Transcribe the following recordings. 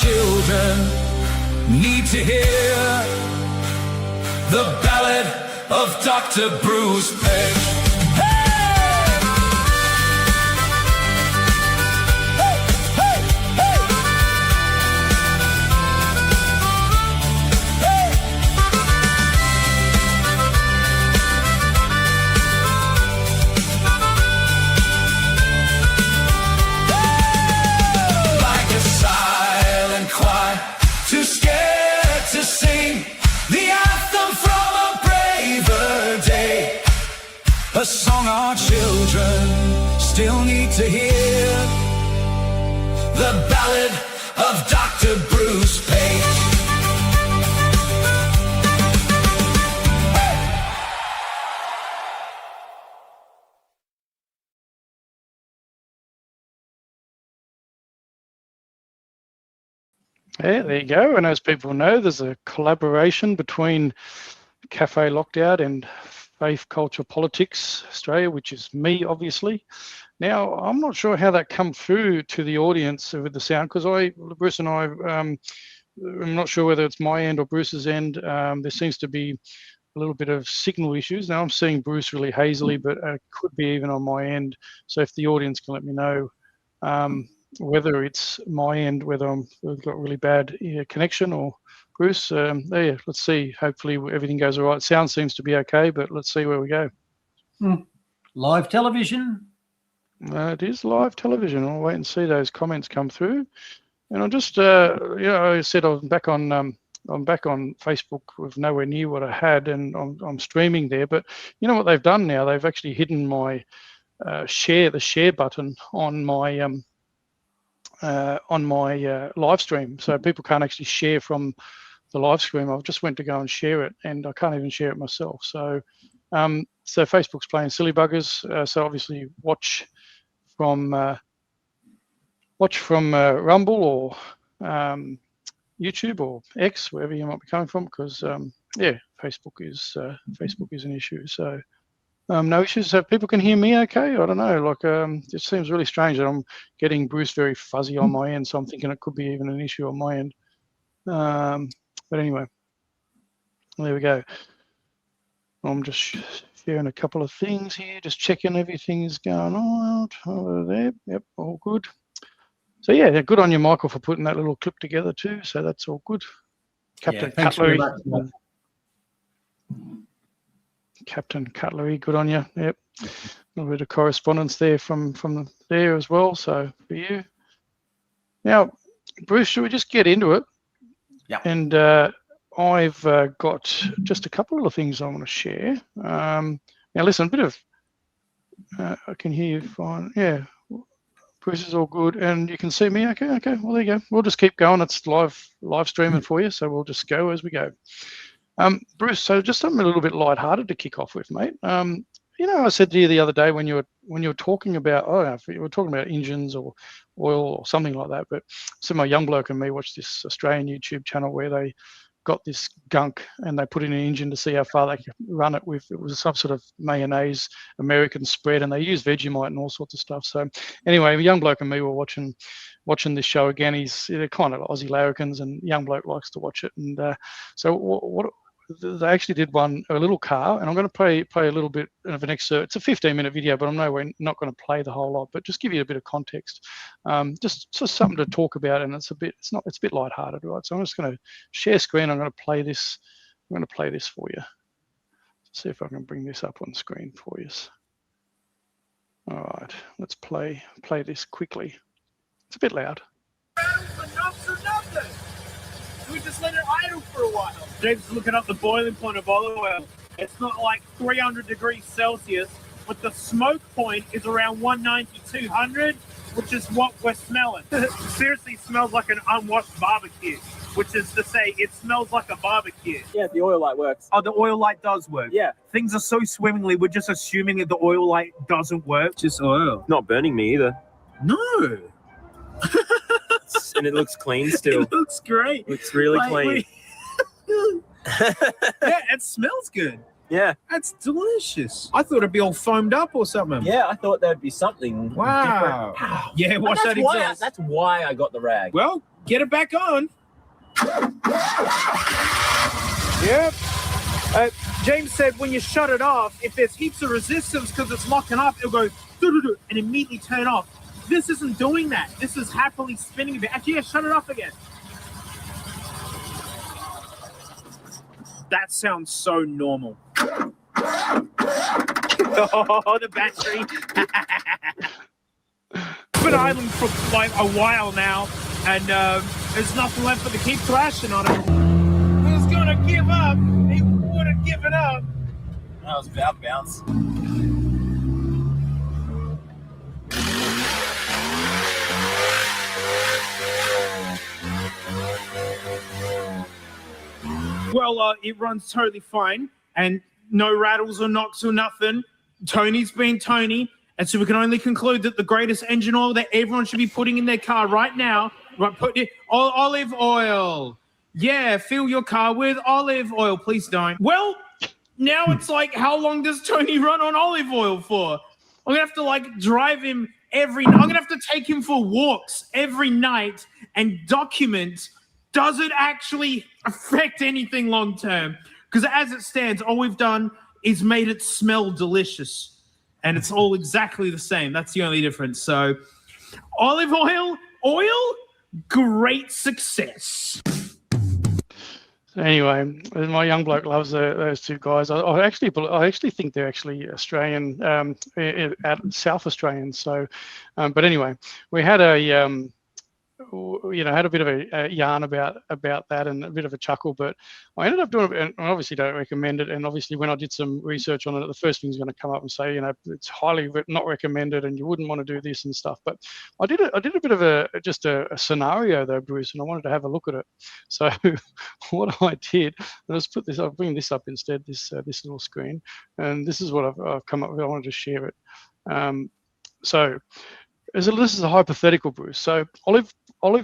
children need to hear the ballad of Dr. Bruce Paix. Too scared to sing the anthem from a braver day, a song our children still need to hear, the ballad of Dr. Bruce Paix. Yeah, there you go. And as people know, there's a collaboration between Cafe Lockdown and Faith Culture Politics Australia, which is me, obviously. Now, I'm not sure how that come through to the audience with the sound, because Bruce and I, I'm not sure whether it's my end or Bruce's end. There seems to be a little bit of signal issues. Now, I'm seeing Bruce really hazily, but it could be even on my end. So if the audience can let me know, whether it's my end, whether we've got really bad connection, or Bruce. Yeah, let's see. Hopefully everything goes all right. Sound seems to be okay, but let's see where we go. Live television. It is live television. I'll wait and see those comments come through. And I'll just, I said I'm back on Facebook with nowhere near what I had, and I'm streaming there. But you know what they've done now? They've actually hidden my the share button on my live stream, so people can't actually share from the live stream. I've just went to go and share it, and I can't even share it myself. So, so Facebook's playing silly buggers. So obviously watch from Rumble or YouTube or X, wherever you might be coming from, because yeah, Facebook is an issue. So. No issues. So people can hear me okay? I don't know. Like, it seems really strange that I'm getting Bruce very fuzzy on my end, so I'm thinking it could be even an issue on my end. But anyway, there we go. I'm just sharing a couple of things here, just checking everything's going on over there. Yep, all good. So yeah, good on you, Michael, for putting that little clip together too. So that's all good. Captain Cutlery. Captain Cutlery, good on you. Yep, a little bit of correspondence there from there as well. So for you. Now, Bruce, should we just get into it? Yeah. And I've got just a couple of things I want to share. Now, listen, a bit of I can hear you fine. Yeah, Bruce is all good, and you can see me. Okay. Well, there you go. We'll just keep going. It's live streaming for you, so we'll just go as we go. Bruce, so just something a little bit lighthearted to kick off with, mate. You know, I said to you the other day when you were talking about, you were talking about engines or oil or something like that. But so my young bloke and me watched this Australian YouTube channel where they got this gunk and they put in an engine to see how far they could run it with. It was some sort of mayonnaise American spread, and they used Vegemite and all sorts of stuff. So anyway, a young bloke and me were watching this show again. They're kind of Aussie larrikins, and young bloke likes to watch it. And so what they actually did a little car, and I'm going to play a little bit of an excerpt. It's a 15-minute video, but I'm not going to play the whole lot, but just give you a bit of context, just something to talk about. And it's a bit lighthearted, right? So I'm just going to share screen. I'm going to play this. I'm going to play this for you. See if I can bring this up on screen for you. All right, let's play this quickly. It's a bit loud. We just let it idle for a while. Dave's looking up the boiling point of olive oil. It's not like 300 degrees Celsius, but the smoke point is around 190, 200, which is what we're smelling. Seriously smells like an unwashed barbecue, which is to say it smells like a barbecue. Yeah, the oil light works. Oh, the oil light does work? Yeah. Things are so swimmingly, we're just assuming that the oil light doesn't work. Just oil. Not burning me either. No. And it looks clean still. It looks great. Looks really clean. Yeah, it smells good. Yeah. That's delicious. I thought it'd be all foamed up or something. Yeah, I thought there'd be something wow. different. Yeah, watch that exhaust. That's why I got the rag. Well, Get it back on. Yep. James said when you shut it off, if there's heaps of resistance because it's locking up, it'll go doo-doo-doo and immediately turn off. This isn't doing that. This is happily spinning a bit. Actually, yeah, shut it off again. That sounds so normal. Oh, the battery. Been idling for like a while now, and there's nothing left but to keep thrashing on it. Who's gonna give up? He would have given up. That was about bounce. Well, it runs totally fine, and no rattles or knocks or nothing. Tony's been Tony, and so we can only conclude that the greatest engine oil that everyone should be putting in their car right now, right? Put it olive oil. Yeah, fill your car with olive oil. Please don't. Well, now it's like, how long does Tony run on olive oil for? I'm gonna have to like drive him I'm gonna have to take him for walks every night and document. Does it actually affect anything long term? Because as it stands, all we've done is made it smell delicious. And it's all exactly the same. That's the only difference. So olive oil, great success. So anyway, my young bloke loves those two guys. I actually think they're actually Australian, South Australian. So, but anyway, we had had a bit of a yarn about that and a bit of a chuckle, but I ended up doing it, and I obviously don't recommend it. And obviously when I did some research on it, the first thing's going to come up and say, it's highly not recommended and you wouldn't want to do this and stuff. But I did a bit of a scenario though, Bruce, and I wanted to have a look at it. So what I did, I'll bring this up instead, this little screen, and this is what I've come up with. I wanted to share it. This is a hypothetical, Bruce. So olive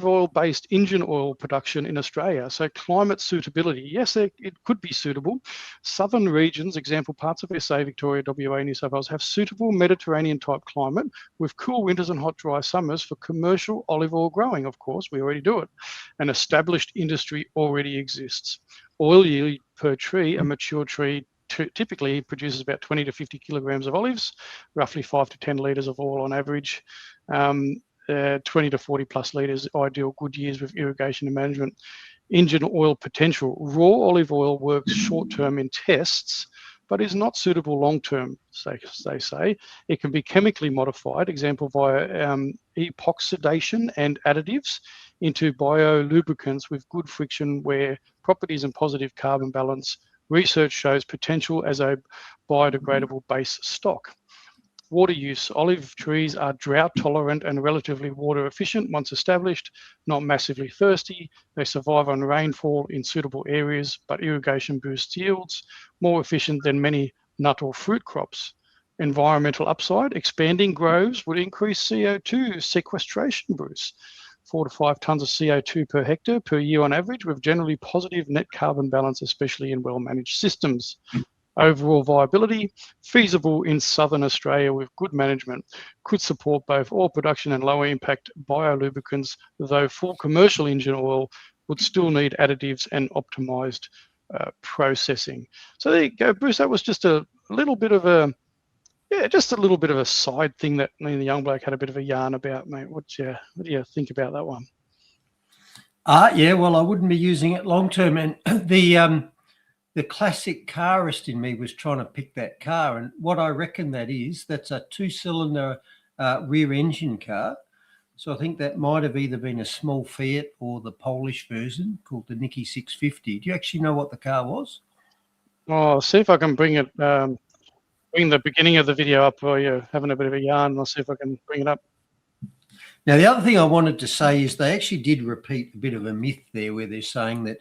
oil-based engine oil production in Australia. So climate suitability. Yes, it could be suitable. Southern regions, example parts of SA, Victoria, WA, New South Wales, have suitable Mediterranean-type climate with cool winters and hot, dry summers for commercial olive oil growing. Of course, we already do it. An established industry already exists. Oil yield per tree, a mature tree typically produces about 20 to 50 kilograms of olives, roughly 5 to 10 litres of oil on average. 20 to 40 plus litres, ideal good years with irrigation and management. Engine oil potential. Raw olive oil works short-term in tests, but is not suitable long-term, they say. It can be chemically modified, example via epoxidation and additives, into biolubricants with good friction wear properties and positive carbon balance. Research shows potential as a biodegradable base stock. Water use. Olive trees are drought tolerant and relatively water efficient once established, not massively thirsty. They survive on rainfall in suitable areas, but irrigation boosts yields, more efficient than many nut or fruit crops. Environmental upside. Expanding groves would increase CO2 sequestration, Bruce. 4 to 5 tonnes of CO2 per hectare per year on average, with generally positive net carbon balance, especially in well-managed systems. Overall viability, feasible in Southern Australia with good management, could support both oil production and lower impact biolubricants, though full commercial engine oil would still need additives and optimised processing. So there you go, Bruce. That was just a little bit of a side thing that me and the young bloke had a bit of a yarn about, mate. What do you think about that one? Yeah, well, I wouldn't be using it long term, and the classic carist in me was trying to pick that car, and what I reckon that's a 2-cylinder rear engine car. So I think that might have either been a small Fiat or the Polish version called the Nicky 650. Do you actually know what the car was? Oh, I'll see if I can bring it. Bring the beginning of the video up while you're having a bit of a yarn. I'll see if I can bring it up. Now, the other thing I wanted to say is they actually did repeat a bit of a myth there where they're saying that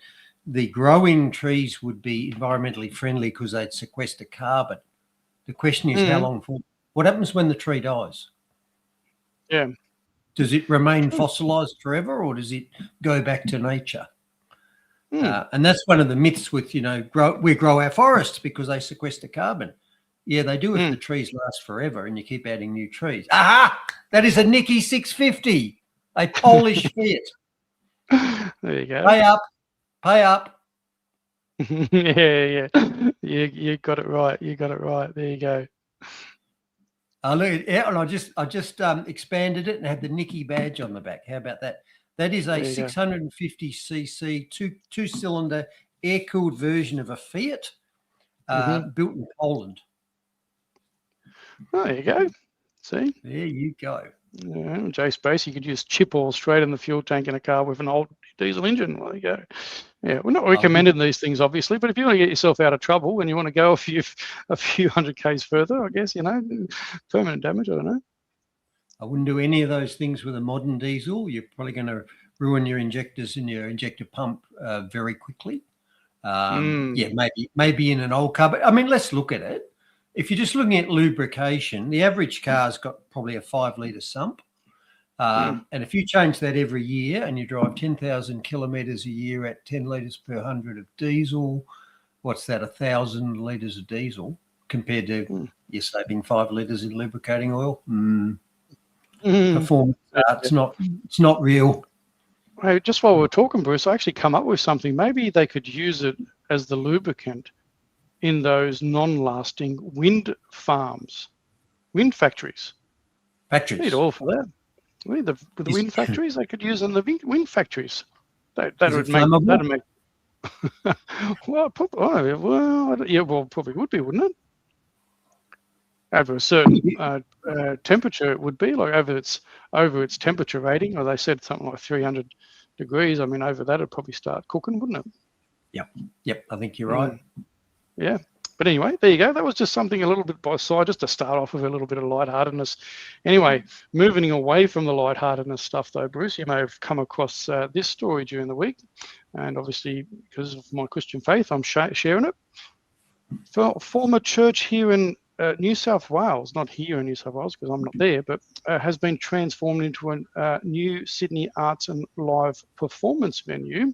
the growing trees would be environmentally friendly because they'd sequester carbon. The question is how long for? What happens when the tree dies? Yeah. Does it remain fossilized forever, or does it go back to nature? And that's one of the myths with, we grow our forests because they sequester carbon. Yeah, they do if the trees last forever and you keep adding new trees. Aha! That is a Nicky 650, a Polish Fiat. There you go. Pay up. Pay up. Yeah. You got it right. You got it right. There you go. Look, yeah, and I just expanded it and had the Nicky badge on the back. How about that? That is a There you go. 650cc two-cylinder air-cooled version of a Fiat, built in Poland. Oh, there you go. See? There you go. Yeah, J-Space, you could use chip oil straight in the fuel tank in a car with an old diesel engine. There you go. Yeah, we're not recommending these things, obviously, but if you want to get yourself out of trouble and you want to go a few hundred Ks further, I guess, permanent damage, I don't know. I wouldn't do any of those things with a modern diesel. You're probably going to ruin your injectors and your injector pump very quickly. Yeah, maybe in an old car. But I mean, let's look at it. If you're just looking at lubrication, the average car's got probably a 5-litre sump. And if you change that every year and you drive 10,000 kilometres a year at 10 litres per 100 of diesel, what's that, 1,000 litres of diesel compared to you're saving 5 litres in lubricating oil? Performance, it's not real. Hey, just while we're talking, Bruce, I actually come up with something. Maybe they could use it as the lubricant in those non-lasting wind farms, wind factories. Need all for that. The wind factories, they could use in the wind factories. That would make. Well, probably would be, wouldn't it? Over a certain temperature, it would be like over its temperature rating, or they said something like 300 degrees. I mean, over that, it'd probably start cooking, wouldn't it? Yep. I think you're right. Yeah. But anyway, there you go. That was just something a little bit by side, just to start off with a little bit of lightheartedness. Anyway, moving away from the lightheartedness stuff, though, Bruce, you may have come across this story during the week. And obviously, because of my Christian faith, I'm sharing it. Former church here in New South Wales, not here in New South Wales because I'm not there, but has been transformed into a new Sydney arts and live performance venue,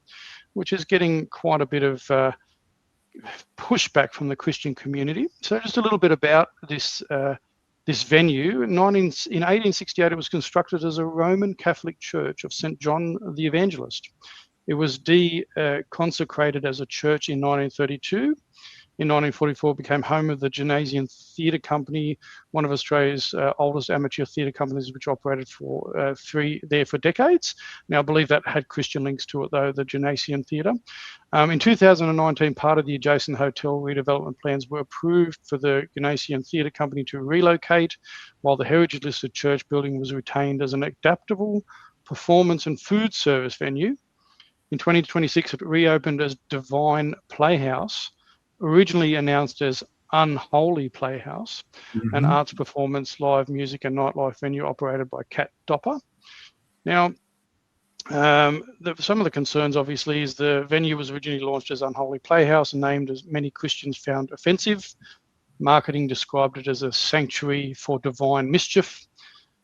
which is getting quite a bit of pushback from the Christian community. So just a little bit about this venue. In 1868, it was constructed as a Roman Catholic church of St. John the Evangelist. It was consecrated as a church in 1932. In 1944, it became home of the Gymnasium Theatre Company, one of Australia's oldest amateur theatre companies, which operated for decades. Now, I believe that had Christian links to it, though, the Gymnasium Theatre. In 2019, part of the adjacent hotel redevelopment plans were approved for the Gymnasium Theatre Company to relocate, while the heritage-listed church building was retained as an adaptable performance and food service venue. In 2026, it reopened as Divine Playhouse, originally announced as Unholy Playhouse, an arts performance, live music and nightlife venue operated by Kat Dopper. Now, some of the concerns, obviously, is the venue was originally launched as Unholy Playhouse and named as many Christians found offensive. Marketing described it as a sanctuary for divine mischief.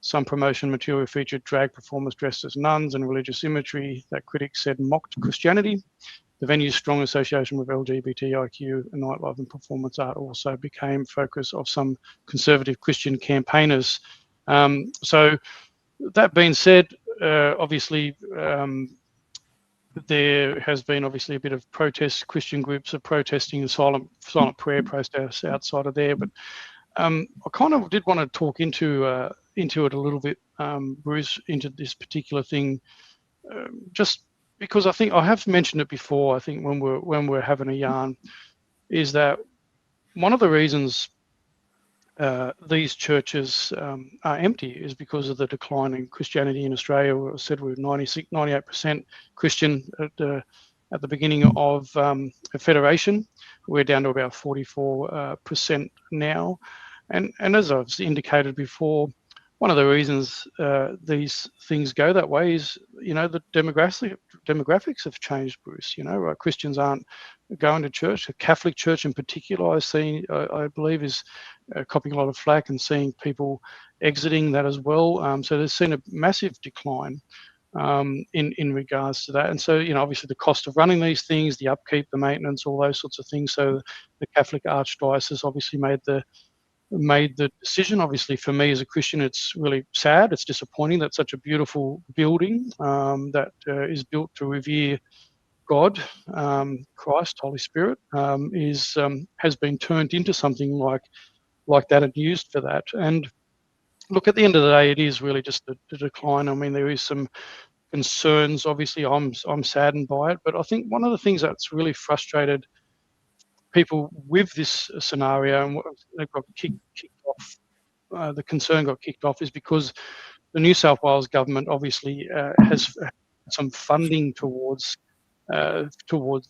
Some promotion material featured drag performers dressed as nuns and religious imagery that critics said mocked Christianity. The venue's strong association with LGBTIQ and nightlife and performance art also became focus of some conservative Christian campaigners. So that being said, obviously there has been obviously a bit of protest. Christian groups are protesting the silent prayer protest outside of there. But I kind of did want to talk into it a little bit, Bruce, into this particular thing, just because I think I have mentioned it before. I think when we're having a yarn, is that one of the reasons these churches are empty is because of the decline in Christianity in Australia. I said we're 98% Christian at the beginning of Federation. We're down to about 44% now, and as I've indicated before, one of the reasons these things go that way is, the demographics have changed, Bruce. Christians aren't going to church. The Catholic Church in particular, I believe, is copying a lot of flack and seeing people exiting that as well. So there's seen a massive decline in regards to that. And so, obviously the cost of running these things, the upkeep, the maintenance, all those sorts of things. So the Catholic Archdiocese obviously made the made the decision. Obviously, for me as a Christian, it's really sad. It's disappointing that such a beautiful building that is built to revere God, Christ, Holy Spirit, has been turned into something like that and used for that. And look, at the end of the day, it is really just a decline. I mean, there is some concerns. Obviously, I'm saddened by it, but I think one of the things that's really frustrated people with this scenario and what they got kicked off, the concern got kicked off, is because the New South Wales government obviously has some funding towards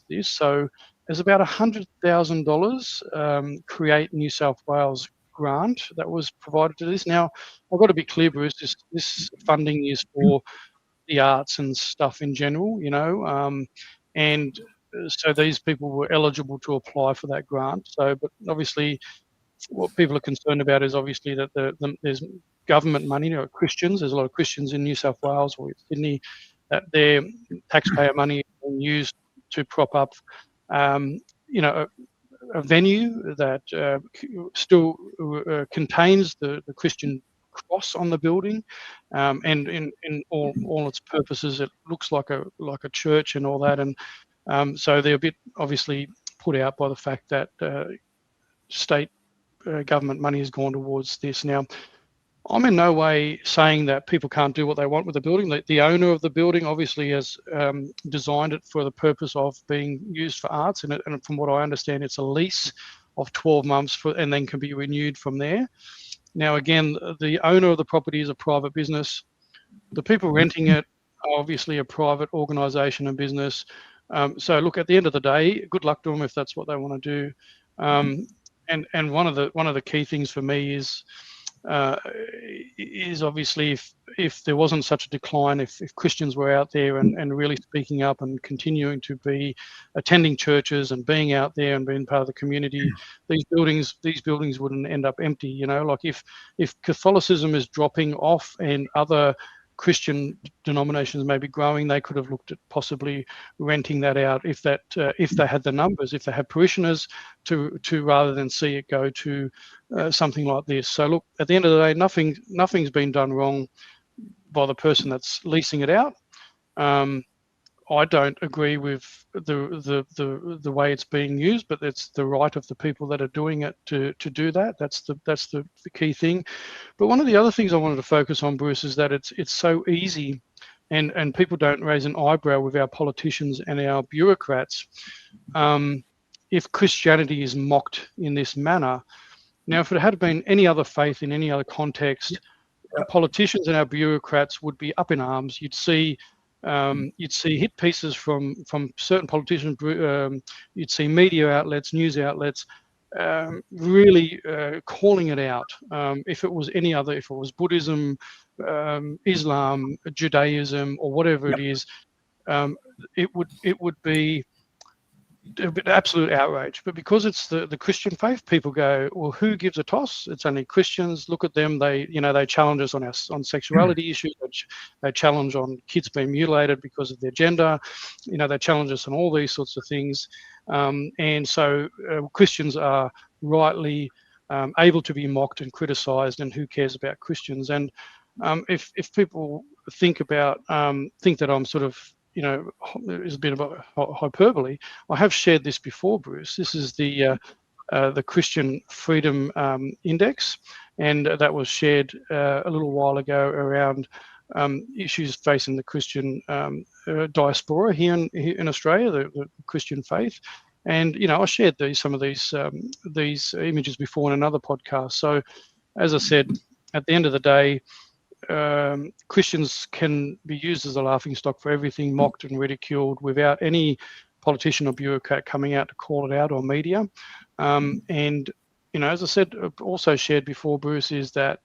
this. So there's about $100,000 Create New South Wales grant that was provided to this. Now, I've got to be clear, Bruce, this funding is for the arts and stuff in general, and so these people were eligible to apply for that grant. So, but obviously what people are concerned about is obviously that there's government money, Christians, there's a lot of Christians in New South Wales or Sydney, that their taxpayer money is being used to prop up, a venue that still contains the Christian cross on the building, and in all its purposes, it looks like a church and all that, and so they're a bit obviously put out by the fact that state government money has gone towards this. Now, I'm in no way saying that people can't do what they want with the building. The owner of the building obviously has designed it for the purpose of being used for arts, and from what I understand, it's a lease of 12 months and then can be renewed from there. Now, again, the owner of the property is a private business. The people renting it are obviously a private organisation and business. So, look, at the end of the day, good luck to them if that's what they want to do. And one of the key things for me is obviously if there wasn't such a decline, if Christians were out there and really speaking up and continuing to be attending churches and being out there and being part of the community, these buildings wouldn't end up empty. Like if Catholicism is dropping off and other Christian denominations may be growing, they could have looked at possibly renting that out if they had the numbers, if they had parishioners to rather than see it go to something like this. So look, at the end of the day, nothing's been done wrong by the person that's leasing it out. I don't agree with the way it's being used, but it's the right of the people that are doing it to do that. That's the key thing. But one of the other things I wanted to focus on, Bruce, is that it's so easy, and people don't raise an eyebrow with our politicians and our bureaucrats if Christianity is mocked in this manner. Now, if it had been any other faith in any other context, our politicians and our bureaucrats would be up in arms. You'd see hit pieces from certain politicians. You'd see media outlets, news outlets, really calling it out. If it was any other, if it was Buddhism, Islam, Judaism, or whatever it is, it would be absolute outrage. But because it's the Christian faith, people go, well, who gives a toss? It's only Christians. Look at them. They challenge us on sexuality issues. They challenge on kids being mutilated because of their gender. They challenge us on all these sorts of things. And so Christians are rightly able to be mocked and criticized, and who cares about Christians? And if people think that I'm sort of, is a bit of a hyperbole, I have shared this before, Bruce. This is the Christian Freedom Index, and that was shared a little while ago around issues facing the Christian diaspora here in Australia, the Christian faith. And I shared some of these images before in another podcast. So, as I said, at the end of the day, Christians can be used as a laughingstock for everything, mocked and ridiculed without any politician or bureaucrat coming out to call it out, or media. And as I said, also shared before, Bruce, is that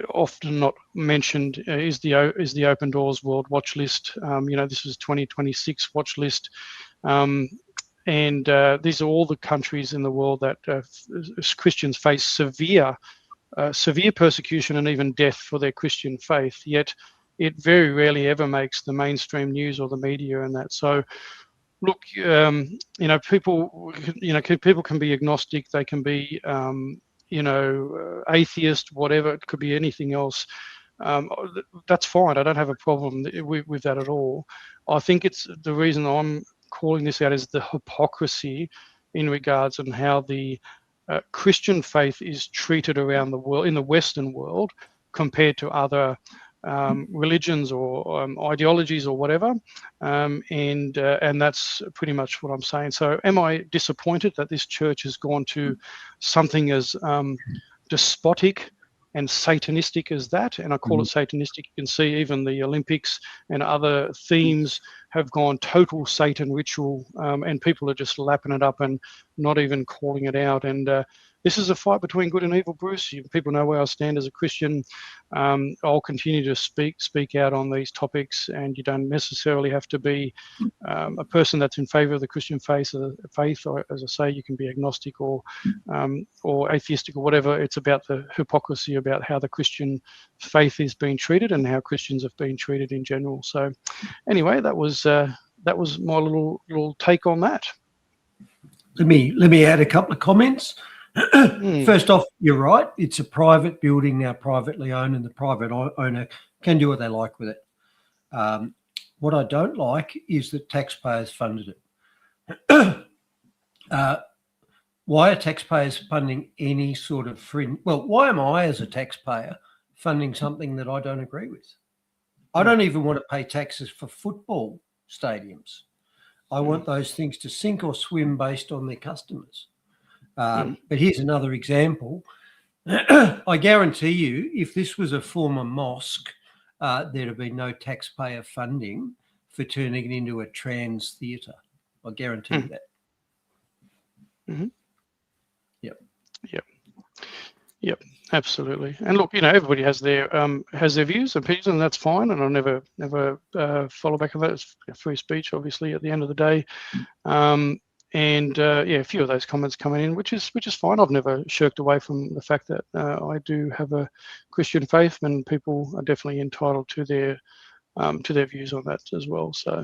often not mentioned is the Open Doors World Watch List. This is 2026 watch list. And these are all the countries in the world that Christians face severe persecution and even death for their Christian faith. Yet it very rarely ever makes the mainstream news or the media and that. So, look, people can be agnostic. They can be, atheist, whatever, it could be anything else. That's fine. I don't have a problem with that at all. I think it's the reason I'm calling this out is the hypocrisy in regards on how the Christian faith is treated around the world, in the Western world, compared to other religions or ideologies or whatever, and that's pretty much what I'm saying. So, am I disappointed that this church has gone to something as despotic and satanistic as that? And I call it satanistic. You can see even the Olympics and other themes have gone total Satan ritual, and people are just lapping it up and not even calling it out. And this is a fight between good and evil, Bruce. People know where I stand as a Christian. I'll continue to speak out on these topics, and you don't necessarily have to be a person that's in favour of the Christian faith. Or, as I say, you can be agnostic or atheistic or whatever. It's about the hypocrisy about how the Christian faith is being treated and how Christians have been treated in general. So, anyway, that was my little take on that. Let me add a couple of comments. First off, you're right. It's a private building now, privately owned, and the private owner can do what they like with it. What I don't like is that taxpayers funded it. Why are taxpayers funding any sort of fringe? Well, why am I, as a taxpayer, funding something that I don't agree with? I don't even want to pay taxes for football stadiums. I want those things to sink or swim based on their customers. But here's another example. I guarantee you, if this was a former mosque, there'd have been no taxpayer funding for turning it into a trans theatre. I guarantee you that. Mm-hmm. Yep. Yep, absolutely. And look, everybody has their views and opinions, and that's fine. And I'll never follow back on that. It's free speech, obviously, at the end of the day. A few of those comments coming in, which is fine. I've never shirked away from the fact that I do have a Christian faith, and people are definitely entitled to their views on that as well. So,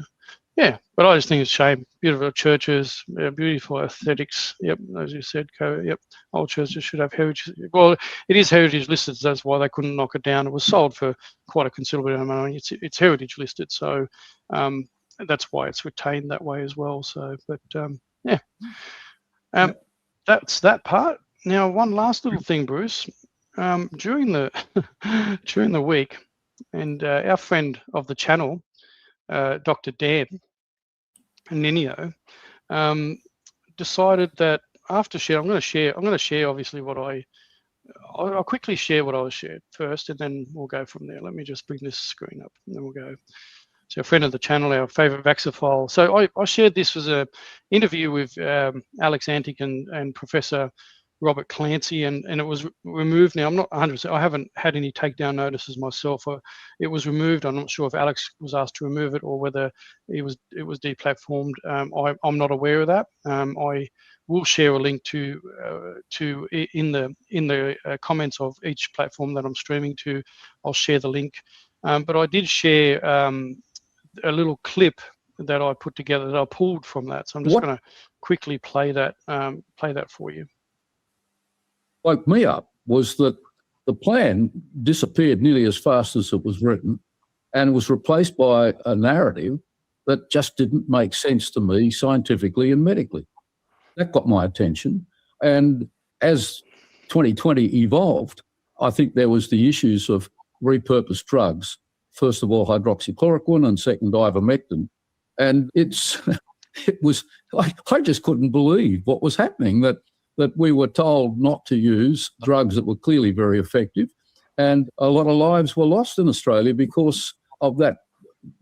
yeah, but I just think it's a shame. Beautiful churches, beautiful aesthetics. Yep, as you said, yep, old churches should have heritage. Well, it is heritage listed, so that's why they couldn't knock it down. It was sold for quite a considerable amount of money. It's heritage listed, so that's why it's retained that way as well. So, but that's that part. Now, one last little thing, Bruce. During the week, and our friend of the channel, Dr. Dan Ninio, decided that after I'm going to share obviously what I'll quickly share what I was shared first, and then we'll go from there. Let me just bring this screen up, and then we'll go. So, a friend of the channel, our favourite Vaxophile. So, I shared this as an interview with Alex Antic and Professor Robert Clancy, and it was removed. Now, I'm not 100%. I haven't had any takedown notices myself. It was removed. I'm not sure if Alex was asked to remove it or whether it was deplatformed. I'm not aware of that. I will share a link to in the comments of each platform that I'm streaming to. I'll share the link. But I did share a little clip that I put together that I pulled from that. So I'm just going to quickly play that for you. Woke me up was that the plan disappeared nearly as fast as it was written and was replaced by a narrative that just didn't make sense to me scientifically and medically. That got my attention. And as 2020 evolved, I think there was the issues of repurposed drugs. First of all, hydroxychloroquine, and second, ivermectin. And I just couldn't believe what was happening, that we were told not to use drugs that were clearly very effective. And a lot of lives were lost in Australia because of that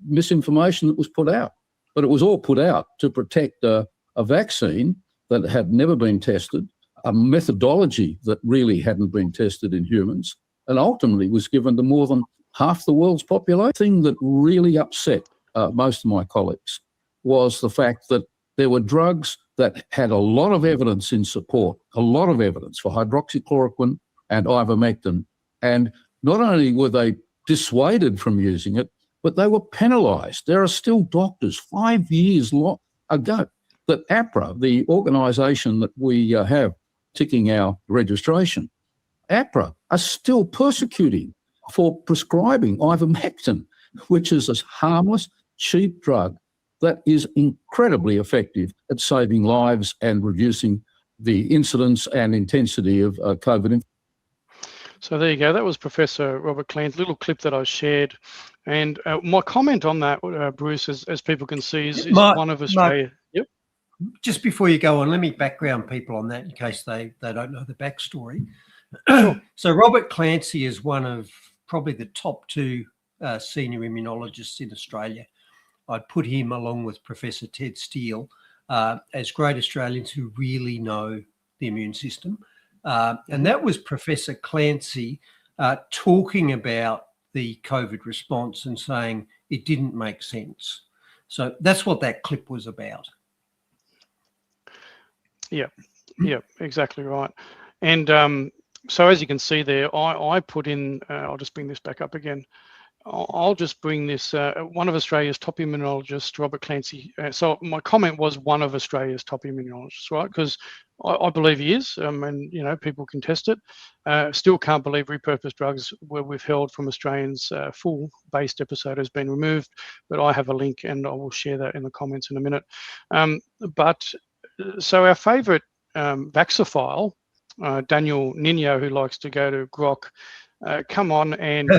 misinformation that was put out. But it was all put out to protect a vaccine that had never been tested, a methodology that really hadn't been tested in humans, and ultimately was given to more than half the world's population. The thing that really upset most of my colleagues was the fact that there were drugs that had a lot of evidence in support, a lot of evidence for hydroxychloroquine and ivermectin. And not only were they dissuaded from using it, but they were penalised. There are still doctors 5 years ago that APRA, the organisation that we have ticking our registration, APRA are still persecuting for prescribing ivermectin, which is a harmless, cheap drug that is incredibly effective at saving lives and reducing the incidence and intensity of COVID infection. So there you go. That was Professor Robert Clancy's little clip that I shared. And my comment on that, Bruce, as people can see, is one of Australia. Yep. Just before you go on, let me background people on that in case they don't know the backstory. Sure. So Robert Clancy is one of probably the top two senior immunologists in Australia. I'd put him along with Professor Ted Steele as great Australians who really know the immune system. And that was Professor Clancy talking about the COVID response and saying it didn't make sense. So that's what that clip was about. Yeah, exactly right. And so as you can see there, I put in, I'll just bring this back up again. I'll just bring this, one of Australia's top immunologists, Robert Clancy. So my comment was one of Australia's top immunologists, right? Because I believe he is, and people can test it. Still can't believe repurposed drugs were withheld from Australians. Full-based episode has been removed, but I have a link and I will share that in the comments in a minute. So our favourite vaxophile, Daniel Nino, who likes to go to Grok, come on, and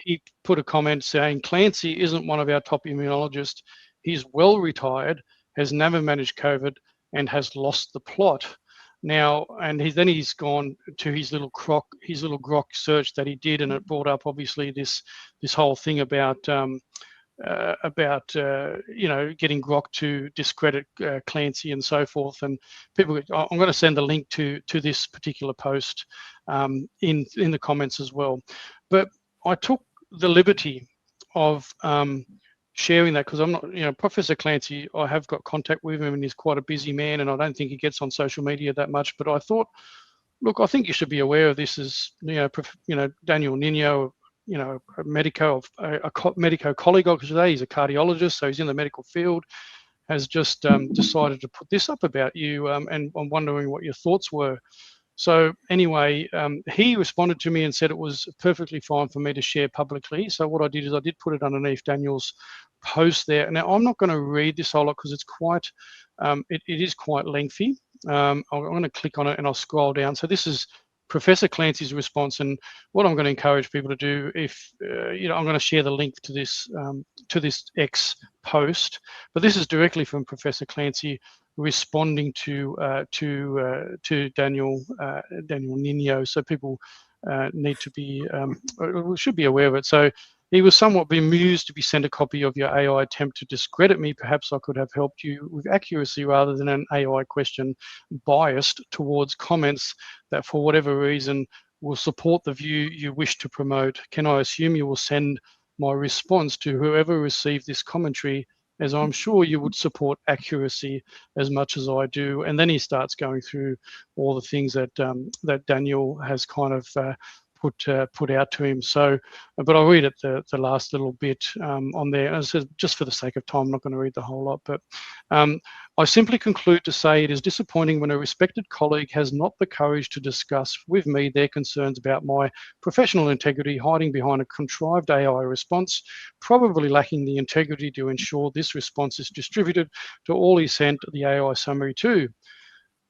he put a comment saying Clancy isn't one of our top immunologists. He's well retired, has never managed COVID, and has lost the plot. Now, and he's gone to his little Grok search that he did, and it brought up obviously this whole thing about getting Grok to discredit Clancy and so forth. And people, I'm going to send the link to this particular post in the comments as well. But I took the liberty of sharing that because I'm not, Professor Clancy, I have got contact with him and he's quite a busy man, and I don't think he gets on social media that much. But I thought, look, I think you should be aware of this as, Daniel Nino, a medico colleague, because today he's a cardiologist, so he's in the medical field, has just decided to put this up about you, and I'm wondering what your thoughts were. So anyway, he responded to me and said it was perfectly fine for me to share publicly. So what I did is I did put it underneath Daniel's post there. Now I'm not going to read this whole lot because it's quite, it is quite lengthy. I'm going to click on it and I'll scroll down. So this is Professor Clancy's response, and what I'm going to encourage people to do, if I'm going to share the link to this X post, but this is directly from Professor Clancy responding to Daniel Nino. So people need to be should be aware of it. So he was somewhat bemused to be sent a copy of your AI attempt to discredit me. Perhaps I could have helped you with accuracy rather than an AI question biased towards comments that for whatever reason will support the view you wish to promote. Can I assume you will send my response to whoever received this commentary, as I'm sure you would support accuracy as much as I do? And then he starts going through all the things that that Daniel has kind of put out to him. So, but I'll read it the last little bit on there. As I said, just for the sake of time, I'm not going to read the whole lot, but I simply conclude to say it is disappointing when a respected colleague has not the courage to discuss with me their concerns about my professional integrity, hiding behind a contrived AI response, probably lacking the integrity to ensure this response is distributed to all he sent the AI summary to.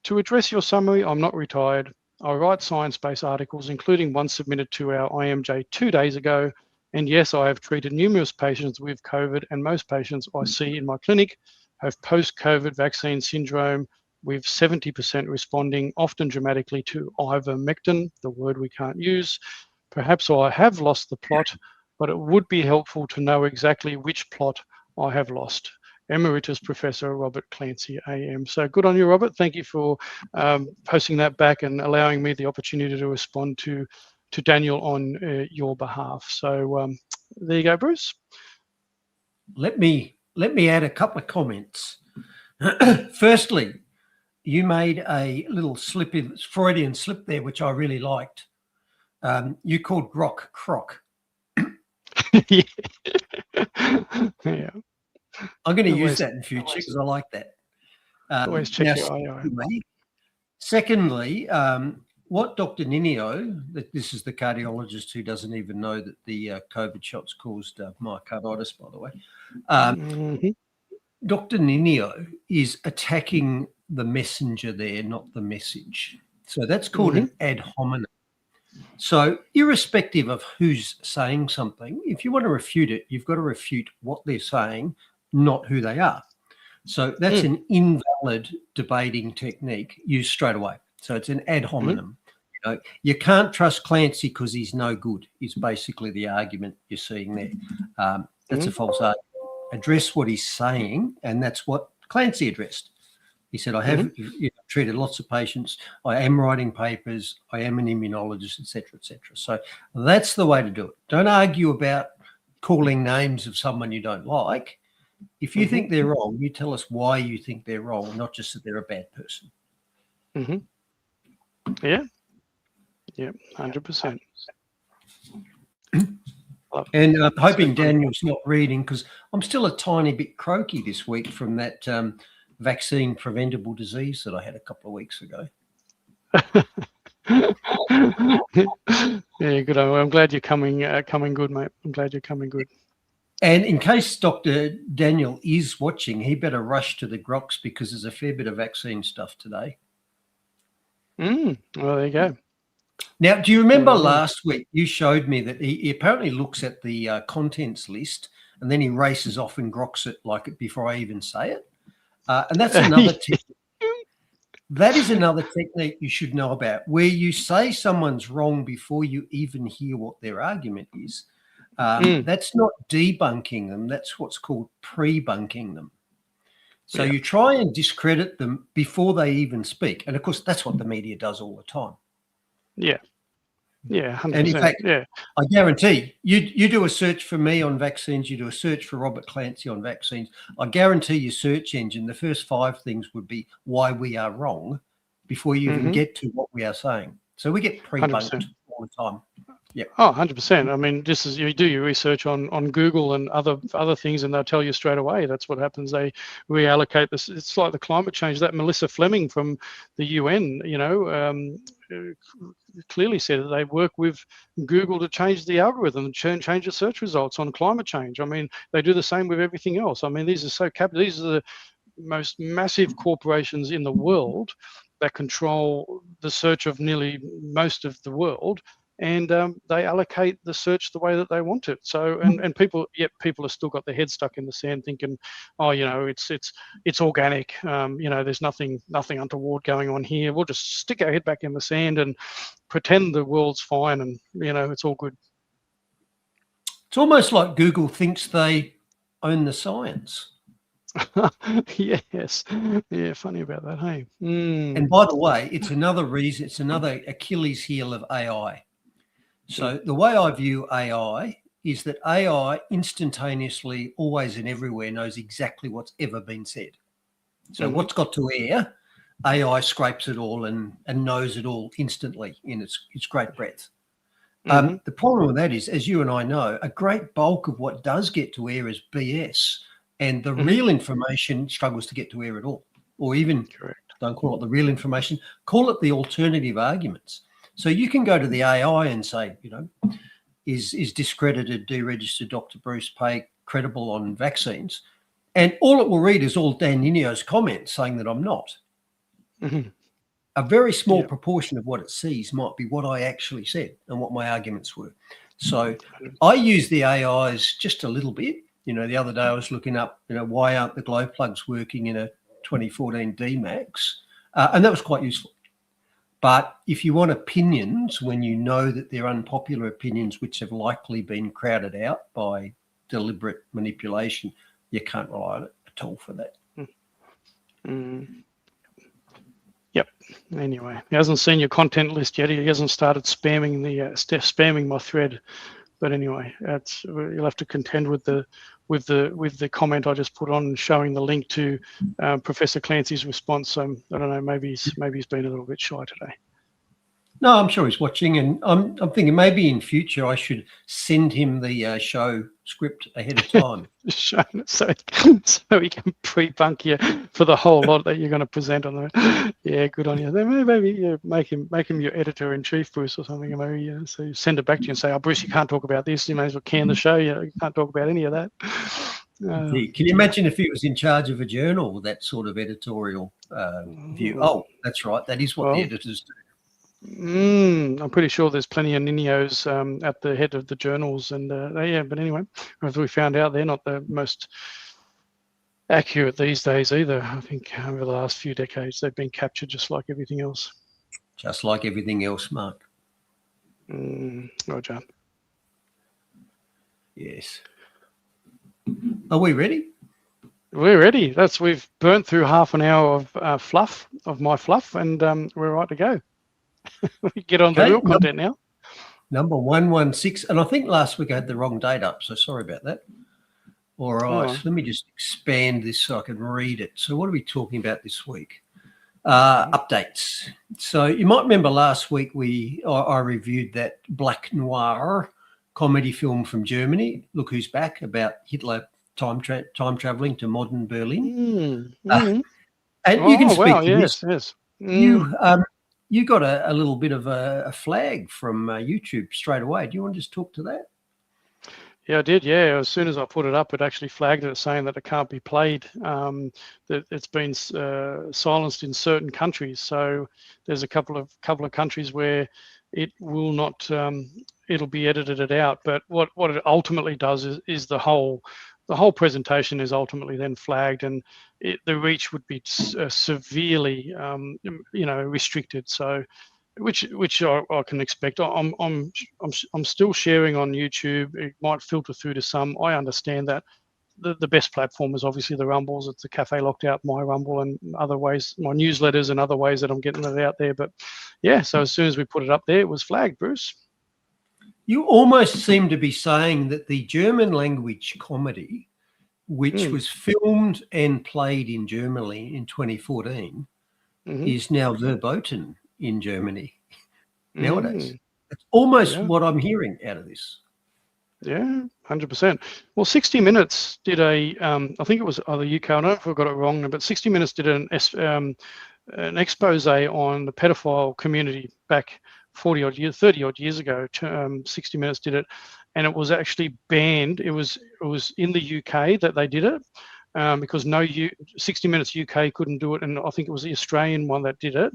To address your summary, I'm not retired. I write science-based articles, including one submitted to our IMJ 2 days ago. And yes, I have treated numerous patients with COVID, and most patients I see in my clinic have post-COVID vaccine syndrome, with 70% responding, often dramatically, to ivermectin, the word we can't use. Perhaps I have lost the plot, but it would be helpful to know exactly which plot I have lost. Emeritus Professor Robert Clancy, AM. So good on you, Robert. Thank you for posting that back and allowing me the opportunity to respond to Daniel on your behalf. So there you go, Bruce. Let me add a couple of comments. Firstly, you made a little Freudian slip there, which I really liked. You called Grok Croc. Yeah. Yeah. I'm going to use that in future because I like that. Always check your AI. Secondly, what Dr. Ninio, this is the cardiologist who doesn't even know that the COVID shots caused myocarditis, by the way. Dr. Ninio is attacking the messenger there, not the message. So that's called an ad hominem. So irrespective of who's saying something, if you want to refute it, you've got to refute what they're saying, not who they are. So that's an invalid debating technique used straight away. So it's an ad hominem. You know, you can't trust Clancy because he's no good, is basically the argument you're seeing there. That's a false argument. Address what he's saying, and that's what Clancy addressed. He said, I have treated lots of patients, I am writing papers, I am an immunologist, etc., etc. So that's the way to do it. Don't argue about calling names of someone you don't like. If you think they're wrong, you tell us why you think they're wrong, not just that they're a bad person. Yeah. Yeah, 100%. And I'm hoping Daniel's not reading, because I'm still a tiny bit croaky this week from that vaccine preventable disease that I had a couple of weeks ago. Yeah, good. I'm glad you're coming good, mate. I'm glad you're coming good. And in case Dr. Daniel is watching, he better rush to the Grox, because there's a fair bit of vaccine stuff today. Well, there you go. Now, do you remember last week you showed me that he apparently looks at the contents list and then he races off and groks it like it before I even say it? And that's another technique. That is another technique you should know about, where you say someone's wrong before you even hear what their argument is. That's not debunking them. That's what's called pre-bunking them. So you try and discredit them before they even speak. And, of course, that's what the media does all the time. Yeah. Yeah, 100%. And in fact, I guarantee you do a search for me on vaccines, you do a search for Robert Clancy on vaccines. I guarantee your search engine, the first 5 things would be why we are wrong before you even get to what we are saying. So we get pre-bunked all the time. Yeah. Oh, 100%. I mean, just as you do your research on Google and other things, and they'll tell you straight away. That's what happens. They reallocate this. It's like the climate change. That Melissa Fleming from the UN, clearly said that they work with Google to change the algorithm and change the search results on climate change. I mean, they do the same with everything else. I mean, these are these are the most massive corporations in the world that control the search of nearly most of the world. And they allocate the search the way that they want it. So, and people have still got their heads stuck in the sand, thinking, oh, it's organic. There's nothing untoward going on here. We'll just stick our head back in the sand and pretend the world's fine, and it's all good. It's almost like Google thinks they own the science. Yes. Yeah. Funny about that, hey. And by the way, it's another reason. It's another Achilles heel of AI. So the way I view AI is that AI instantaneously, always and everywhere, knows exactly what's ever been said. So what's got to air, AI scrapes it all and knows it all instantly in its great breadth. The problem with that is, as you and I know, a great bulk of what does get to air is BS, and the real information struggles to get to air at all, or even don't call it the real information, call it the alternative arguments. So you can go to the AI and say, is discredited, deregistered Dr. Bruce Paix credible on vaccines? And all it will read is all Dan Ninio's comments saying that I'm not. A very small proportion of what it sees might be what I actually said and what my arguments were. So I use the AIs just a little bit. The other day I was looking up, why aren't the glow plugs working in a 2014 DMAX? And that was quite useful. But if you want opinions when you know that they're unpopular opinions which have likely been crowded out by deliberate manipulation, you can't rely on it at all for that. Yep. Anyway, he hasn't seen your content list yet. He hasn't started spamming spamming my thread. But anyway, you'll have to contend with the comment I just put on, showing the link to Professor Clancy's response. I don't know. Maybe he's been a little bit shy today. No, I'm sure he's watching, and I'm thinking maybe in future I should send him the show script ahead of time. Showing it so he can pre-bunk you for the whole lot that you're going to present on there. Yeah, good on you. Then maybe make him your editor in chief, Bruce, or something. And maybe so you send it back to you and say, "Oh, Bruce, you can't talk about this. You may as well can the show. You can't talk about any of that." Can you imagine if he was in charge of a journal with that sort of editorial view? Oh, that's right. That is what the editors do. I'm pretty sure there's plenty of ninios at the head of the journals, and but anyway, as we found out, they're not the most accurate these days either. I think over the last few decades, they've been captured just like everything else. Just like everything else, Mark. Roger. Yes. Are we ready? We're ready. We've burnt through half an hour of fluff, of my fluff, and we're right to go. We get on the real content now. Number 116, and I think last week I had the wrong date up, so sorry about that. All right, let me just expand this so I can read it. So what are we talking about this week? Updates. So you might remember last week I reviewed that black noir comedy film from Germany, Look Who's Back, about Hitler time traveling to modern Berlin. And you can speak to this. Yes. You got a little bit of a flag from YouTube straight away. Do you want to just talk to that? Yeah, I did. Yeah, as soon as I put it up, it actually flagged it, saying that it can't be played. That it's been silenced in certain countries. So there's a couple of countries where it will not. It'll be edited out. But what it ultimately does is the whole presentation is ultimately then flagged, and the reach would be severely, restricted. So, which I can expect. I'm still sharing on YouTube. It might filter through to some. I understand that the best platform is obviously the Rumbles. It's the Cafe Locked Out, my Rumble, and other ways, my newsletters and other ways that I'm getting it out there. But yeah, so as soon as we put it up there, it was flagged, Bruce. You almost seem to be saying that the German language comedy, which was filmed and played in Germany in 2014, is now verboten in Germany nowadays. That's almost what I'm hearing out of this. Yeah, 100%. Well, 60 Minutes did I think it was either UK, I don't know if I got it wrong, but 60 Minutes did an expose on the pedophile community back 30 odd years ago. 60 Minutes did it, and it was actually banned. It was in the UK that they did it, because 60 Minutes UK couldn't do it, and I think it was the Australian one that did it,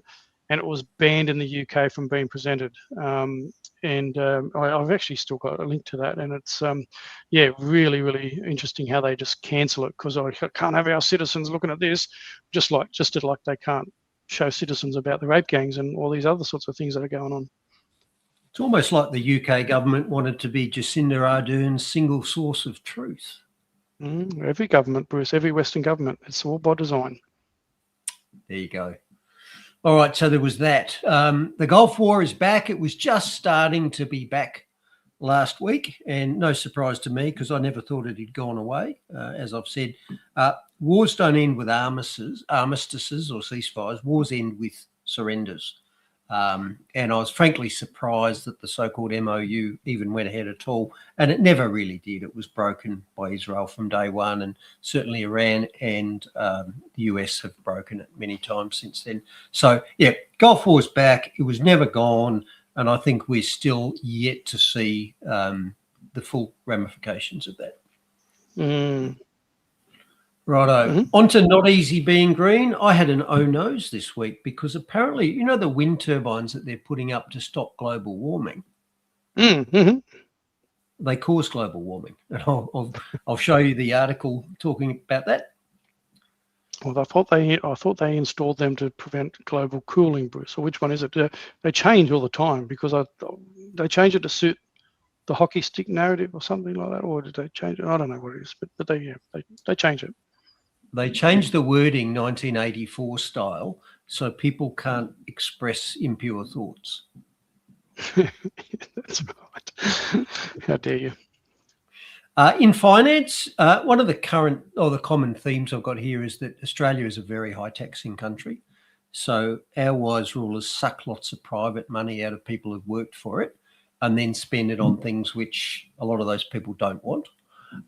and it was banned in the UK from being presented. I've actually still got a link to that, and it's really, really interesting how they just cancel it, because I can't have our citizens looking at this, just like they can't show citizens about the rape gangs and all these other sorts of things that are going on. It's almost like the UK government wanted to be Jacinda Ardern's single source of truth. Every government, Bruce, every Western government, it's all by design. There you go. All right, so there was that. The Gulf War is back. It was just starting to be back last week, and no surprise to me, because I never thought it had gone away. As I've said, wars don't end with armistices or ceasefires. Wars end with surrenders. And I was frankly surprised that the so-called MOU even went ahead at all, and it never really did. It was broken by Israel from day one, and certainly Iran and the US have broken it many times since then. So, yeah, Gulf War's back. It was never gone, and I think we're still yet to see the full ramifications of that. Righto. On to not easy being green. I had an oh-no's this week, because apparently, you know, the wind turbines that they're putting up to stop global warming, they cause global warming. And I'll show you the article talking about that. Well, I thought they installed them to prevent global cooling, Bruce. Or which one is it? They change all the time, because they change it to suit the hockey stick narrative or something like that, or did they change it? I don't know what it is, but they change it. They changed the wording 1984 style, so people can't express impure thoughts. That's right. How dare you? In finance, one of the common themes I've got here is that Australia is a very high taxing country. So our wise rulers suck lots of private money out of people who've worked for it and then spend it on things which a lot of those people don't want.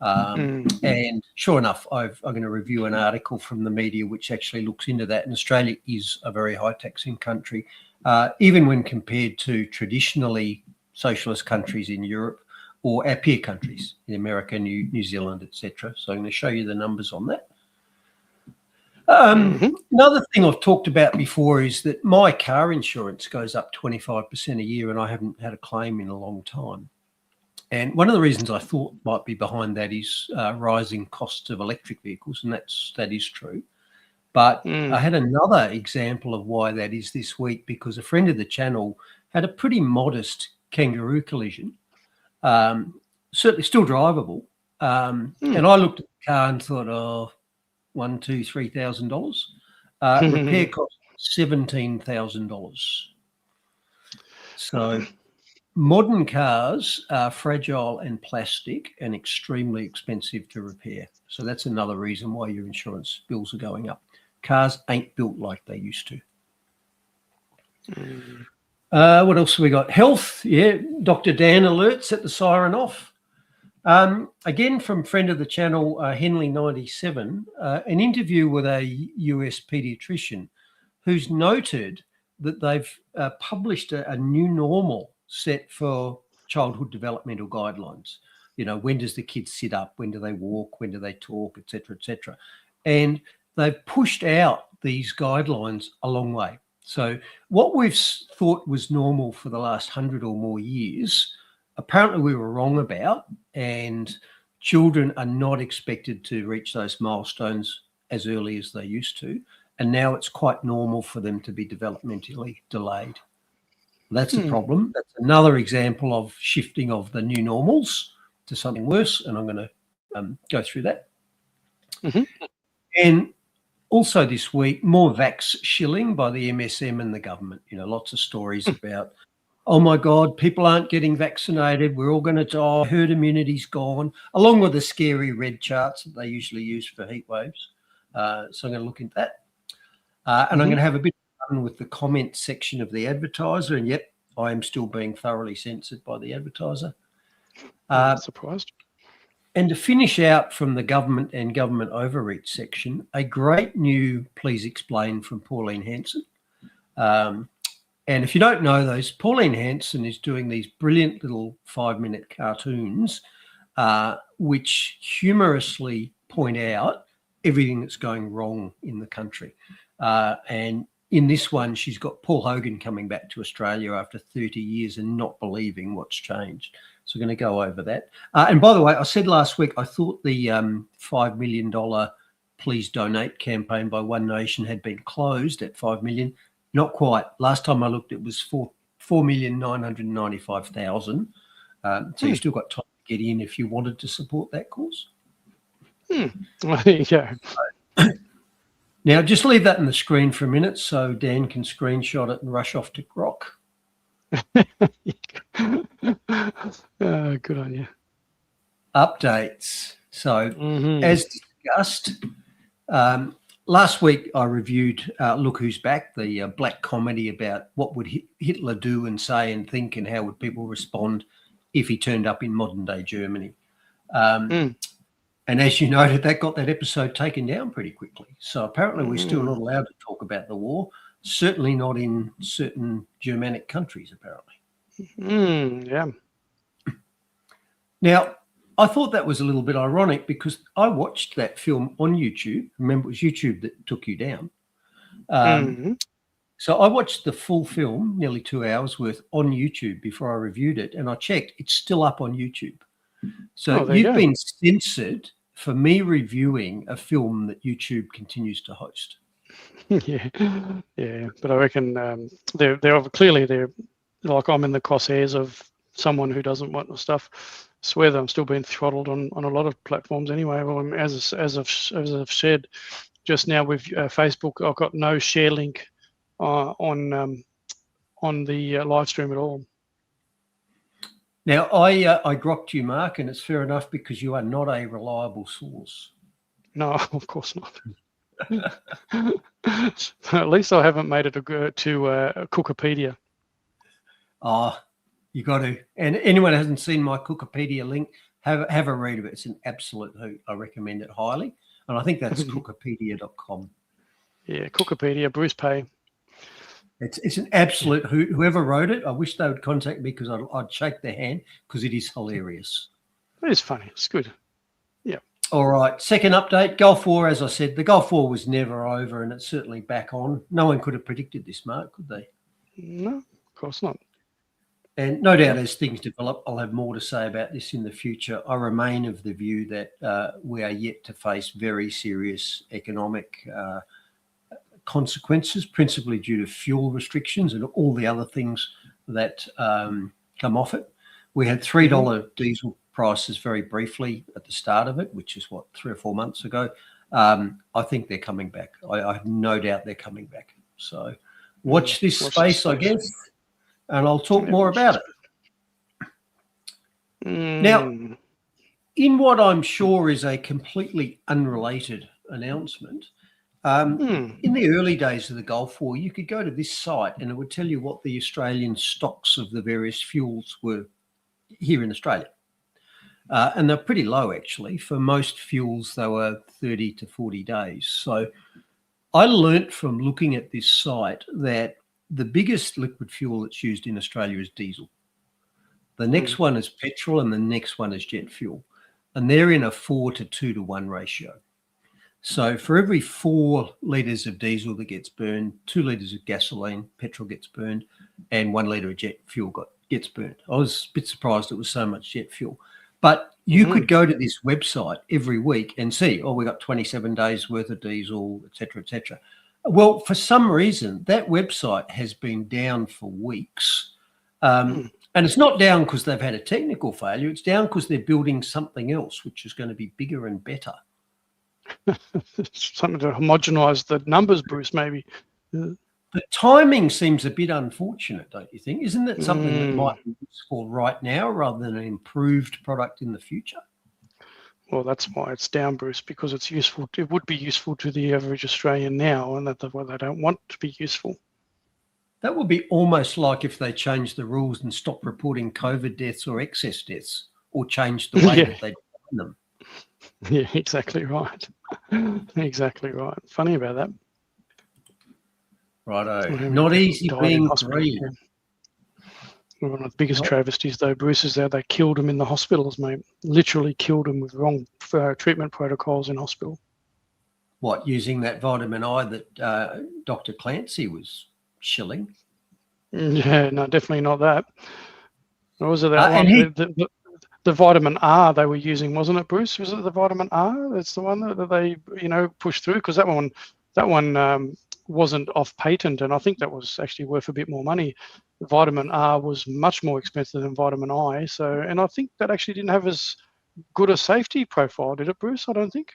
And sure enough, I'm going to review an article from the media which actually looks into that. And Australia is a very high taxing country, even when compared to traditionally socialist countries in Europe or our peer countries in America, New Zealand, etc. So I'm going to show you the numbers on that. Another thing I've talked about before is that my car insurance goes up 25% a year and I haven't had a claim in a long time. And one of the reasons I thought might be behind that is rising costs of electric vehicles, and that is true. But I had another example of why that is this week, because a friend of the channel had a pretty modest kangaroo collision, certainly still drivable. And I looked at the car and thought, oh, $1,000, $2,000, $3,000. Repair cost $17,000. So modern cars are fragile and plastic and extremely expensive to repair. So that's another reason why your insurance bills are going up. Cars ain't built like they used to. What else have we got? Health. Yeah, Dr. Dan alerts, set the siren off. Again, from friend of the channel, Henley97, an interview with a US pediatrician who's noted that they've published a new normal set for childhood developmental guidelines. You know, when does the kid sit up? When do they walk? When do they talk, et cetera, et cetera. And they've pushed out these guidelines a long way. So what we've thought was normal for the last 100 or more years, apparently we were wrong about, and children are not expected to reach those milestones as early as they used to. And now it's quite normal for them to be developmentally delayed. That's a problem. That's another example of shifting of the new normals to something worse. And I'm going to go through that. And also this week, more vax shilling by the MSM and the government. You know, lots of stories about, oh my God, people aren't getting vaccinated. We're all going to die. Herd immunity's gone, along with the scary red charts that they usually use for heat waves. So I'm going to look into that. And I'm going to have a bit of fun with the comment section of the advertiser. And yep, I am still being thoroughly censored by the advertiser. Surprised. And to finish out from the government and government overreach section, a great new Please Explain from Pauline Hanson. And if you don't know those, Pauline Hanson is doing these brilliant little 5-minute cartoons, which humorously point out everything that's going wrong in the country. And in this one, she's got Paul Hogan coming back to Australia after 30 years and not believing what's changed. So we're going to go over that. And by the way, I said last week, I thought the $5 million Please Donate campaign by One Nation had been closed at $5 million. Not quite. Last time I looked, it was $4,995,000. So you've still got time to get in if you wanted to support that cause. Well, there you go. Now, just leave that on the screen for a minute so Dan can screenshot it and rush off to Grok. Good on you. Updates. So, as discussed, last week I reviewed Look Who's Back, the black comedy about what would Hitler do and say and think, and how would people respond if he turned up in modern-day Germany. And as you noted, that got that episode taken down pretty quickly. So apparently we're still not allowed to talk about the war, certainly not in certain Germanic countries, apparently. Yeah. Now, I thought that was a little bit ironic because I watched that film on YouTube. Remember, it was YouTube that took you down. So I watched the full film, nearly 2 hours worth, on YouTube before I reviewed it. And I checked, it's still up on YouTube. So you've been censored for me reviewing a film that YouTube continues to host. Yeah. But I reckon they're clearly like I'm in the crosshairs of someone who doesn't want the stuff. I swear that I'm still being throttled on a lot of platforms anyway. Well, as I've said just now with Facebook, I've got no share link on the live stream at all. Now, I grokked you, Mark, and it's fair enough because you are not a reliable source. No, of course not. At least I haven't made it to Cookipedia. Oh, you got to. And anyone who hasn't seen my Cookipedia link, have a read of it. It's an absolute hoot. I recommend it highly. And I think that's cookipedia.com. Yeah, Cookipedia, Bruce Paix. It's an absolute hoot. Whoever wrote it, I wish they would contact me because I'd shake their hand because it is hilarious. It is funny. It's good. Yeah. All right. Second update, Gulf War. As I said, the Gulf War was never over and it's certainly back on. No one could have predicted this, Mark, could they? No, of course not. And no doubt as things develop, I'll have more to say about this in the future. I remain of the view that we are yet to face very serious economic consequences, principally due to fuel restrictions and all the other things that come off it. We had $3 diesel prices very briefly at the start of it, which is what, 3 or 4 months ago. I think they're coming back. I have no doubt they're coming back. So watch this space, I guess, and I'll talk more about it. Now, in what I'm sure is a completely unrelated announcement, in the early days of the Gulf War, you could go to this site and it would tell you what the Australian stocks of the various fuels were here in Australia. And they're pretty low, actually. For most fuels, they were 30 to 40 days. So I learnt from looking at this site that the biggest liquid fuel that's used in Australia is diesel. The next one is petrol and the next one is jet fuel. And they're in a 4 to 2 to 1 ratio. So for every 4 litres of diesel that gets burned, 2 litres of gasoline, petrol gets burned, and 1 litre of jet fuel gets burned. I was a bit surprised it was so much jet fuel. But you could go to this website every week and see, oh, we got 27 days worth of diesel, et cetera, et cetera. Well, for some reason, that website has been down for weeks. And it's not down because they've had a technical failure. It's down because they're building something else, which is going to be bigger and better. Something to homogenise the numbers, Bruce, maybe. The timing seems a bit unfortunate, don't you think? Isn't that something that might be useful right now rather than an improved product in the future? Well, that's why it's down, Bruce, because it's useful. It would be useful to the average Australian now, and that's why they don't want to be useful. That would be almost like if they changed the rules and stopped reporting COVID deaths or excess deaths, or changed the way that they define them. Yeah, exactly right. Exactly right. Funny about that. Righto. Not easy being green. One of the biggest travesties, though, Bruce, is that they killed him in the hospitals, mate. Literally killed him with wrong treatment protocols in hospital. What, using that vitamin I that Dr. Clancy was shilling? Yeah, no, definitely not that. Or was it that one? The vitamin R they were using, wasn't it, Bruce? Was it the vitamin R? That's the one that they, pushed through, because that one wasn't off patent, and I think that was actually worth a bit more money. Vitamin R was much more expensive than vitamin I. So, and I think that actually didn't have as good a safety profile, did it, Bruce? I don't think.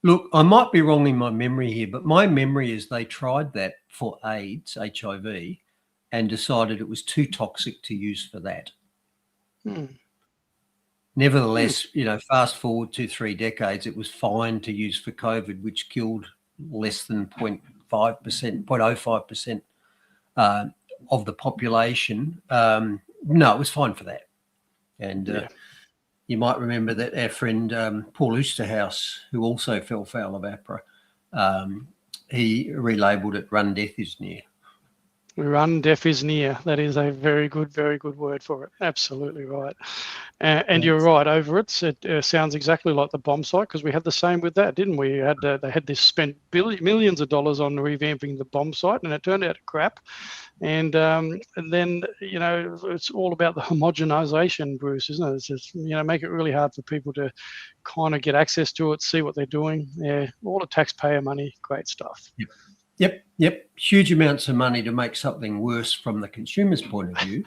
Look, I might be wrong in my memory here, but my memory is they tried that for AIDS, HIV, and decided it was too toxic to use for that. Nevertheless, fast forward 2-3 decades, it was fine to use for COVID, which killed less than 0.05% of the population. No, it was fine for that. And you might remember that our friend Paul Oosterhouse, who also fell foul of APRA, he relabelled it "Run, Death is Near." Run, death is near. That is a very good word for it. Absolutely right. And you're right over it. It sounds exactly like the bomb site, because we had the same with that, didn't we? They had this spent millions of dollars on revamping the bomb site, and it turned out crap. And then, it's all about the homogenization, Bruce, isn't it? It's just, make it really hard for people to kind of get access to it, see what they're doing. Yeah, all the taxpayer money, great stuff. Yep. Huge amounts of money to make something worse from the consumer's point of view.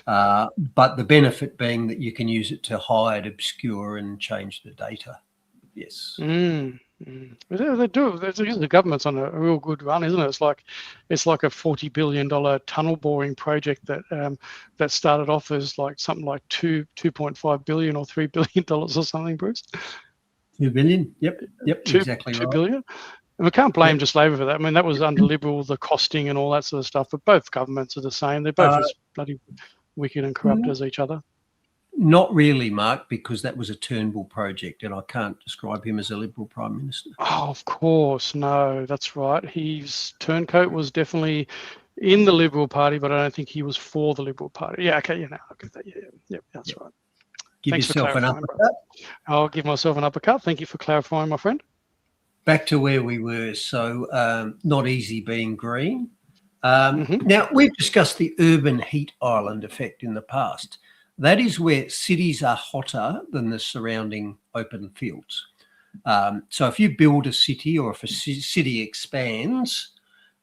But the benefit being that you can use it to hide, obscure, and change the data. Yes. They do. The government's on a real good run, isn't it? It's like a $40 billion tunnel boring project that started off as like something like $2.5 billion or $3 billion or something, Bruce. 2 billion. Yep. Exactly right. 2 billion. And we can't blame just Labor for that. I mean, that was under Liberal, the costing and all that sort of stuff. But both governments are the same. They're both as bloody wicked and corrupt as each other. Not really, Mark, because that was a Turnbull project, and I can't describe him as a Liberal Prime Minister. Oh, of course. No, that's right. His turncoat was definitely in the Liberal Party, but I don't think he was for the Liberal Party. Yeah, okay, I get that. Yeah, that's right. Give Thanks yourself an uppercut. brother. I'll give myself an uppercut. Thank you for clarifying, my friend. Back to where we were. So not easy being green. Now, we've discussed the urban heat island effect in the past. That is where cities are hotter than the surrounding open fields. So if you build a city, or if a city expands,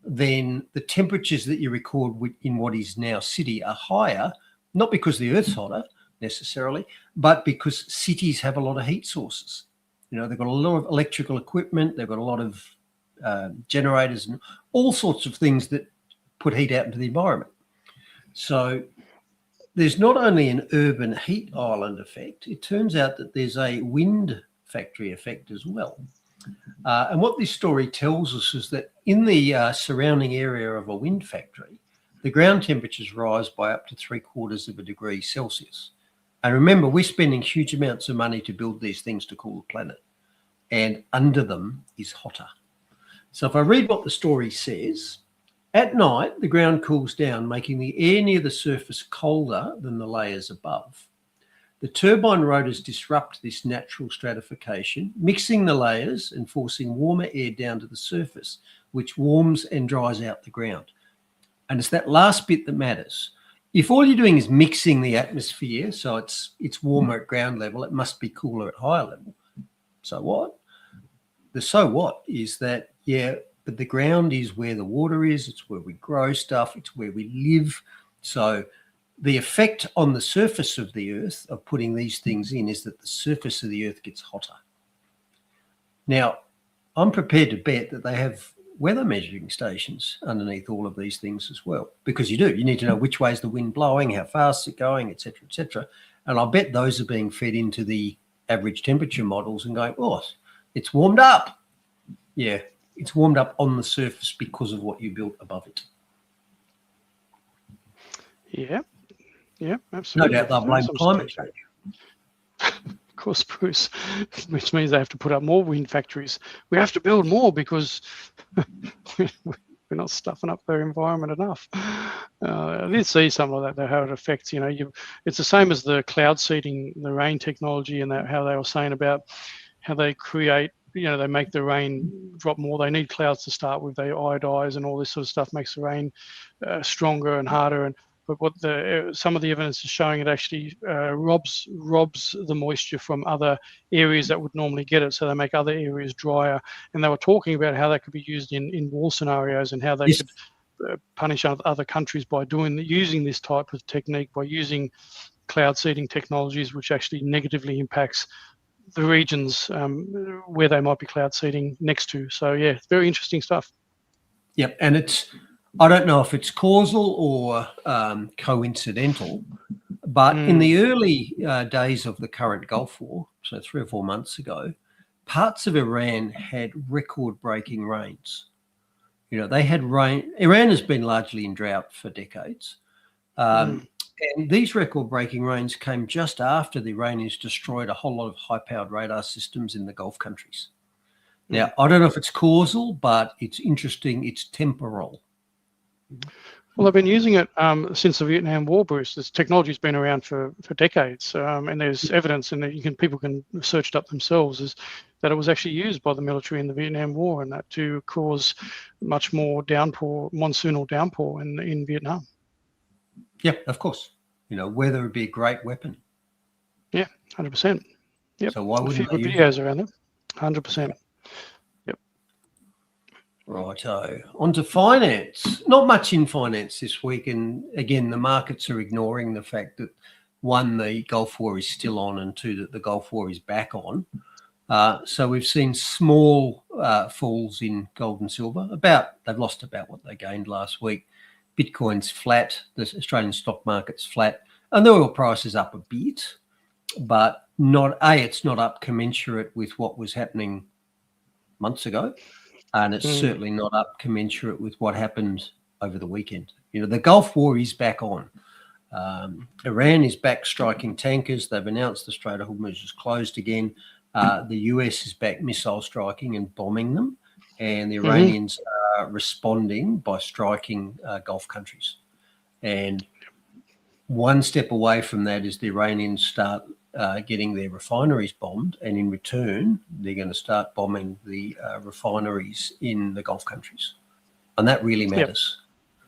then the temperatures that you record in what is now city are higher, not because the Earth's hotter necessarily, but because cities have a lot of heat sources. You know, they've got a lot of electrical equipment, they've got a lot of generators and all sorts of things that put heat out into the environment. So there's not only an urban heat island effect, it turns out that there's a wind factory effect as well. And what this story tells us is that in the surrounding area of a wind factory, the ground temperatures rise by up to 0.75 degrees Celsius. And remember, we're spending huge amounts of money to build these things to cool the planet, and under them is hotter. So if I read what the story says, at night, the ground cools down, making the air near the surface colder than the layers above. The turbine rotors disrupt this natural stratification, mixing the layers and forcing warmer air down to the surface, which warms and dries out the ground. And it's that last bit that matters. If all you're doing is mixing the atmosphere, so it's warmer at ground level, it must be cooler at higher level. So what? The so what is that, yeah, but the ground is where the water is, it's where we grow stuff, it's where we live. So the effect on the surface of the Earth of putting these things in is that the surface of the Earth gets hotter. Now, I'm prepared to bet that they have weather measuring stations underneath all of these things as well, because you do. You need to know which way is the wind blowing, how fast it's going, et cetera, et cetera. And I'll bet those are being fed into the average temperature models and going, oh, it's warmed up. Yeah, it's warmed up on the surface because of what you built above it. Yeah, absolutely. No doubt they'll blame climate change. Of course, Bruce, which means they have to put up more wind factories. We have to build more because we're not stuffing up their environment enough. I did see some of that, though, how it affects, it's the same as the cloud seeding, the rain technology, and that, how they were saying about how they create, they make the rain drop more. They need clouds to start with. They iodize and all this sort of stuff makes the rain stronger and harder. But what some of the evidence is showing, it actually robs the moisture from other areas that would normally get it. So they make other areas drier. And they were talking about how that could be used in war scenarios and how they could punish other countries by using this type of technique, by using cloud seeding technologies, which actually negatively impacts the regions where they might be cloud seeding next to. So yeah, it's very interesting stuff. Yep, and I don't know if it's causal or coincidental, but in the early days of the current Gulf War, so 3 or 4 months ago, parts of Iran had record-breaking rains. They had rain. Iran has been largely in drought for decades. And these record-breaking rains came just after the Iranians destroyed a whole lot of high-powered radar systems in the Gulf countries. Now, I don't know if it's causal, but it's interesting. It's temporal. Well, they've been using it since the Vietnam War, Bruce. This technology's been around for decades, and there's evidence, and people can search it up themselves, is that it was actually used by the military in the Vietnam War, and that to cause much more monsoonal downpour in Vietnam. Yeah, of course. Weather would be a great weapon. Yeah, 100%. Yep. So why wouldn't they use videos around them? 100%. Righto. On to finance. Not much in finance this week. And again, the markets are ignoring the fact that, one, the Gulf War is still on, and two, that the Gulf War is back on. So we've seen small falls in gold and silver. They've lost about what they gained last week. Bitcoin's flat. The Australian stock market's flat. And the oil price is up a bit, but it's not up commensurate with what was happening months ago. and it's certainly not up commensurate with what happened over the weekend. You know, the Gulf War is back on. Iran is back striking tankers. They've announced the Strait of Hormuz is closed again. The US is back missile striking and bombing them, and the Iranians are responding by striking Gulf countries. And one step away from that is the Iranians start getting their refineries bombed, and in return, they're going to start bombing the refineries in the Gulf countries. And that really matters. Yep.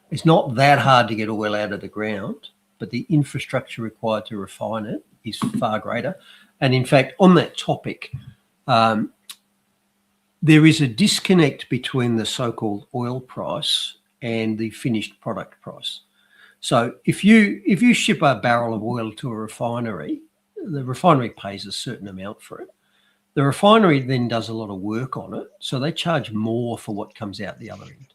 It's not that hard to get oil out of the ground, but the infrastructure required to refine it is far greater. And in fact, on that topic, there is a disconnect between the so-called oil price and the finished product price. So if you ship a barrel of oil to a refinery, the refinery pays a certain amount for it. The refinery then does a lot of work on it, so they charge more for what comes out the other end.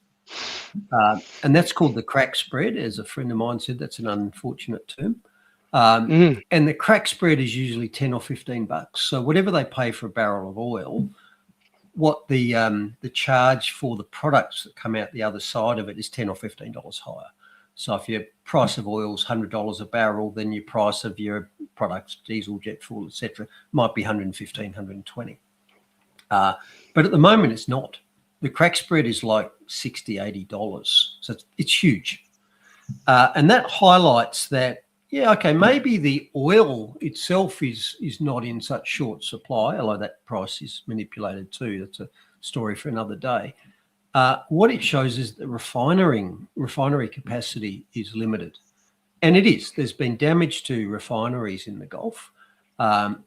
And that's called the crack spread. As a friend of mine said, that's an unfortunate term. And the crack spread is usually 10 or 15 bucks. So whatever they pay for a barrel of oil, what the charge for the products that come out the other side of it is $10 or $15 higher. So if your price of oil is $100 a barrel, then your price of your products, diesel, jet fuel, etc., might be $115, $120. But at the moment, it's not. The crack spread is like $60, $80. So it's huge. And that highlights that, yeah, okay, maybe the oil itself is not in such short supply, although that price is manipulated too. That's a story for another day. What it shows is that refinery capacity is limited. And it is. There's been damage to refineries in the Gulf.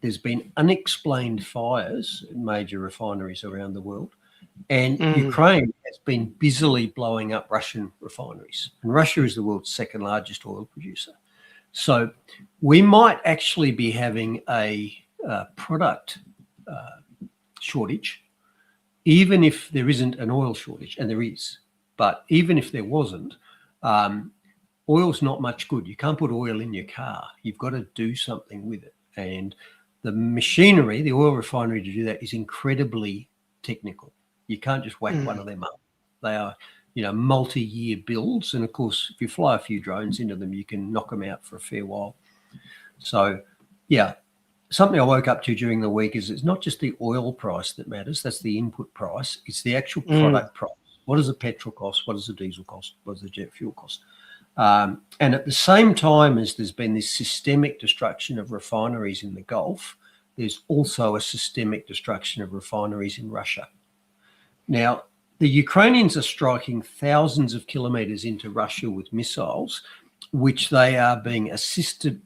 There's been unexplained fires in major refineries around the world. And Ukraine has been busily blowing up Russian refineries. And Russia is the world's second largest oil producer. So we might actually be having a product shortage, even if there isn't an oil shortage, and there is. But even if there wasn't, oil's not much good. You can't put oil in your car. You've got to do something with it. And the machinery, the oil refinery to do that is incredibly technical. You can't just whack one of them up. They are, multi-year builds. And of course, if you fly a few drones into them, you can knock them out for a fair while. So, yeah, something I woke up to during the week is it's not just the oil price that matters. That's the input price. It's the actual product price. What does the petrol cost? What does the diesel cost? What does the jet fuel cost? And at the same time as there's been this systemic destruction of refineries in the Gulf, there's also a systemic destruction of refineries in Russia. Now, the Ukrainians are striking thousands of kilometres into Russia with missiles, which they are being assisted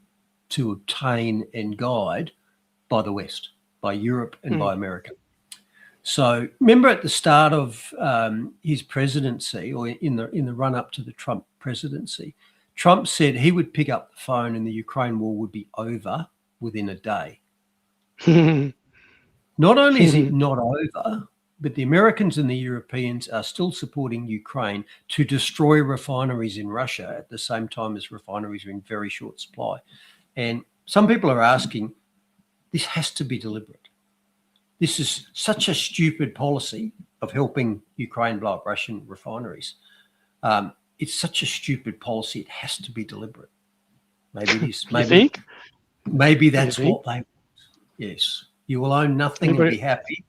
to obtain and guide by the West, by Europe and by America. So remember at the start of his presidency, or in the run-up to the Trump presidency, Trump said he would pick up the phone and the Ukraine war would be over within a day. Not only is it not over, but the Americans and the Europeans are still supporting Ukraine to destroy refineries in Russia at the same time as refineries are in very short supply. And some people are asking, this has to be deliberate. This is such a stupid policy of helping Ukraine blow up Russian refineries. It's such a stupid policy. It has to be deliberate. Maybe it is. Maybe that's what they want. Yes. You will own nothing and be happy.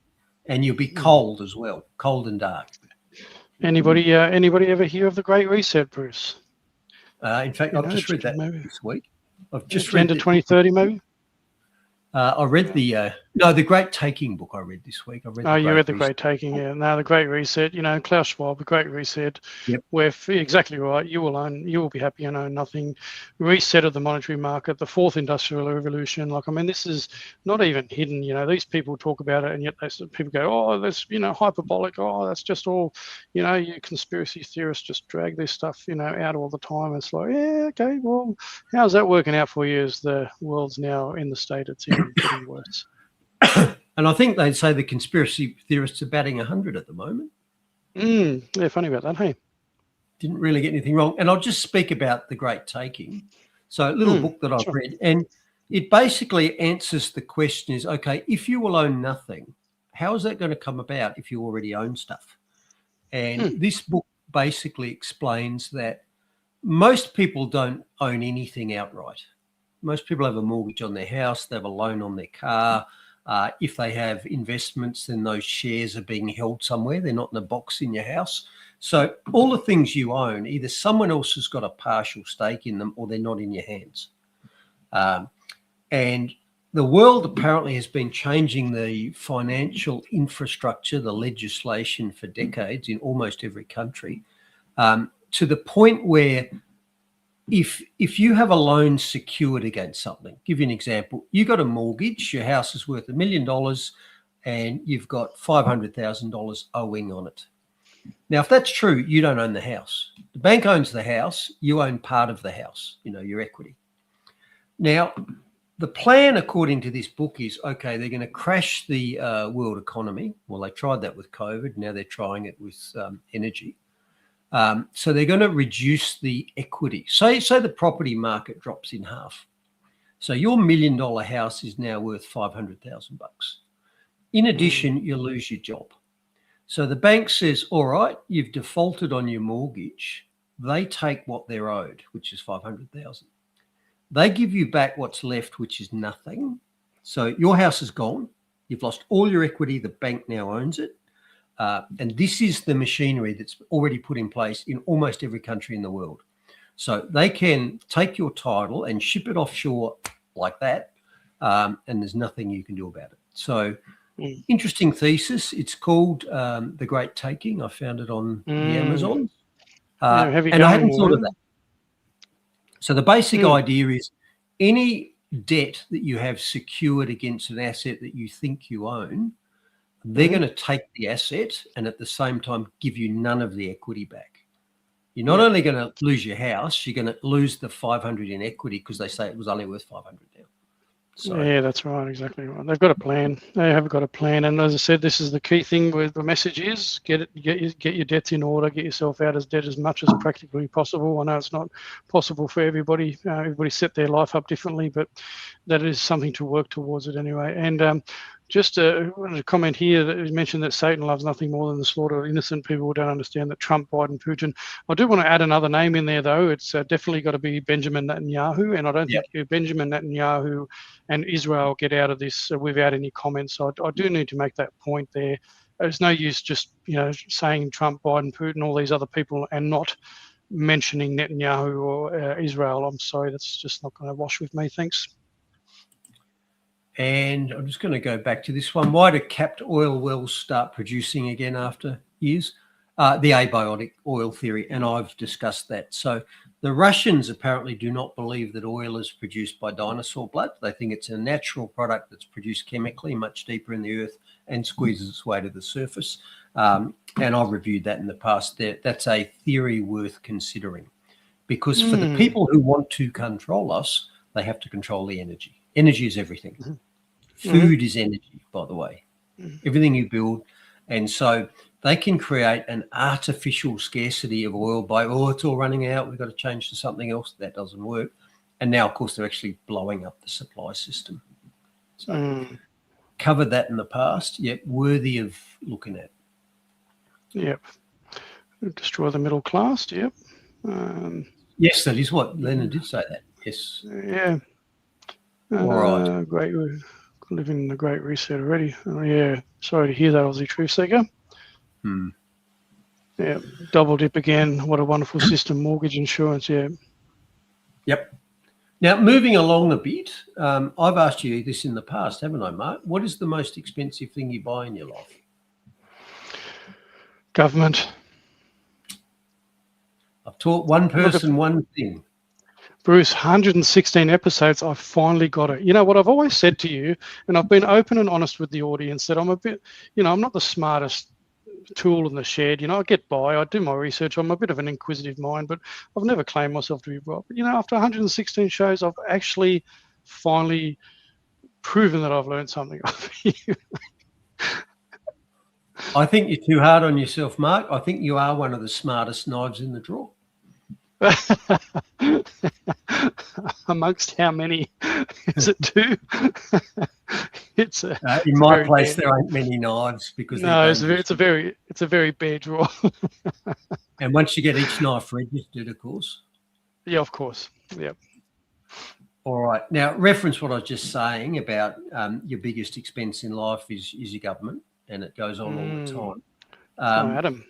And you'll be cold as well, cold and dark. Anybody ever hear of the Great Reset, Bruce? In fact, I've just read that this week. I've just read Agenda 2030, maybe. I read the Great Taking book. I read this week. You read the Great Taking, yeah. Now the Great Reset. Klaus Schwab, the Great Reset. Yep. Where exactly right. You will be happy and own nothing. Reset of the monetary market. The fourth industrial revolution. This is not even hidden. These people talk about it, and yet people go, "Oh, that's hyperbolic. Oh, that's just all." You conspiracy theorists just drag this stuff out all the time. It's like, yeah, okay. Well, how's that working out for you as the world's now in the state it's in? Getting worse. And I think they'd say the conspiracy theorists are batting 100 at the moment. Yeah, funny about that, hey? Didn't really get anything wrong. And I'll just speak about the Great Taking. So a little book that I've read, and it basically answers the question is, okay, if you will own nothing, how is that going to come about if you already own stuff? And this book basically explains that most people don't own anything outright. Most people have a mortgage on their house, they have a loan on their car. If they have investments, then those shares are being held somewhere. They're not in a box in your house. So all the things you own, either someone else has got a partial stake in them or they're not in your hands. And the world apparently has been changing the financial infrastructure, the legislation for decades in almost every country, to the point where if you have a loan secured against something, give you an example, you got a mortgage, your house is worth $1 million and you've got $500,000 owing on it. Now, if that's true, you don't own the house. The bank owns the house, you own part of the house, your equity. Now, the plan, according to this book, is, okay, they're going to crash the world economy. Well, they tried that with COVID. Now they're trying it with energy. So they're going to reduce the equity. Say the property market drops in half. So your $1 million house is now worth $500,000. In addition, you lose your job. So the bank says, all right, you've defaulted on your mortgage. They take what they're owed, which is $500,000. They give you back what's left, which is nothing. So your house is gone. You've lost all your equity. The bank now owns it. And this is the machinery that's already put in place in almost every country in the world. So they can take your title and ship it offshore like that, and there's nothing you can do about it. So interesting thesis. It's called The Great Taking. I found it on the Amazon. And I hadn't thought of that. So the basic idea is any debt that you have secured against an asset that you think you own, they're going to take the asset and at the same time give you none of the equity back. You're not only going to lose your house, you're going to lose the 500 in equity because they say it was only worth 500 now. So, yeah, that's right. Exactly right. They've got a plan. They have got a plan. And as I said, this is the key thing with the message is get your debts in order, get yourself out as debt as much as practically possible. I know it's not possible for everybody. Everybody set their life up differently, but that is something to work towards it anyway. And just wanted to comment here that you mentioned that Satan loves nothing more than the slaughter of innocent people who don't understand that Trump, Biden, Putin. I do want to add another name in there, though. It's definitely got to be Benjamin Netanyahu, and I don't think Benjamin Netanyahu and Israel get out of this without any comments. So I do need to make that point there. There's no use just saying Trump, Biden, Putin, all these other people, and not mentioning Netanyahu or Israel. I'm sorry, that's just not going to wash with me. Thanks. And I'm just going to go back to this one. Why do capped oil wells start producing again after years? The abiotic oil theory, and I've discussed that. So the Russians apparently do not believe that oil is produced by dinosaur blood. They think it's a natural product that's produced chemically much deeper in the earth and squeezes its way to the surface. And I've reviewed that in the past. That's a theory worth considering, because for the people who want to control us, they have to control the energy. Energy is everything. Food is energy, by the way. Everything you build. And so they can create an artificial scarcity of oil by, it's all running out, we've got to change to something else. That doesn't work. And now, of course, they're actually blowing up the supply system. So covered that in the past, yet worthy of looking at. Yep. Destroy the middle class, yep. Yes, that is what Lenin did say that. Yes. Yeah. All right. Great. We're living in the Great Reset already. Yeah. Sorry to hear that, Aussie Truth Seeker. Yeah. Double dip again. What a wonderful system. Mortgage insurance. Yeah. Yep. Now, moving along a bit, I've asked you this in the past, haven't I, Mark? What is the most expensive thing you buy in your life? Government. I've taught one person one thing. Bruce, 116 episodes, I finally got it. You know what I've always said to you, and I've been open and honest with the audience, that I'm a bit, I'm not the smartest tool in the shed. I get by, I do my research, I'm a bit of an inquisitive mind, but I've never claimed myself to be right. But, after 116 shows, I've actually finally proven that I've learned something off you. I think you're too hard on yourself, Mark. I think you are one of the smartest knives in the drawer. Amongst how many? Is it two? it's a In it's a my very place, bad, there ain't many knives because no, they're it's dangerous. a very bad draw. And once you get each knife registered, of course. Yeah, of course. Yeah. All right. Now, reference what I was just saying about your biggest expense in life is your government, and it goes on all the time. Hi, Adam.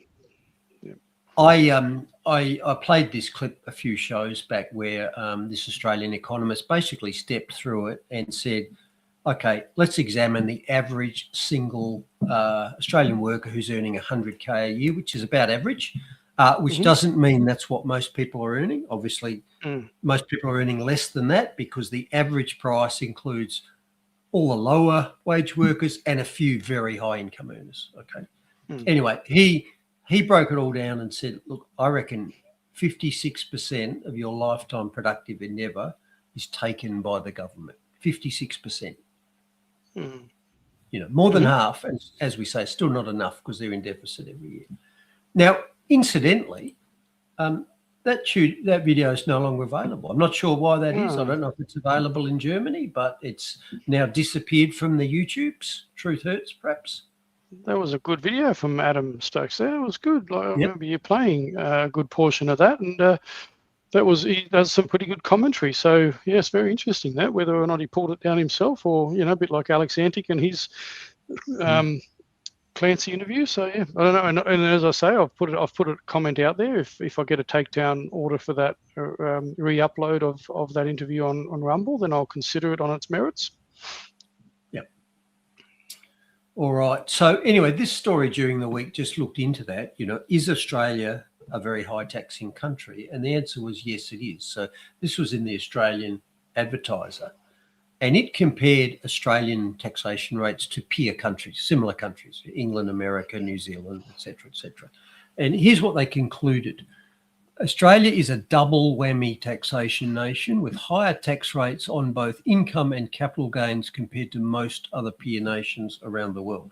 I played this clip a few shows back where this Australian economist basically stepped through it and said, okay, let's examine the average single Australian worker who's earning 100K a year, which is about average, which doesn't mean that's what most people are earning. Obviously, most people are earning less than that because the average price includes all the lower wage workers and a few very high income earners. Okay. Anyway, he broke it all down and said, look, I reckon 56% of your lifetime productive endeavour is taken by the government. 56%. You know, more than half, and as we say, still not enough because they're in deficit every year. Now, incidentally, that video is no longer available. I'm not sure why that is. I don't know if it's available in Germany, but it's now disappeared from the YouTubes. Truth hurts, perhaps. That was a good video from Adam Stokes there. It was good. Like, I remember you playing a good portion of that, and he does some pretty good commentary. So yes, very interesting that, whether or not he pulled it down himself or, you know, a bit like Alex Antic and his Clancy interview. So yeah, I don't know. And as I say, I've put a comment out there. If I get a takedown order for that re-upload of that interview on Rumble, then I'll consider it on its merits. All right. So anyway, this story during the week just looked into that. You know, is Australia a very high taxing country? And the answer was yes, it is. So this was in the Australian Advertiser, and it compared Australian taxation rates to peer countries, similar countries, England, America, New Zealand, etc., etc. And here's what they concluded. Australia is a double whammy taxation nation with higher tax rates on both income and capital gains compared to most other peer nations around the world.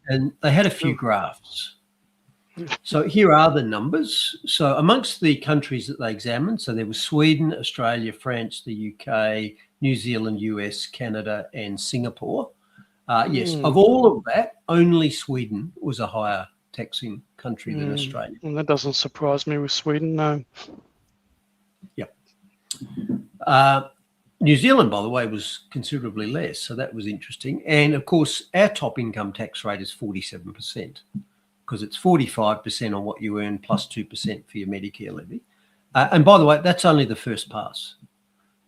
And they had a few graphs. So here are the numbers. So amongst the countries that they examined, so there was Sweden, Australia, France, the UK, New Zealand, US, Canada, and Singapore. Yes, of all of that, only Sweden was a higher taxing country than Australia. And that doesn't surprise me with Sweden, no. Yep. New Zealand, by the way, was considerably less, so that was interesting. And of course, our top income tax rate is 47% because it's 45% on what you earn plus 2% for your Medicare levy. And by the way, that's only the first pass.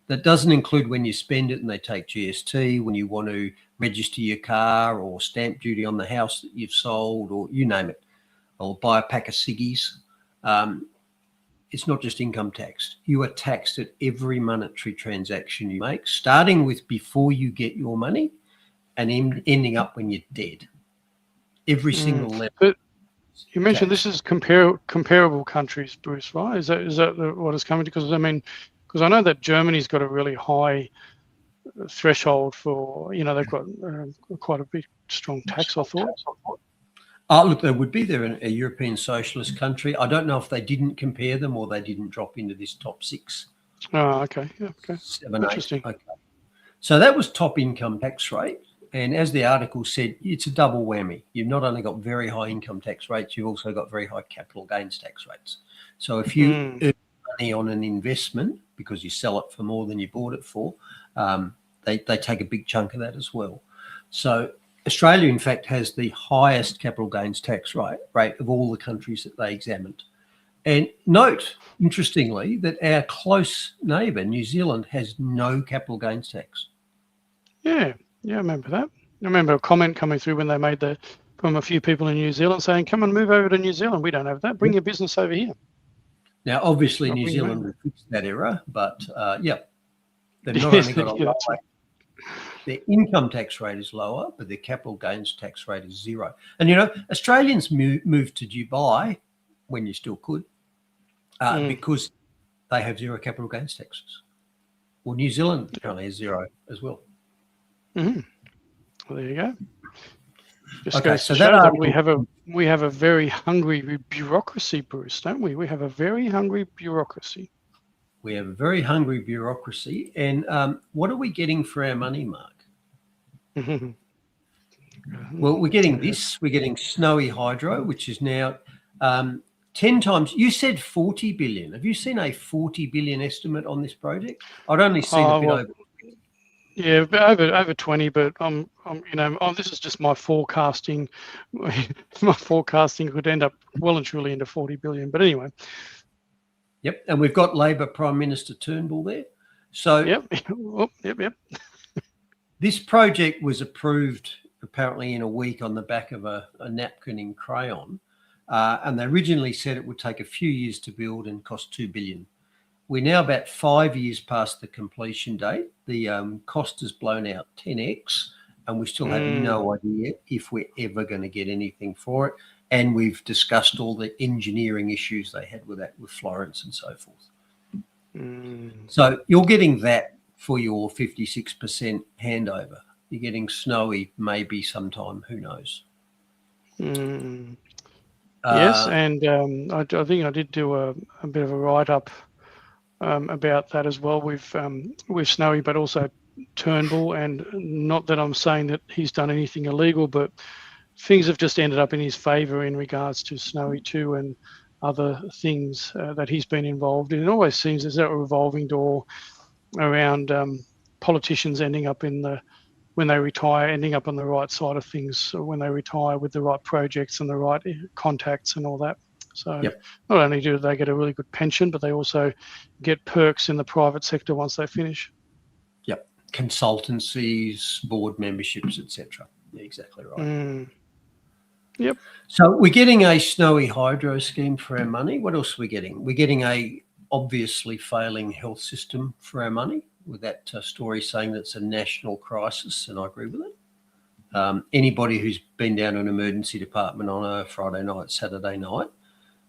That doesn't include when you spend it and they take GST, when you want to register your car or stamp duty on the house that you've sold, or you name it, or buy a pack of ciggies. It's not just income tax. You are taxed at every monetary transaction you make, starting with before you get your money and ending up when you're dead. Every single level. But you mentioned this is comparable countries, Bruce, right? Is that what it's coming to? Because because I know that Germany's got a really high threshold for, you know, they've got quite a big strong tax, I thought. Look, they would be. They're a European socialist country. I don't know if they didn't compare them or they didn't drop into this top 6. Oh, okay. Yeah, okay. 7, Interesting. 8. Okay. So that was top income tax rate. And as the article said, it's a double whammy. You've not only got very high income tax rates, you've also got very high capital gains tax rates. So if you earn money on an investment because you sell it for more than you bought it for, they take a big chunk of that as well. So Australia, in fact, has the highest capital gains tax rate of all the countries that they examined. And note, interestingly, that our close neighbour, New Zealand, has no capital gains tax. Yeah, I remember that. I remember a comment coming through when they made from a few people in New Zealand saying, come and move over to New Zealand. We don't have that. Bring your business over here. Now, obviously, New Zealand will fix that error, but they've not only got a lower, their income tax rate is lower, but their capital gains tax rate is 0. And, you know, Australians moved to Dubai when you still could because they have 0 capital gains taxes. Well, New Zealand currently has 0 as well. Well, there you go. Just Okay, goes so to that show that article, we have a very hungry bureaucracy, Bruce, don't we? We have a very hungry bureaucracy. We have a very hungry bureaucracy. And what are we getting for our money, Mark? Well, we're getting this. We're getting snowy hydro, which is now 10 times. You said 40 billion. Have you seen a 40 billion estimate on this project? I'd only seen a bit well, over. Yeah, but over 20, but this is just my forecasting. My forecasting could end up well and truly into 40 billion. But anyway. Yep, and we've got Labor Prime Minister Turnbull there. So yep. Oh, yep. This project was approved apparently in a week on the back of a napkin in crayon, and they originally said it would take a few years to build and cost $2 billion. We're now about 5 years past the completion date. The cost has blown out 10x, and we still have no idea if we're ever going to get anything for it. And we've discussed all the engineering issues they had with that, with Florence and so forth. So you're getting that for your 56% handover. You're getting snowy maybe sometime, who knows? Yes, and I think I did do a bit of a write-up about that as well with Snowy, but also Turnbull. And not that I'm saying that he's done anything illegal, but things have just ended up in his favour in regards to Snowy too, and other things that he's been involved in. It always seems there's a revolving door around politicians ending up when they retire, ending up on the right side of things when they retire, with the right projects and the right contacts and all that. So Not only do they get a really good pension, but they also get perks in the private sector once they finish. Yep, consultancies, board memberships, etc. Yeah, exactly right. Yep. So we're getting a snowy hydro scheme for our money. What else are we getting? We're getting a obviously failing health system for our money, with that story saying that it's a national crisis, and I agree with it. Anybody who's been down to an emergency department on a Friday night, Saturday night,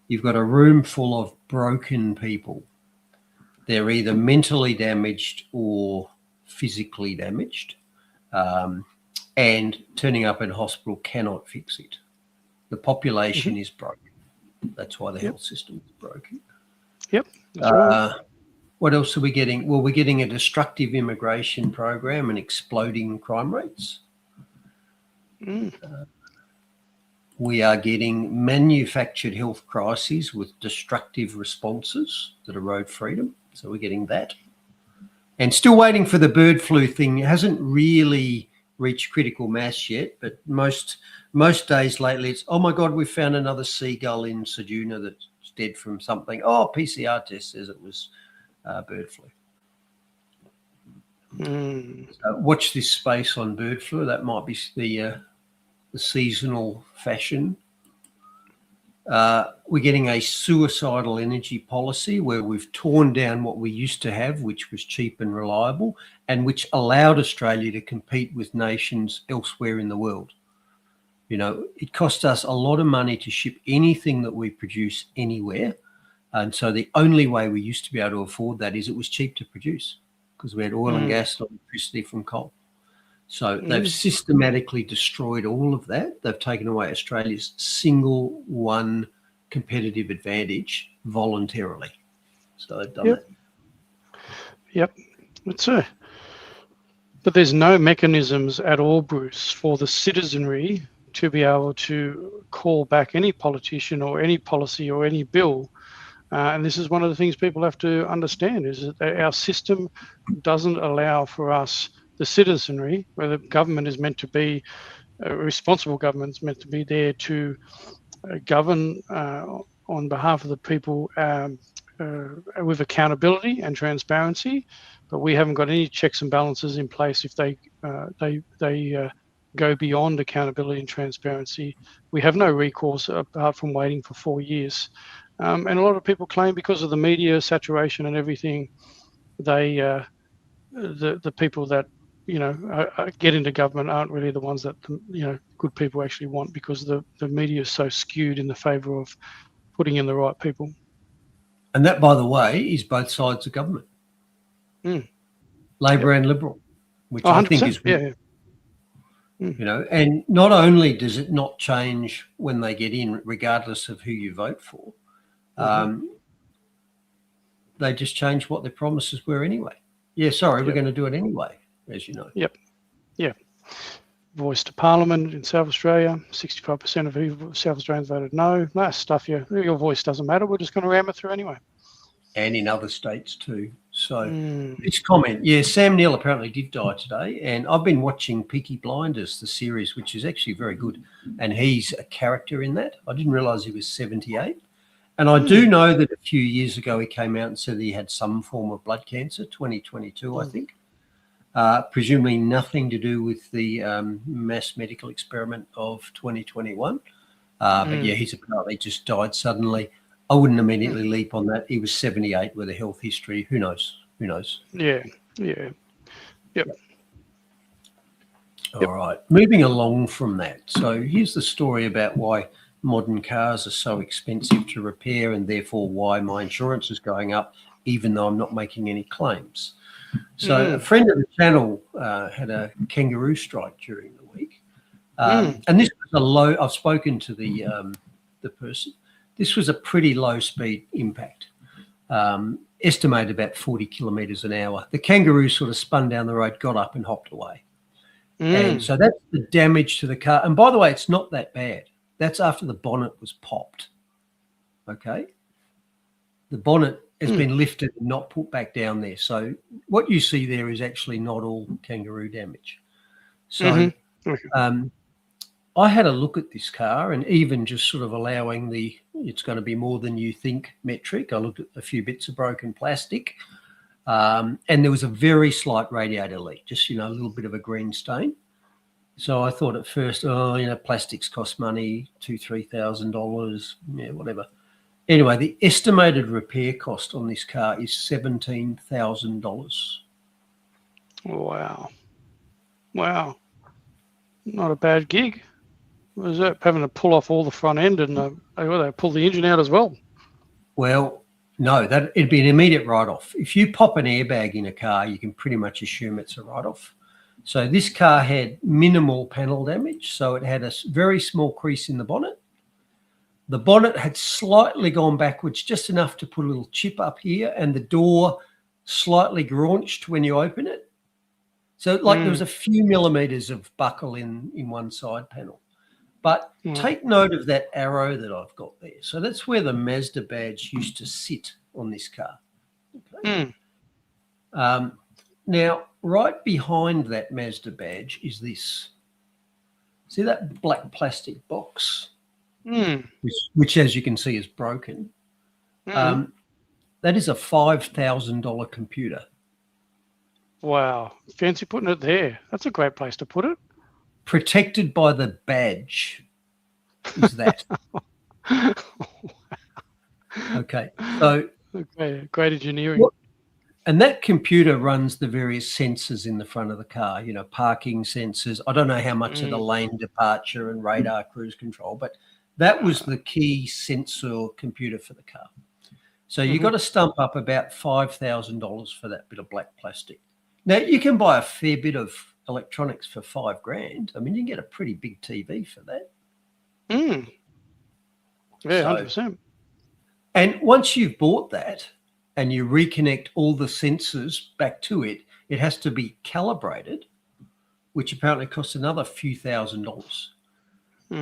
you've got a room full of broken people. They're either mentally damaged or physically damaged, and turning up in hospital cannot fix it. The population is broken. That's why the health system is broken. Yep. That's right. What else are we getting? Well, we're getting a destructive immigration program and exploding crime rates. We are getting manufactured health crises with destructive responses that erode freedom. So we're getting that. And still waiting for the bird flu thing. It hasn't really reached critical mass yet, but most days lately it's, oh my God, we found another seagull in Ceduna that's dead from something. Oh, PCR test says it was bird flu. So watch this space on bird flu. That might be the seasonal fashion. We're getting a suicidal energy policy where we've torn down what we used to have, which was cheap and reliable, and which allowed Australia to compete with nations elsewhere in the world. You know, it cost us a lot of money to ship anything that we produce anywhere. And so the only way we used to be able to afford that is it was cheap to produce, because we had oil and gas and electricity from coal. So they've systematically destroyed all of that. They've taken away Australia's single one competitive advantage voluntarily. So they've done that. Yep. But there's no mechanisms at all, Bruce, for the citizenry to be able to call back any politician or any policy or any bill. And this is one of the things people have to understand, is that our system doesn't allow for us, the citizenry, where the government is meant to be, a responsible government is meant to be there to govern on behalf of the people with accountability and transparency, but we haven't got any checks and balances in place if they go beyond accountability and transparency. We have no recourse apart from waiting for 4 years. And a lot of people claim because of the media saturation and everything, the people that get into government aren't really the ones that good people actually want, because the media is so skewed in the favour of putting in the right people. And that, by the way, is both sides of government, Labor and Liberal, which I think is and not only does it not change when they get in, regardless of who you vote for, they just change what their promises were anyway. Yeah, sorry, we're going to do it anyway, as you know. Yep. Yeah. voice to Parliament in South Australia. 65% of South Australians voted no. That stuff, your voice doesn't matter. We're just going to ram it through anyway. And in other states too. So this comment, Sam Neill apparently did die today, and I've been watching Peaky Blinders, the series, which is actually very good, and he's a character in that. I didn't realise he was 78. And I do know that a few years ago he came out and said he had some form of blood cancer, 2022, I think. Presumably nothing to do with the mass medical experiment of 2021. But yeah, he's apparently just died suddenly. I wouldn't immediately leap on that. He was 78 with a health history. Who knows? Who knows? Yeah. Yep. All right. Moving along from that. So here's the story about why modern cars are so expensive to repair and therefore why my insurance is going up, even though I'm not making any claims. So a friend of the channel had a kangaroo strike during the week. And this was a low, I've spoken to the person. This was a pretty low speed impact, estimated about 40 kilometres an hour. The kangaroo sort of spun down the road, got up and hopped away. And so that's the damage to the car. And by the way, it's not that bad. That's after the bonnet was popped. Okay. The bonnet has been lifted and not put back down there. So what you see there is actually not all kangaroo damage. So I had a look at this car, and even just sort of allowing the it's going to be more than you think metric. I looked at a few bits of broken plastic, and there was a very slight radiator leak, just, a little bit of a green stain. So I thought at first, plastics cost money, $2,000-$3,000, whatever. Anyway, the estimated repair cost on this car is $17,000. Wow. Not a bad gig. Was that having to pull off all the front end and they pull the engine out as well? Well, no, it'd be an immediate write-off. If you pop an airbag in a car, you can pretty much assume it's a write-off. So this car had minimal panel damage. So it had a very small crease in the bonnet. The bonnet had slightly gone backwards, just enough to put a little chip up here, and the door slightly graunched when you open it. So there was a few millimetres of buckle in one side panel. But take note of that arrow that I've got there. So that's where the Mazda badge used to sit on this car. Okay. Now, right behind that Mazda badge is this. See that black plastic box, which as you can see is broken? That is a $5,000 computer. Wow. Fancy putting it there. That's a great place to put it. Protected by the badge is that. Okay. So great engineering. And that computer runs the various sensors in the front of the car, parking sensors. I don't know how much of the lane departure and radar cruise control, but that was the key sensor computer for the car. So you got to stump up about $5,000 for that bit of black plastic. Now, you can buy a fair bit of electronics for $5,000. I mean, you can get a pretty big TV for that. Yeah, 100%. And once you've bought that and you reconnect all the sensors back to it, it has to be calibrated, which apparently costs another few $1,000s.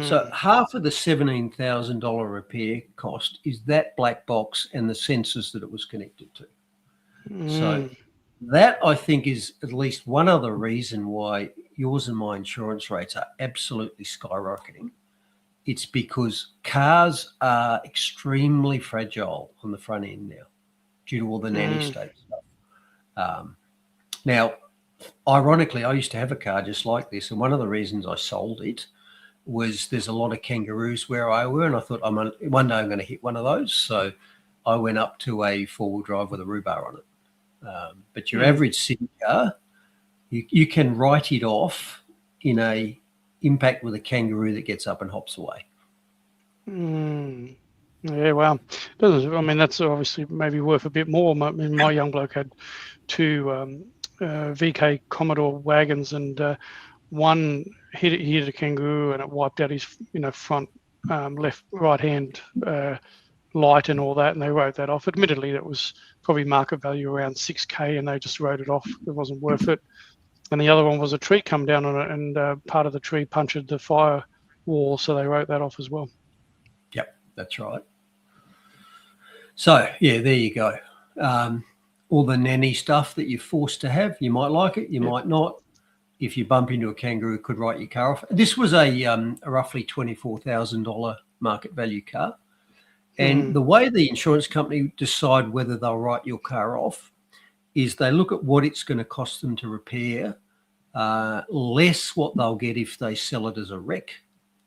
So half of the $17,000 repair cost is that black box and the sensors that it was connected to. So that, I think, is at least one other reason why yours and my insurance rates are absolutely skyrocketing. It's because cars are extremely fragile on the front end now due to all the nanny state stuff. Now, ironically, I used to have a car just like this, and one of the reasons I sold it was there's a lot of kangaroos where I were, and I thought one day I'm going to hit one of those. So I went up to a four-wheel drive with a rhubarb on it. But your average city car, you can write it off in a impact with a kangaroo that gets up and hops away. Yeah, well, that's obviously maybe worth a bit more. My young bloke had two VK Commodore wagons, and one hit a kangaroo and it wiped out his front right hand light and all that, and they wrote that off. Admittedly, that was probably market value around $6,000, and they just wrote it off. It wasn't worth it. and the other one was a tree come down on it, and part of the tree punctured the fire wall, so they wrote that off as well. Yep, that's right. So yeah, there you go. All the nanny stuff that you're forced to have, you might like it, you might not. If you bump into a kangaroo, it could write your car off. This was a roughly $24,000 market value car. And the way the insurance company decide whether they'll write your car off is they look at what it's going to cost them to repair, less what they'll get if they sell it as a wreck.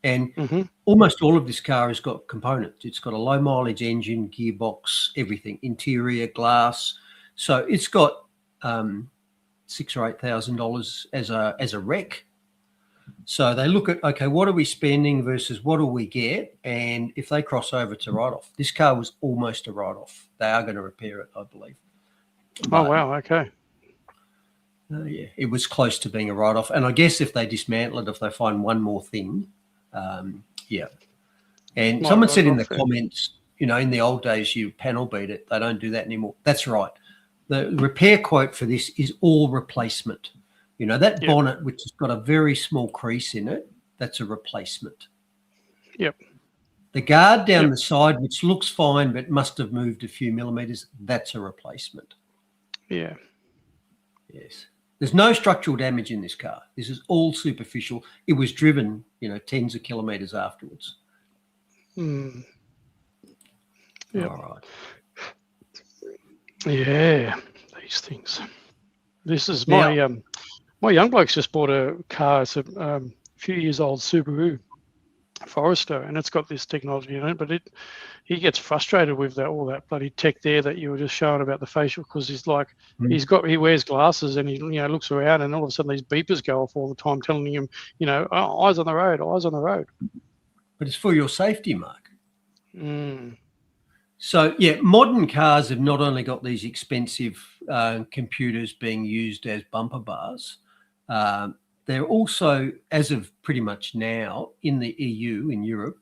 And almost all of this car has got components. It's got a low mileage engine, gearbox, everything, interior, glass. So it's got $6,000 or $8,000 as a wreck. So they look at, okay, what are we spending versus what do we get? And if they cross over to write-off, this car was almost a write-off. They are going to repair it, I believe. Oh, wow. Okay. Yeah, it was close to being a write-off. And I guess if they dismantle it, if they find one more thing, yeah. And someone said in the comments, you know, in the old days, you panel beat it. They don't do that anymore. That's right. The repair quote for this is all replacement. You know, that bonnet, which has got a very small crease in it, that's a replacement. Yep. The guard down the side, which looks fine but must have moved a few millimeters, that's a replacement. Yeah. Yes. There's no structural damage in this car. This is all superficial. It was driven, you know, tens of kilometers afterwards. Yeah. All right. Yeah. These things. This is my my young bloke's just bought a car. It's a few years old Subaru Forester, and it's got this technology in it. But he gets frustrated with all that bloody tech there that you were just showing about the facial, because he's like, he wears glasses and he looks around, and all of a sudden these beepers go off all the time, telling him, oh, eyes on the road, eyes on the road. But it's for your safety, Mark. So, yeah, modern cars have not only got these expensive computers being used as bumper bars, they're also, as of pretty much now, in the EU, in Europe,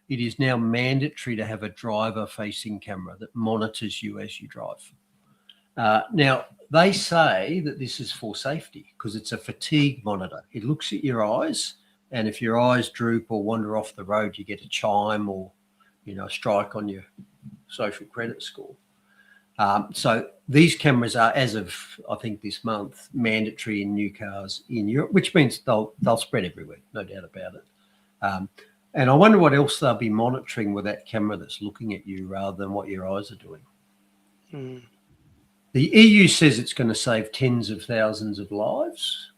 it is now mandatory to have a driver-facing camera that monitors you as you drive. Now, they say that this is for safety because it's a fatigue monitor. It looks at your eyes, and if your eyes droop or wander off the road, you get a chime or, a strike on your social credit score. So these cameras are, as of I think this month, mandatory in new cars in Europe, which means they'll spread everywhere, no doubt about it. And I wonder what else they'll be monitoring with that camera that's looking at you rather than what your eyes are doing. The EU says it's going to save tens of thousands of lives.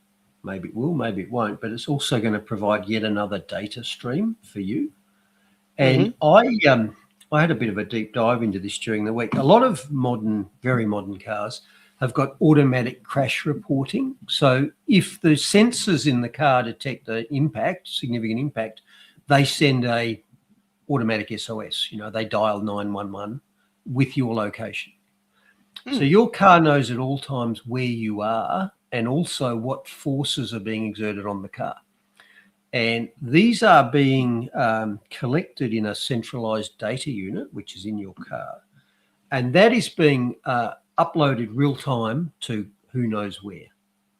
Maybe it will, maybe it won't, but it's also going to provide yet another data stream for you. And I had a bit of a deep dive into this during the week. A lot of very modern cars have got automatic crash reporting. So if the sensors in the car detect an impact, significant impact, they send a automatic SOS. They dial 911 with your location. So your car knows at all times where you are and also what forces are being exerted on the car. And these are being collected in a centralized data unit, which is in your car. And that is being uploaded real time to who knows where,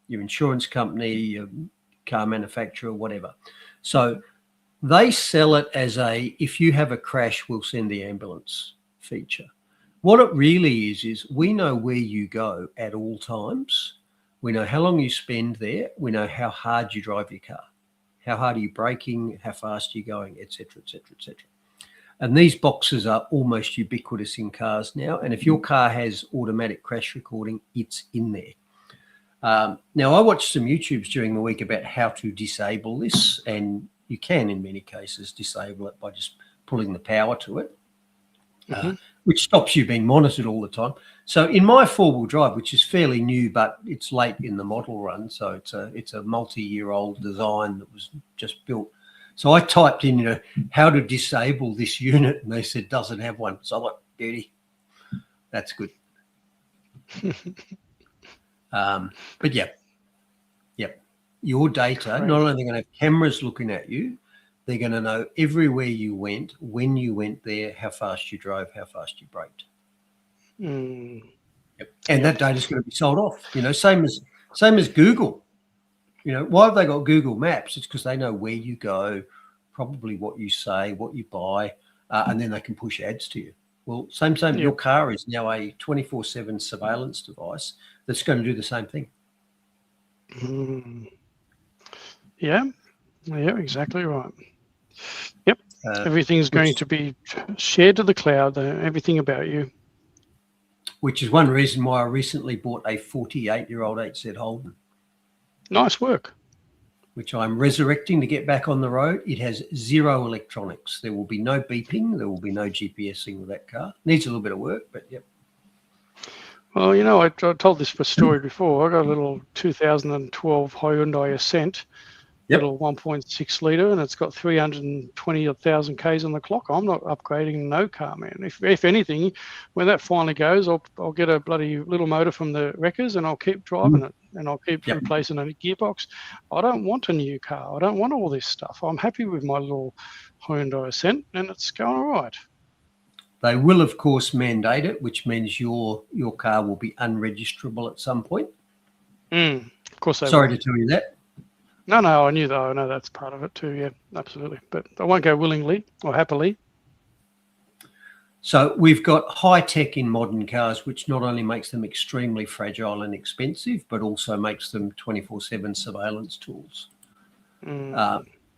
your insurance company, your car manufacturer, whatever. So they sell it as if you have a crash, we'll send the ambulance feature. What it really is we know where you go at all times. We know how long you spend there. We know how hard you drive your car. How hard are you braking? How fast are you going, et cetera, et cetera, et cetera. And these boxes are almost ubiquitous in cars now. And if your car has automatic crash recording, it's in there. Now, I watched some YouTubes during the week about how to disable this. And you can, in many cases, disable it by just pulling the power to it, which stops you being monitored all the time. So in my four-wheel drive, which is fairly new, but it's late in the model run, so it's a multi-year-old design that was just built. So I typed in, how to disable this unit, and they said doesn't have one. So I thought, beauty, that's good. But yeah, your data, not only are they going to have cameras looking at you, they're going to know everywhere you went, when you went there, how fast you drove, how fast you braked. And that data is going to be sold off. Same as Google. You know, why have they got Google Maps? It's because they know where you go, probably what you say, what you buy, and then they can push ads to you. Well, same. Your car is now a 24/7 surveillance device that's going to do the same thing. Yeah, exactly right. Yep, everything's going to be shared to the cloud, everything about you. Which is one reason why I recently bought a 48-year-old HZ Holden. Nice work. Which I'm resurrecting to get back on the road. It has zero electronics. There will be no beeping. There will be no GPSing with that car. Needs a little bit of work, but yep. Well, you know, I told this story before. I got a little 2012 Hyundai Ascent, little 1.6 litre, and it's got 320,000 Ks on the clock. I'm not upgrading no car, man. If anything, when that finally goes, I'll get a bloody little motor from the wreckers and I'll keep driving it, and I'll keep replacing a gearbox. I don't want a new car. I don't want all this stuff. I'm happy with my little Hyundai Ascent, and it's going all right. They will, of course, mandate it, which means your car will be unregisterable at some point. Of course they Sorry will. to tell you that. No, I knew that. I know that's part of it too. Yeah, absolutely. But I won't go willingly or happily. So we've got high tech in modern cars, which not only makes them extremely fragile and expensive, but also makes them 24/7 surveillance tools.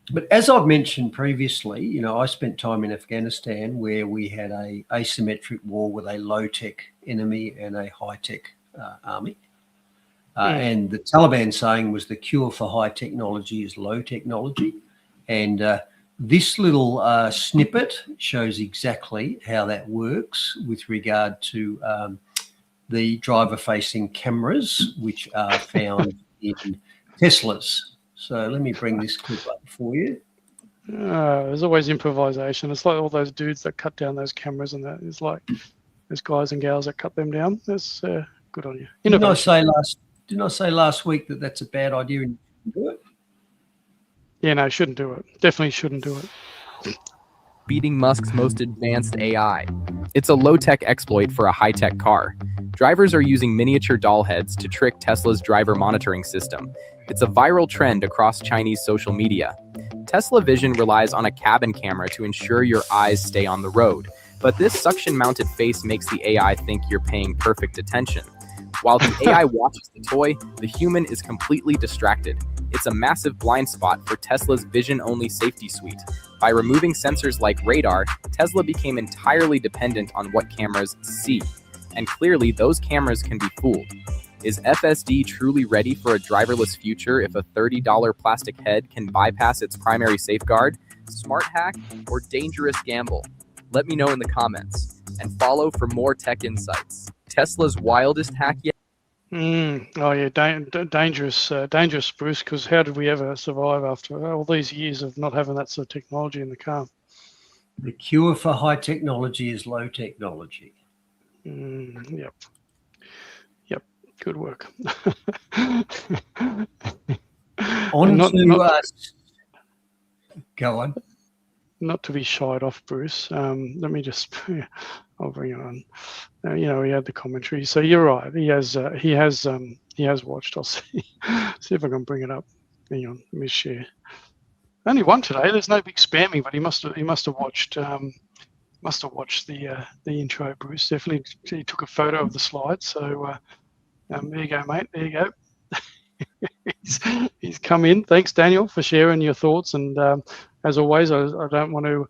But as I've mentioned previously, you know, I spent time in Afghanistan where we had a asymmetric war with a low tech enemy and a high tech army. And the Taliban saying was the cure for high technology is low technology. And this little snippet shows exactly how that works with regard to the driver-facing cameras, which are found in Teslas. So let me bring this clip up for you. There's always improvisation. It's like all those dudes that cut down those cameras, and that is like there's guys and gals that cut them down. That's good on you. Didn't I say last week that that's a bad idea and you shouldn't do it? Yeah, no, shouldn't do it. Definitely shouldn't do it. Beating Musk's most advanced AI. It's a low-tech exploit for a high-tech car. Drivers are using miniature doll heads to trick Tesla's driver monitoring system. It's a viral trend across Chinese social media. Tesla Vision relies on a cabin camera to ensure your eyes stay on the road, but this suction-mounted face makes the AI think you're paying perfect attention. While the AI watches the toy, the human is completely distracted. It's a massive blind spot for Tesla's vision-only safety suite. By removing sensors like radar, Tesla became entirely dependent on what cameras see. And clearly, those cameras can be fooled. Is FSD truly ready for a driverless future if a $30 plastic head can bypass its primary safeguard? Smart hack or dangerous gamble? Let me know in the comments. And follow for more tech insights. Tesla's wildest hack yet? Oh yeah, dangerous, Bruce. Because how did we ever survive after all these years of not having that sort of technology in the car? The cure for high technology is low technology. Yep. Good work. Go on. Not to be shied off, Bruce. Let me just. I'll bring it on. You know, he had the commentary, so you're right. He has watched. I'll see if I can bring it up. Hang on, let me share. Only one today. There's no big spamming, but he must have watched. The intro, Bruce. Definitely, he took a photo of the slide. So there you go, mate. There you go. He's come in. Thanks, Daniel, for sharing your thoughts. And as always, I don't want to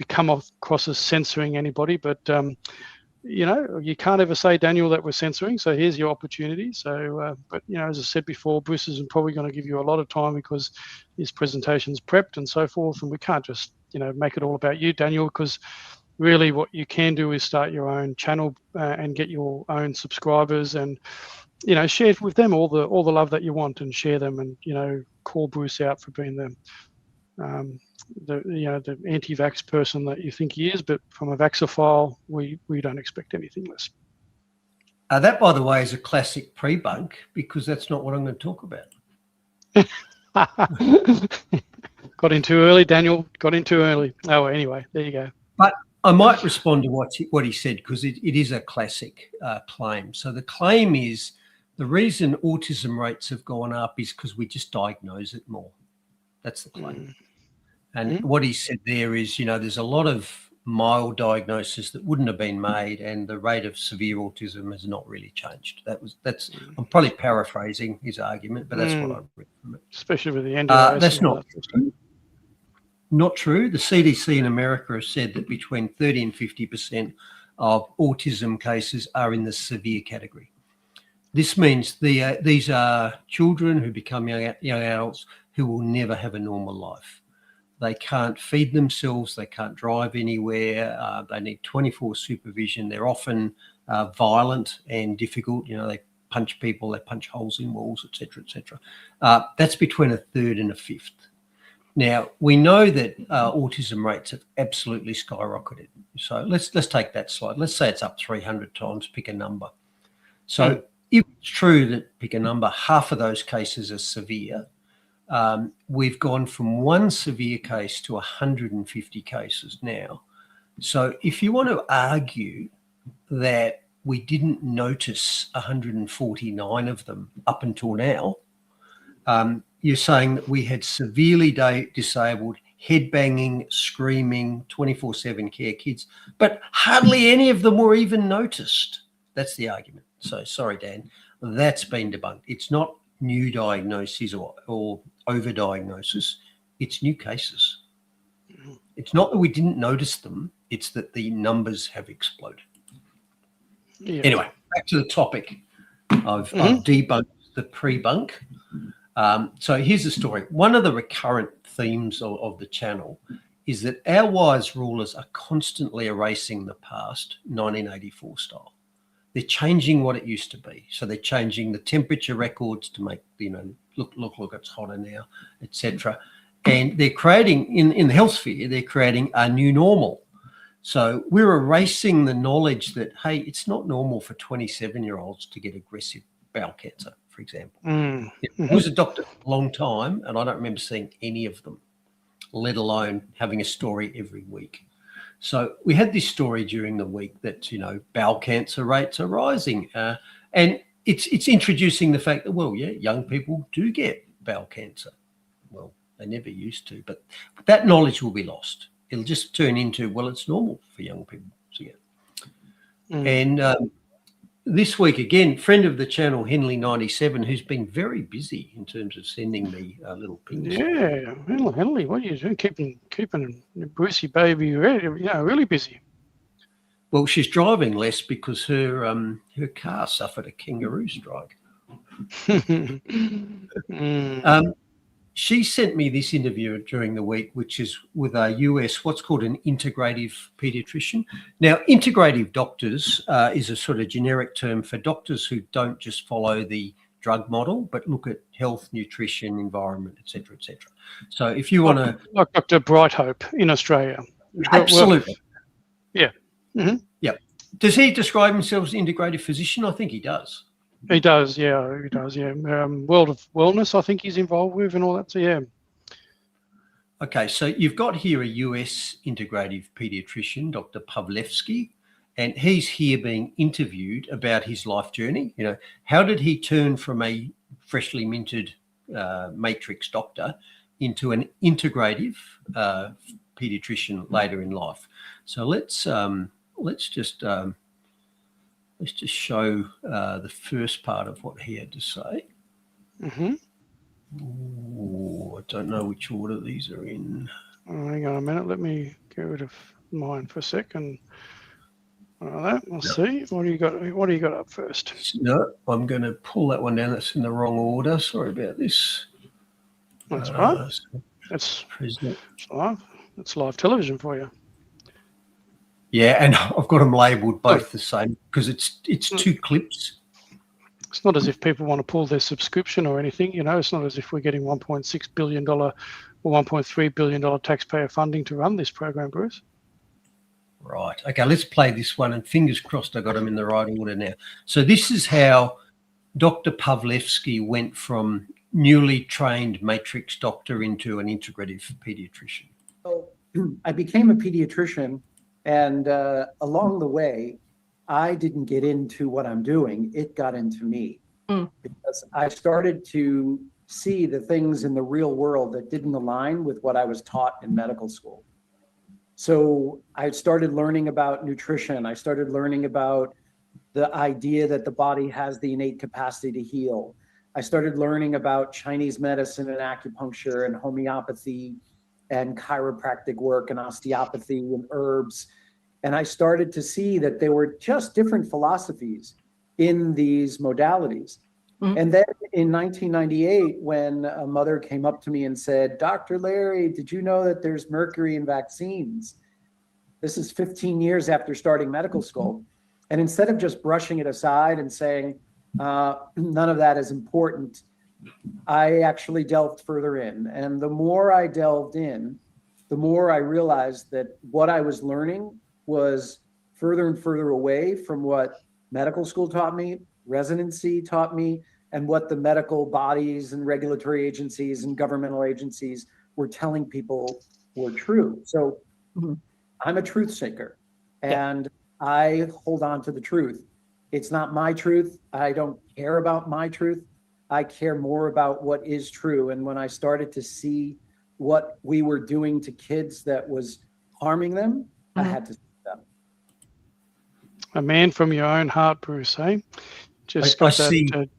come across as censoring anybody, but you know, you can't ever say, Daniel, that we're censoring. So here's your opportunity. So, but you know, as I said before, Bruce is probably going to give you a lot of time because his presentation's prepped and so forth, and we can't just, you know, make it all about you, Daniel, because really what you can do is start your own channel and get your own subscribers and, you know, share with them all the love that you want and share them, and, you know, call Bruce out for being the anti-vax person that you think he is, but from a vaxophile, we don't expect anything less. That, by the way, is a classic pre-bunk because that's not what I'm going to talk about. Got in too early, Daniel. Got in too early. Oh, anyway, there you go. But I might respond to what he said because it is a classic claim. So the claim is The reason autism rates have gone up is because we just diagnose it more. That's the claim. And what he said there is, there's a lot of mild diagnosis that wouldn't have been made, and the rate of severe autism has not really changed. I'm probably paraphrasing his argument, but that's what I read from it. Especially with the NDIS. That's not true. The CDC in America has said that between 30 and 50% of autism cases are in the severe category. This means these are children who become young adults who will never have a normal life. They can't feed themselves. They can't drive anywhere. They need 24 supervision. They're often violent and difficult. They punch people, they punch holes in walls, etc., etc. That's between a third and a fifth. Now, we know that autism rates have absolutely skyrocketed. So let's take that slide. Let's say it's up 300 times, pick a number. So if it's true that, pick a number, half of those cases are severe, we've gone from one severe case to 150 cases now. So if you want to argue that we didn't notice 149 of them up until now, you're saying that we had severely disabled, head-banging, screaming, 24/7 care kids, but hardly any of them were even noticed. That's the argument. So sorry, Dan, that's been debunked. It's not new diagnoses or overdiagnosis, it's new cases. It's not that we didn't notice them, it's that the numbers have exploded. Yeah. Anyway, back to the topic. I've debunked the pre-bunk. So here's the story. One of the recurrent themes of the channel is that our wise rulers are constantly erasing the past, 1984 style. They're changing what it used to be. So they're changing the temperature records to make, look, it's hotter now, etc. And they're creating, in the health sphere, they're creating a new normal. So we're erasing the knowledge that, hey, it's not normal for 27-year-olds to get aggressive bowel cancer, for example. I was a doctor a long time, and I don't remember seeing any of them, let alone having a story every week. So we had this story during the week that, bowel cancer rates are rising. And it's introducing the fact that, well, yeah, young people do get bowel cancer. Well, they never used to, but that knowledge will be lost. It'll just turn into, well, it's normal for young people to get. And this week, again, friend of the channel, Henley97, who's been very busy in terms of sending me little pings. Yeah, Henley, what are you doing? Keeping Brucey baby really busy. Well, she's driving less because her car suffered a kangaroo strike. She sent me this interview during the week, which is with a US, what's called an integrative pediatrician. Now, integrative doctors is a sort of generic term for doctors who don't just follow the drug model, but look at health, nutrition, environment, et cetera, et cetera. So if you want to... Like Dr. Brighthope in Australia. Absolutely. Yeah. Yeah. Does he describe himself as an integrative physician? I think he does. He does, yeah. He does, yeah. World of Wellness, I think he's involved with and all that. So, yeah. Okay, so you've got here a US integrative pediatrician, Dr. Pawlewski, and he's here being interviewed about his life journey. How did he turn from a freshly minted matrix doctor into an integrative pediatrician later in life? So let's just show the first part of what he had to say. Ooh, I don't know which order these are in. Oh, hang on a minute. Let me get rid of mine for a second. We'll see. What do you got up first? No, I'm going to pull that one down. That's in the wrong order. Sorry about this. That's right. It's live. It's live television for you. Yeah, and I've got them labelled both the same because it's two clips. It's not as if people want to pull their subscription or anything. It's not as if we're getting $1.6 billion or $1.3 billion taxpayer funding to run this program, Bruce. Right. Okay, let's play this one, and fingers crossed I got them in the right order now. So this is how Dr. Pawlewski went from newly trained matrix doctor into an integrative pediatrician. So I became a pediatrician, and along the way, I didn't get into what I'm doing. It got into me. because I started to see the things in the real world that didn't align with what I was taught in medical school. So I started learning about nutrition. I started learning about the idea that the body has the innate capacity to heal. I started learning about Chinese medicine and acupuncture and homeopathy and chiropractic work and osteopathy and herbs. And I started to see that there were just different philosophies in these modalities. And then in 1998, when a mother came up to me and said, Dr. Larry, did you know that there's mercury in vaccines? This is 15 years after starting medical school. And instead of just brushing it aside and saying, none of that is important, I actually delved further in. And the more I delved in, the more I realized that what I was learning was further and further away from what medical school taught me, residency taught me, and what the medical bodies and regulatory agencies and governmental agencies were telling people were true. So I'm a truth seeker, and I hold on to the truth. It's not my truth. I don't care about my truth. I care more about what is true. And when I started to see what we were doing to kids that was harming them, I had to stop them. A man from your own heart, Bruce, eh? Just I got see- that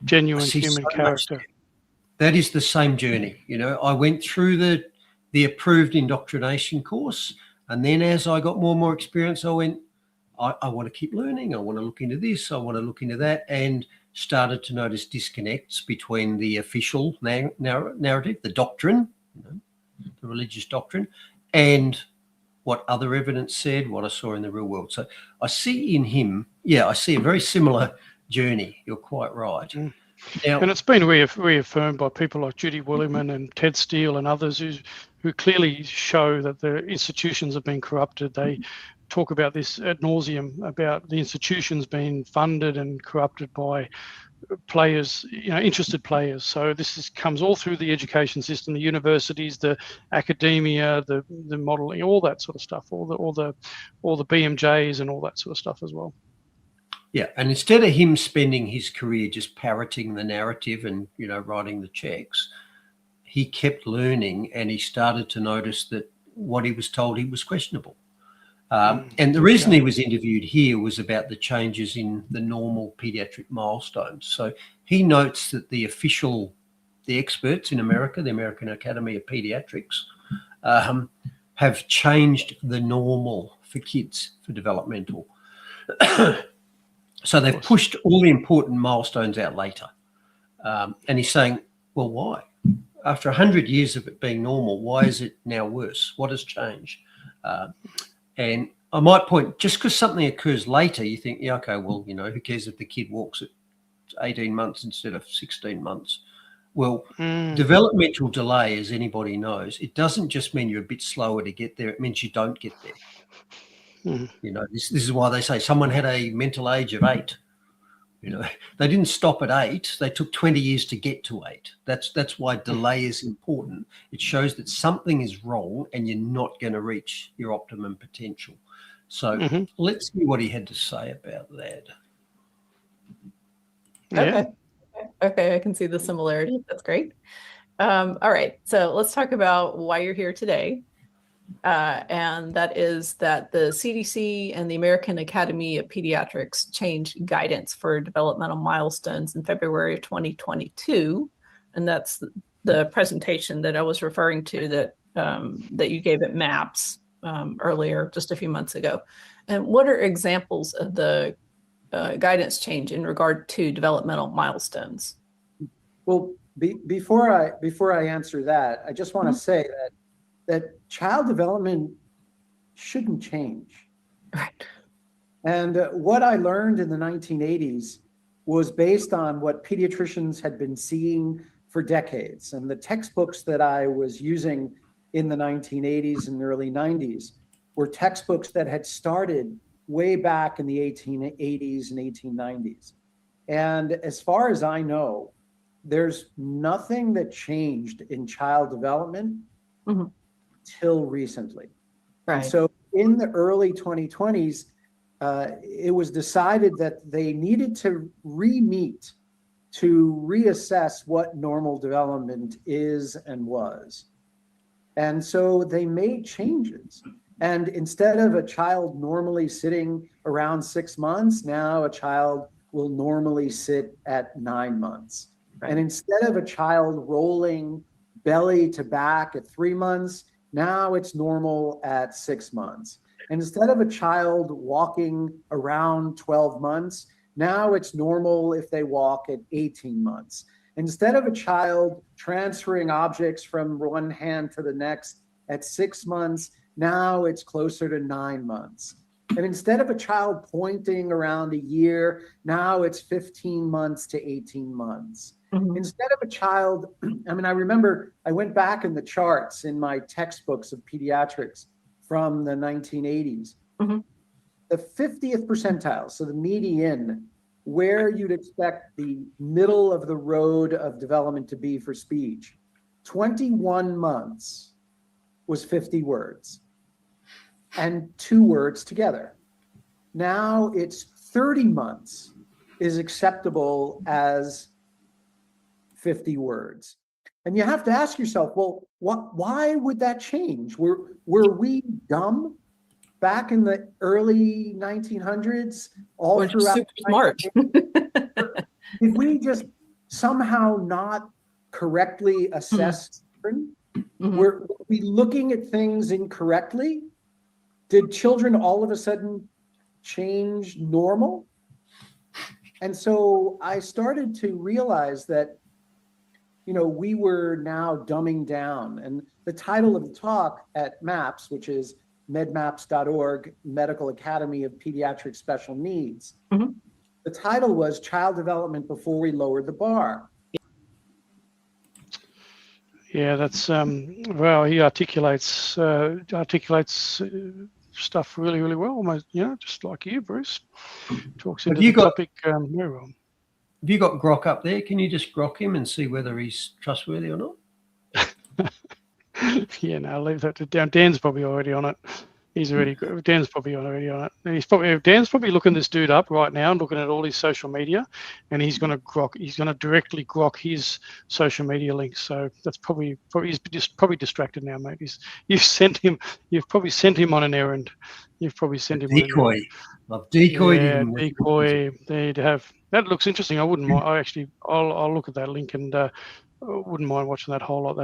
genuine I see human so much character. there. That is the same journey. You know, I went through the approved indoctrination course, and then as I got more and more experience, I went, I want to keep learning. I want to look into this. I want to look into that, and started to notice disconnects between the official narrative, the doctrine, you know, the religious doctrine, and what other evidence said, what I saw in the real world. So I see in him, I see a very similar journey. You're quite right. Now, And it's been reaffirmed by people like Judy Williman and Ted Steele and others who clearly show that the institutions have been corrupted. They talk about this ad nauseum, about the institutions being funded and corrupted by players, interested players. So this comes all through the education system, the universities, the academia, the modeling, all that sort of stuff, all the BMJs and all that sort of stuff as well. Yeah, and instead of him spending his career just parroting the narrative and, writing the checks, he kept learning, and he started to notice that what he was told he was questionable. And the reason he was interviewed here was about the changes in the normal pediatric milestones. So he notes that the experts in America, the American Academy of Pediatrics, have changed the normal for kids for developmental. So they've pushed all the important milestones out later. And he's saying, well, why? After 100 years of it being normal, why is it now worse? What has changed? And I might point, just because something occurs later, you think, okay, well, who cares if the kid walks at 18 months instead of 16 months? Well, developmental delay, as anybody knows, it doesn't just mean you're a bit slower to get there. It means you don't get there. This is why they say someone had a mental age of 8. They didn't stop at 8. They took 20 years to get to 8. That's why delay is important. It shows that something is wrong and you're not going to reach your optimum potential. So let's see what he had to say about that. Yeah. Okay, I can see the similarity. That's great. All right, so let's talk about why you're here today. And that is that the CDC and the American Academy of Pediatrics changed guidance for developmental milestones in February of 2022. And that's the presentation that I was referring to that you gave at MAPS earlier, just a few months ago. And what are examples of the guidance change in regard to developmental milestones? Well, before I answer that, I just want to say that child development shouldn't change. Right. And what I learned in the 1980s was based on what pediatricians had been seeing for decades. And the textbooks that I was using in the 1980s and early 90s were textbooks that had started way back in the 1880s and 1890s. And as far as I know, there's nothing that changed in child development till recently. Right. And so in the early 2020s, it was decided that they needed to re-meet to reassess what normal development is and was. And so they made changes. And instead of a child normally sitting around 6 months, now a child will normally sit at 9 months. Right. And instead of a child rolling belly to back at 3 months, now it's normal at 6 months. And instead of a child walking around 12 months, now it's normal if they walk at 18 months. Instead of a child transferring objects from one hand to the next at 6 months, now it's closer to 9 months. And instead of a child pointing around a year, now it's 15 months to 18 months. Mm-hmm. Instead of a child, I mean, I remember I went back in the charts in my textbooks of pediatrics from the 1980s. Mm-hmm. The 50th percentile, so the median, where you'd expect the middle of the road of development to be for speech, 21 months was 50 words and 2 words together. Now it's 30 months is acceptable as 50 words. And you have to ask yourself, well, why would that change? Were we dumb back in the early 1900s? All throughout super smart. Did we just somehow not correctly assess children? Mm-hmm. Were we looking at things incorrectly? Did children all of a sudden change normal? And so I started to realize that, you know, we were now dumbing down. And the title of the talk at MAPS, which is medmaps.org, Medical Academy of Pediatric Special Needs, mm-hmm. The title was Child Development Before We Lowered the Bar. Yeah, that's, well, he articulates stuff really, really well, almost, you know, just like you, Bruce. Talks into the topic very well. Have you got Grok up there? Can you just grok him and see whether he's trustworthy or not? Yeah, no, I'll leave that to Dan. Dan's probably already on it. He's already, Dan's probably already on it. Dan's probably looking this dude up right now and looking at all his social media, and he's going to directly grok his social media links. So that's probably he's just probably distracted now, mate. You've probably sent him on an errand. You've probably sent him decoy. I've decoyed him. Decoy. They'd have, that looks interesting. I wouldn't mind. I'll look at that link and wouldn't mind watching that whole lot.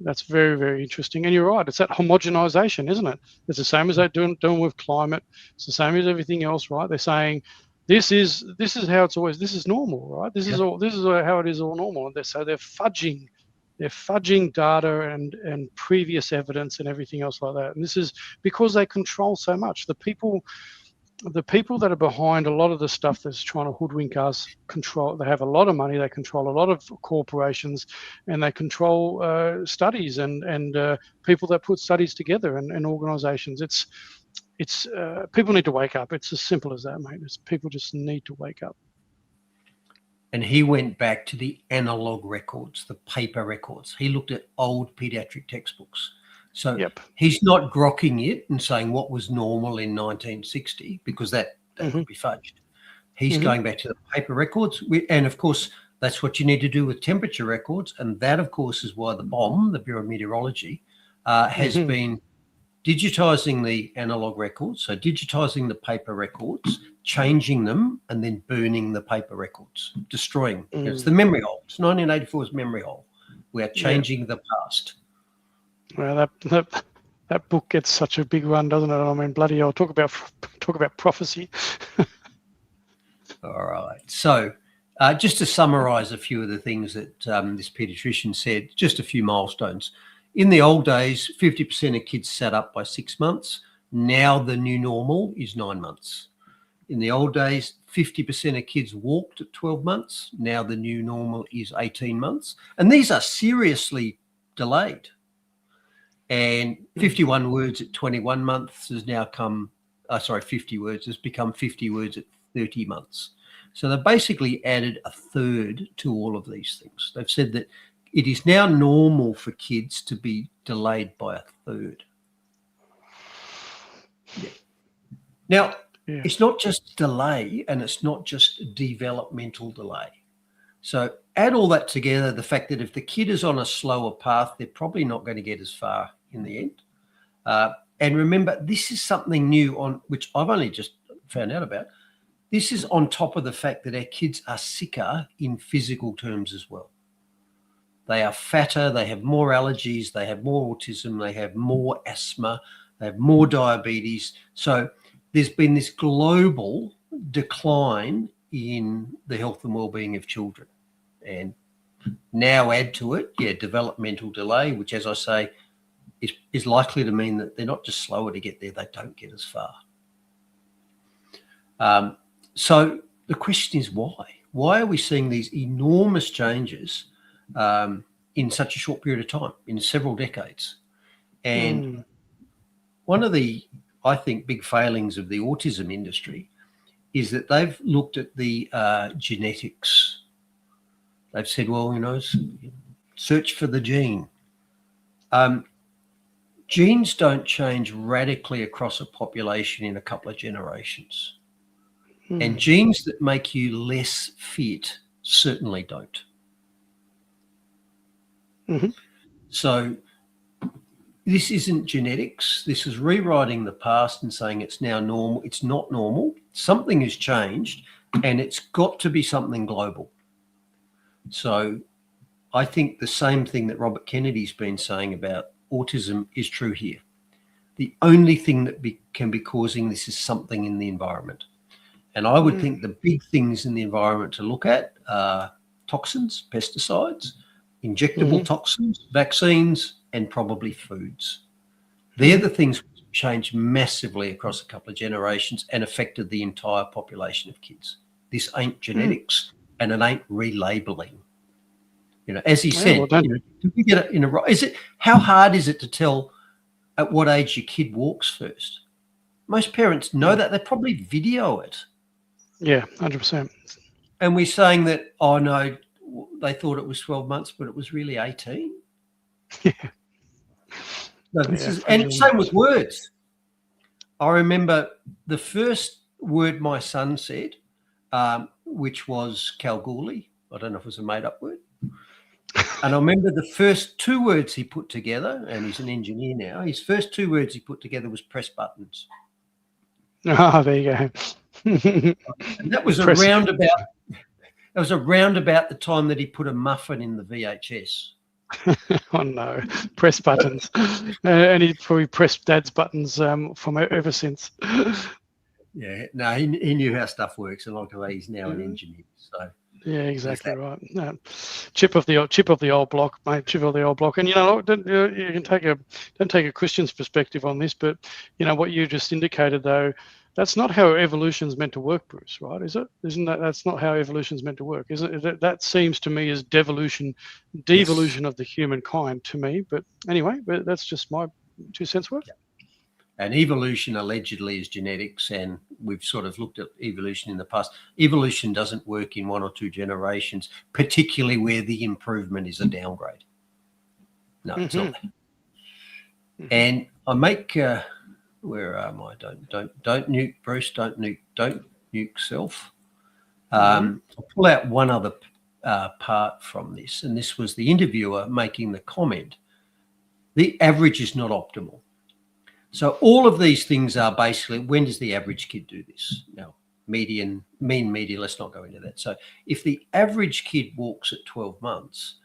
That's very, very interesting. And you're right. It's that homogenization, isn't it? It's the same as they're doing with climate. It's the same as everything else, right? They're saying this is how it's always. This is normal, right? This is how it is all normal. And so they're fudging data and previous evidence and everything else like that. And this is because they control so much. The people that are behind a lot of the stuff that's trying to hoodwink us control. They have a lot of money. They control a lot of corporations, and they control studies and people that put studies together and organizations. It's people need to wake up. It's as simple as that, mate. People just need to wake up. And he went back to the analog records, the paper records. He looked at old pediatric textbooks. So he's not grokking it and saying what was normal in 1960, because that could be fudged. He's going back to the paper records. And, of course, that's what you need to do with temperature records. And that, of course, is why the BOM, the Bureau of Meteorology, has been digitising the analog records, so digitising the paper records, changing them, and then burning the paper records, destroying. It's the memory hole. It's 1984's memory hole. We are changing the past. Well, that book gets such a big run, doesn't it? I mean, bloody hell! Talk about prophecy. All right. So, just to summarise a few of the things that this paediatrician said, just a few milestones. In the old days, 50% of kids sat up by 6 months. Now the new normal is 9 months. In the old days, 50% of kids walked at 12 months. Now the new normal is 18 months. And these are seriously delayed. And 51 words at 21 months has now come, 50 words has become 50 words at 30 months. So they basically added a third to all of these things. They've said that it is now normal for kids to be delayed by a third. Yeah. Now, Yeah. It's not just delay, and it's not just developmental delay. So add all that together, the fact that if the kid is on a slower path, they're probably not going to get as far in the end. And remember, this is something new on which I've only just found out about. This is on top of the fact that our kids are sicker in physical terms as well. They are fatter, they have more allergies, they have more autism, they have more asthma, they have more diabetes. So there's been this global decline in the health and well-being of children. And now add to it, developmental delay, which, as I say, is likely to mean that they're not just slower to get there, they don't get as far. So the question is why? Why are we seeing these enormous changes in such a short period of time, in several decades? And one of the, I think, big failings of the autism industry is that they've looked at the genetics. They've said, well, search for the gene. Genes don't change radically across a population in a couple of generations. And genes that make you less fit certainly don't. So this isn't genetics. This is rewriting the past and saying it's now normal. It's not normal. Something has changed, and it's got to be something global. So I think the same thing that Robert Kennedy's been saying about autism is true here. The only thing that can be causing this is something in the environment. And I would think the big things in the environment to look at are toxins, pesticides, injectable toxins, vaccines, and probably foods. They're the things which changed massively across a couple of generations and affected the entire population of kids. This ain't genetics, and it ain't relabeling. As he said, did we get it in a right? How hard is it to tell at what age your kid walks first? Most parents know that. They probably video it. Yeah, 100%. And we're saying that, oh no, they thought it was 12 months, but it was really 18. Yeah. No, and same with words. I remember the first word my son said, which was Kalgoorlie. I don't know if it was a made-up word. And I remember the first two words he put together, and he's an engineer now, his first two words he put together was press buttons. Oh, there you go. And that was around about the time that he put a muffin in the VHS. Oh no, press buttons. And he probably pressed Dad's buttons from ever since. Yeah, no, he knew how stuff works, and like I say, he's now an engineer. So yeah, exactly right. No. Chip of the old block, mate. Chip of the old block. And you can don't take a Christian's perspective on this, but what you just indicated though, that's not how evolution's meant to work, Bruce. Right? Is it? Isn't that? That's not how evolution's meant to work. That seems to me as devolution of the humankind to me. But anyway, that's just my 2 cents worth. Yeah. And evolution allegedly is genetics, and we've sort of looked at evolution in the past. Evolution doesn't work in 1 or 2 generations, particularly where the improvement is a downgrade. No, it's not that. And I make, where am I? Don't nuke Bruce. Don't nuke self. I'll pull out one other part from this, and this was the interviewer making the comment: the average is not optimal. So all of these things are basically, when does the average kid do this? Now, mean, median, let's not go into that. So if the average kid walks at 12 months,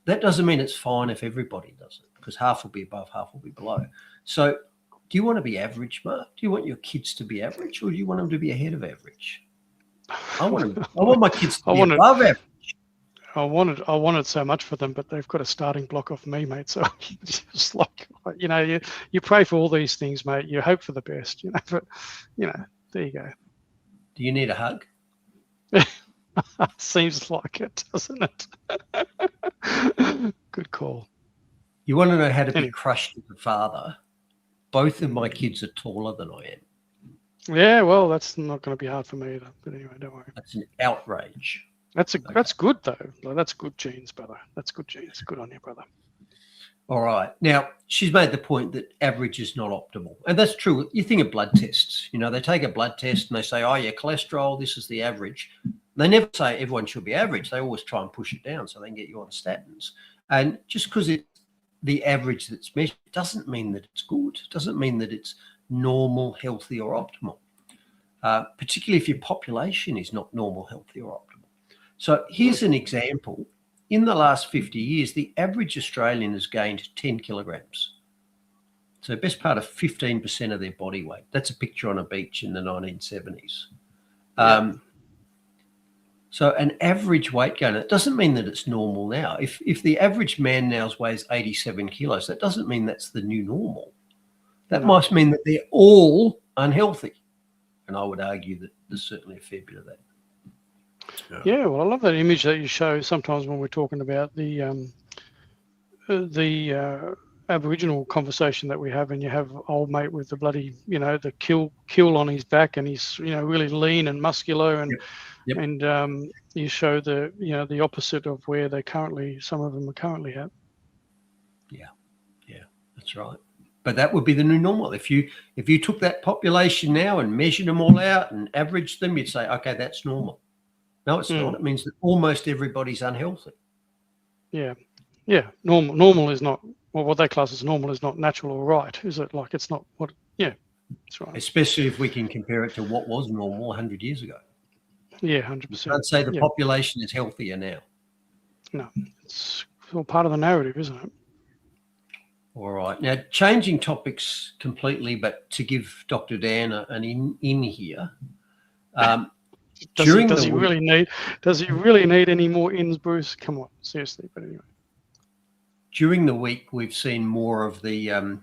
that doesn't mean it's fine if everybody does it, because half will be above, half will be below. So do you want to be average, Mark? Do you want your kids to be average, or do you want them to be ahead of average? I want my kids to be above average. I wanted so much for them, but they've got a starting block off me, mate. So just like, you pray for all these things, mate. You hope for the best, but there you go. Do you need a hug? Seems like it, doesn't it? Good call. You want to know how to be crushed as a father? Both of my kids are taller than I am. Yeah, well, that's not going to be hard for me either. But anyway, don't worry. That's an outrage. That's good though. That's good genes, brother. That's good genes. Good on you, brother. All right. Now, she's made the point that average is not optimal. And that's true. You think of blood tests. You know, they take a blood test and they say, oh, yeah, cholesterol, this is the average. They never say everyone should be average. They always try and push it down so they can get you on statins. And just because it's the average that's measured doesn't mean that it's good. It doesn't mean that it's normal, healthy, or optimal, particularly if your population is not normal, healthy, or optimal. So here's an example. In the last 50 years, the average Australian has gained 10 kilograms. So best part of 15% of their body weight. That's a picture on a beach in the 1970s. So an average weight gain, it doesn't mean that it's normal now. If the average man now weighs 87 kilos, that doesn't mean that's the new normal. That must mean that they're all unhealthy. And I would argue that there's certainly a fair bit of that. Yeah, well, I love that image that you show sometimes when we're talking about the Aboriginal conversation that we have, and you have old mate with the bloody, the kill on his back, and he's, really lean and muscular, and and you show the, the opposite of where some of them are currently at. Yeah, that's right. But that would be the new normal. If you took that population now and measured them all out and averaged them, you'd say, okay, that's normal. No, it's not. It means that almost everybody's unhealthy. Yeah. Normal is not, well, what they class as normal is not natural or right, is it? Like, it's not what? Yeah, that's right. Especially if we can compare it to what was normal 100 years ago. Yeah, 100%. You can't say the population is healthier now. No, it's all part of the narrative, isn't it? All right. Now, changing topics completely, but to give Dr. Dan an in here. Does he really need any more ins, Bruce? Come on, seriously. But anyway. During the week, we've seen more of the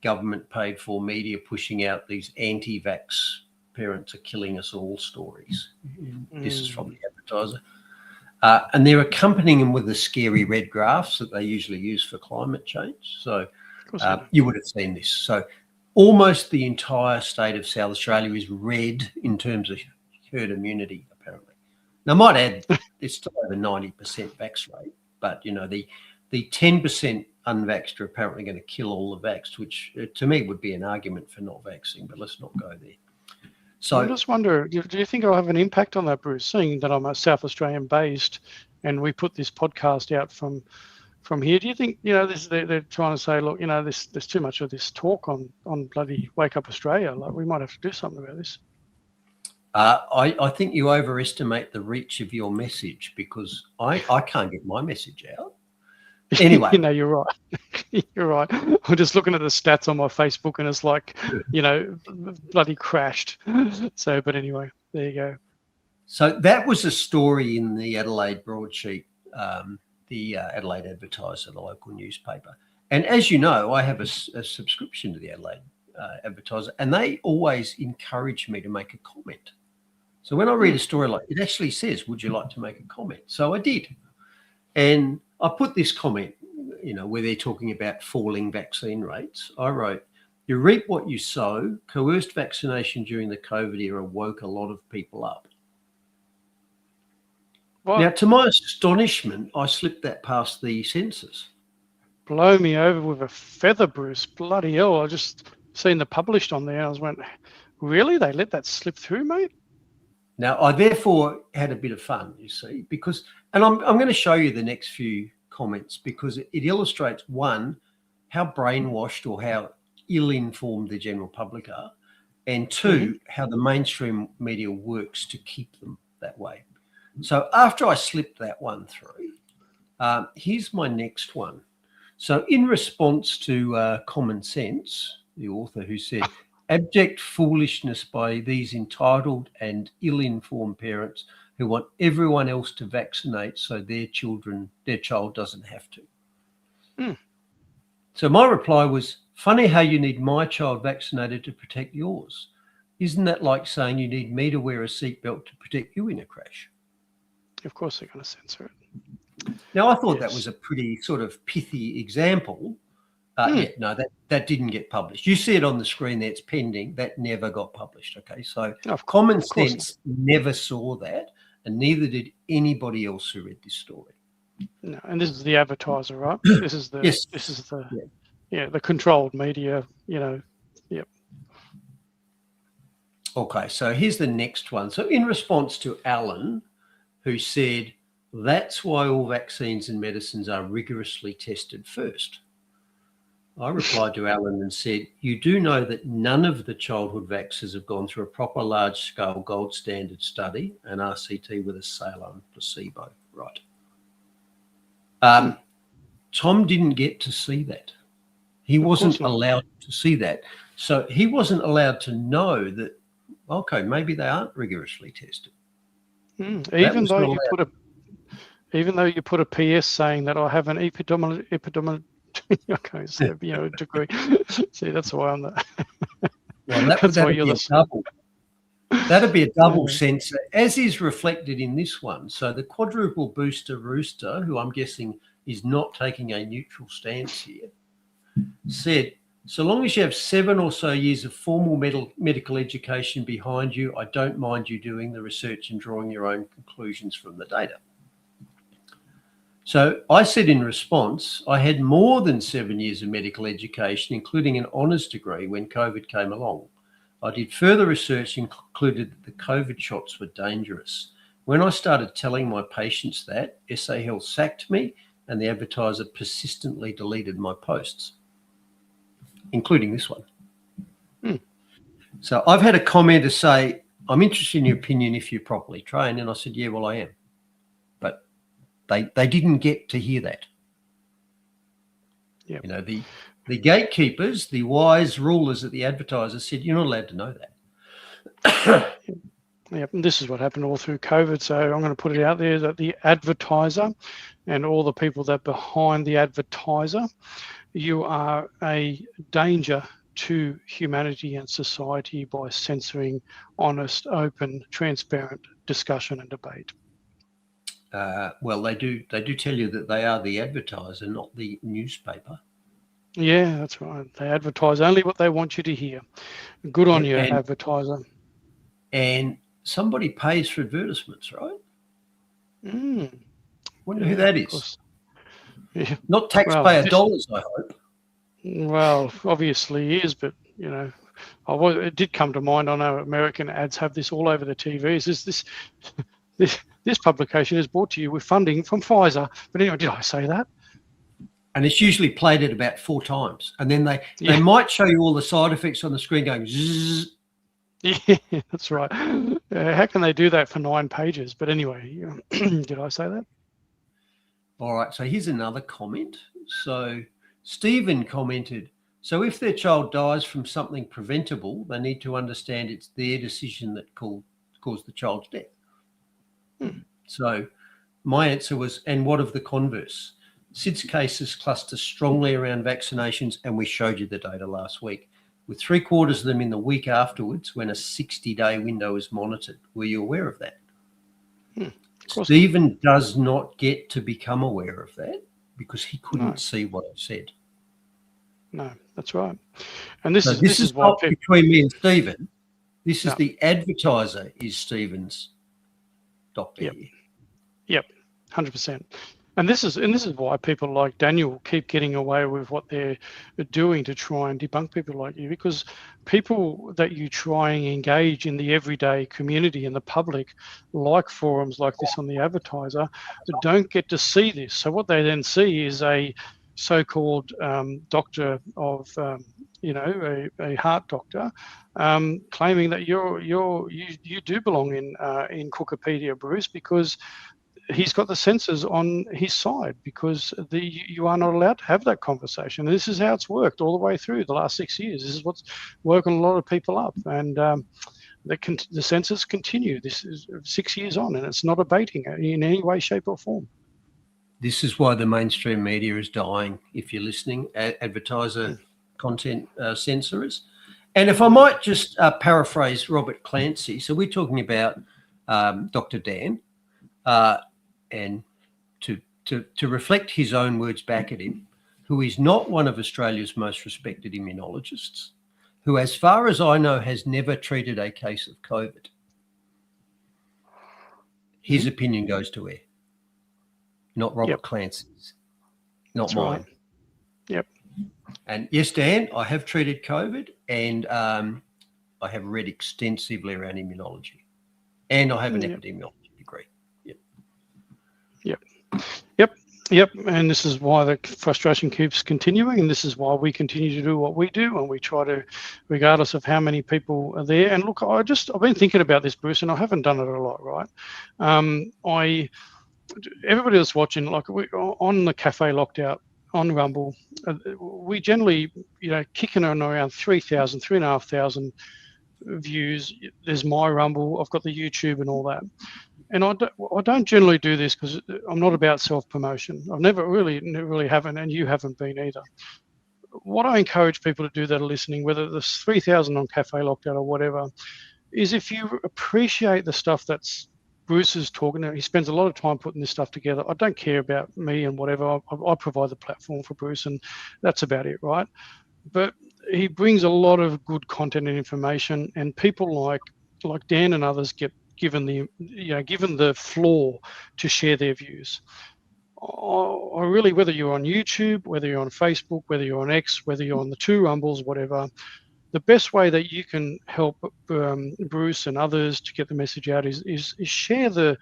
government paid for media pushing out these anti-vax parents are killing us all stories. This is from the Advertiser. And they're accompanying them with the scary red graphs that they usually use for climate change. So you would have seen this. So almost the entire state of South Australia is red in terms of herd immunity, apparently. Now, I might add, it's still over 90% vax rate, but, the 10% unvaxxed are apparently going to kill all the vaxxed, which to me would be an argument for not vaccinating, but let's not go there. So I just wonder, do you think I'll have an impact on that, Bruce, seeing that I'm a South Australian based and we put this podcast out from here? Do you think, they're trying to say, look, there's too much of this talk on bloody Wake Up Australia. Like, we might have to do something about this. I think you overestimate the reach of your message, because I can't get my message out. Anyway. You're right. You're right. I'm just looking at the stats on my Facebook and it's like, bloody crashed. So, but anyway, there you go. So that was a story in the Adelaide broadsheet, the Adelaide Advertiser, the local newspaper. And as you know, I have a subscription to the Adelaide Advertiser, and they always encourage me to make a comment. So when I read a story like it actually says, would you like to make a comment? So I did. And I put this comment, where they're talking about falling vaccine rates. I wrote, you reap what you sow. Coerced vaccination during the COVID era woke a lot of people up. What? Now, to my astonishment, I slipped that past the censors. Blow me over with a feather, Bruce. Bloody hell. I just seen the published on there. I was went, really? They let that slip through, mate? Now, I therefore had a bit of fun, you see, because, and I'm going to show you the next few comments, because it illustrates, one, how brainwashed or how ill-informed the general public are, and two, how the mainstream media works to keep them that way. So after I slipped that one through, here's my next one. So in response to Common Sense, the author who said, abject foolishness by these entitled and ill-informed parents who want everyone else to vaccinate so their child doesn't have to. So my reply was, funny how you need my child vaccinated to protect yours. Isn't that like saying you need me to wear a seatbelt to protect you in a crash? Of course they're going to censor it. Now, I thought that was a pretty sort of pithy example. No, that didn't get published. You see it on the screen there, it's pending. That never got published, okay? So Common Sense never saw that, and neither did anybody else who read this story. No, and this is the advertiser, right? This is the Yes. this is the Yeah. the controlled media. Yep. Okay, so here's the next one. So in response to Alan, who said, that's why all vaccines and medicines are rigorously tested first. I replied to Alan and said, you do know that none of the childhood vaccines have gone through a proper large-scale gold standard study, an RCT with a saline placebo, right? Tom didn't get to see that. He wasn't allowed to see that. So he wasn't allowed to know that, okay, maybe they aren't rigorously tested. Even though you put a PS saying that I have an epidermal okay, so, degree. See, that's why I'm the. Well, that'd be a double sensor, as is reflected in this one. So the quadruple booster rooster, who I'm guessing is not taking a neutral stance here, said, so long as you have 7 or so years of formal medical education behind you, I don't mind you doing the research and drawing your own conclusions from the data. So I said in response, I had more than 7 years of medical education, including an honours degree when COVID came along. I did further research and concluded that the COVID shots were dangerous. When I started telling my patients that, SA Health sacked me and the advertiser persistently deleted my posts, including this one. So I've had a commenter say, I'm interested in your opinion if you're properly trained. And I said, yeah, well, I am. But they didn't get to hear that. Yep. The gatekeepers, the wise rulers at the advertiser said, you're not allowed to know that. Yep, and this is what happened all through COVID. So I'm going to put it out there that the advertiser and all the people that behind the advertiser, you are a danger to humanity and society by censoring honest, open, transparent discussion and debate. Well, they do tell you that they are the advertiser, not the newspaper. Yeah, that's right. They advertise only what they want you to hear. Good on you, advertiser. And somebody pays for advertisements, right? Wonder who that is. Yeah. Not taxpayer dollars, I hope. Well, obviously is, but it did come to mind. I know American ads have this all over the TVs. This publication is brought to you with funding from Pfizer. But anyway, did I say that? And it's usually played it about 4 times, and then they might show you all the side effects on the screen going zzz. Yeah, that's right. How can they do that for 9 pages? But anyway, did I say that? All right. So here's another comment. So Stephen commented, so if their child dies from something preventable, they need to understand it's their decision that caused the child's death. So my answer was, and what of the converse? SIDS cases cluster strongly around vaccinations, and we showed you the data last week, with 3/4 of them in the week afterwards when a 60-day window is monitored. Were you aware of that? Stephen does not get to become aware of that because he couldn't see what I said. No, that's right. And this is why not between me and Stephen. This is the advertiser is Stephen's doctor. Yep, 100%. And this is why people like Daniel keep getting away with what they're doing to try and debunk people like you, because people that you try and engage in the everyday community and the public, like forums like this on the advertiser, don't get to see this. So what they then see is a so-called doctor of, a heart doctor, claiming that you do belong in Cookipedia, Bruce, because he's got the censors on his side, because you are not allowed to have that conversation. And this is how it's worked all the way through the last 6 years. This is what's woken a lot of people up, and the censors continue. This is 6 years on, and it's not abating in any way, shape, or form. This is why the mainstream media is dying. If you're listening, advertiser content censorers. And if I might just paraphrase Robert Clancy, so we're talking about Dr. Dan. And to reflect his own words back at him, who is not one of Australia's most respected immunologists, who, as far as I know, has never treated a case of COVID. His opinion goes to air. not Robert Yep. Clancy's, not That's mine. right. Yep. And yes, Dan, I have treated COVID, and I have read extensively around immunology, and I have an epidemiology degree. Yep, and this is why the frustration keeps continuing, and this is why we continue to do what we do, and we try to, regardless of how many people are there. And look, I've been thinking about this, Bruce, and I haven't done it a lot, right? Everybody that's watching, like on the Cafe Locked Out on Rumble, we generally, kicking on around 3,000, 3,500 views. There's my Rumble, I've got the YouTube and all that. And I don't generally do this because I'm not about self-promotion. I've never really haven't, and you haven't been either. What I encourage people to do that are listening, whether there's 3,000 on Cafe Locked Out or whatever, is if you appreciate the stuff that's Bruce is talking about, he spends a lot of time putting this stuff together. I don't care about me and whatever. I provide the platform for Bruce, and that's about it, right? But he brings a lot of good content and information, and people like Dan and others get given the floor to share their views. I really, whether you're on YouTube, whether you're on Facebook, whether you're on X, whether you're on the two Rumbles, whatever, the best way that you can help Bruce and others to get the message out is share the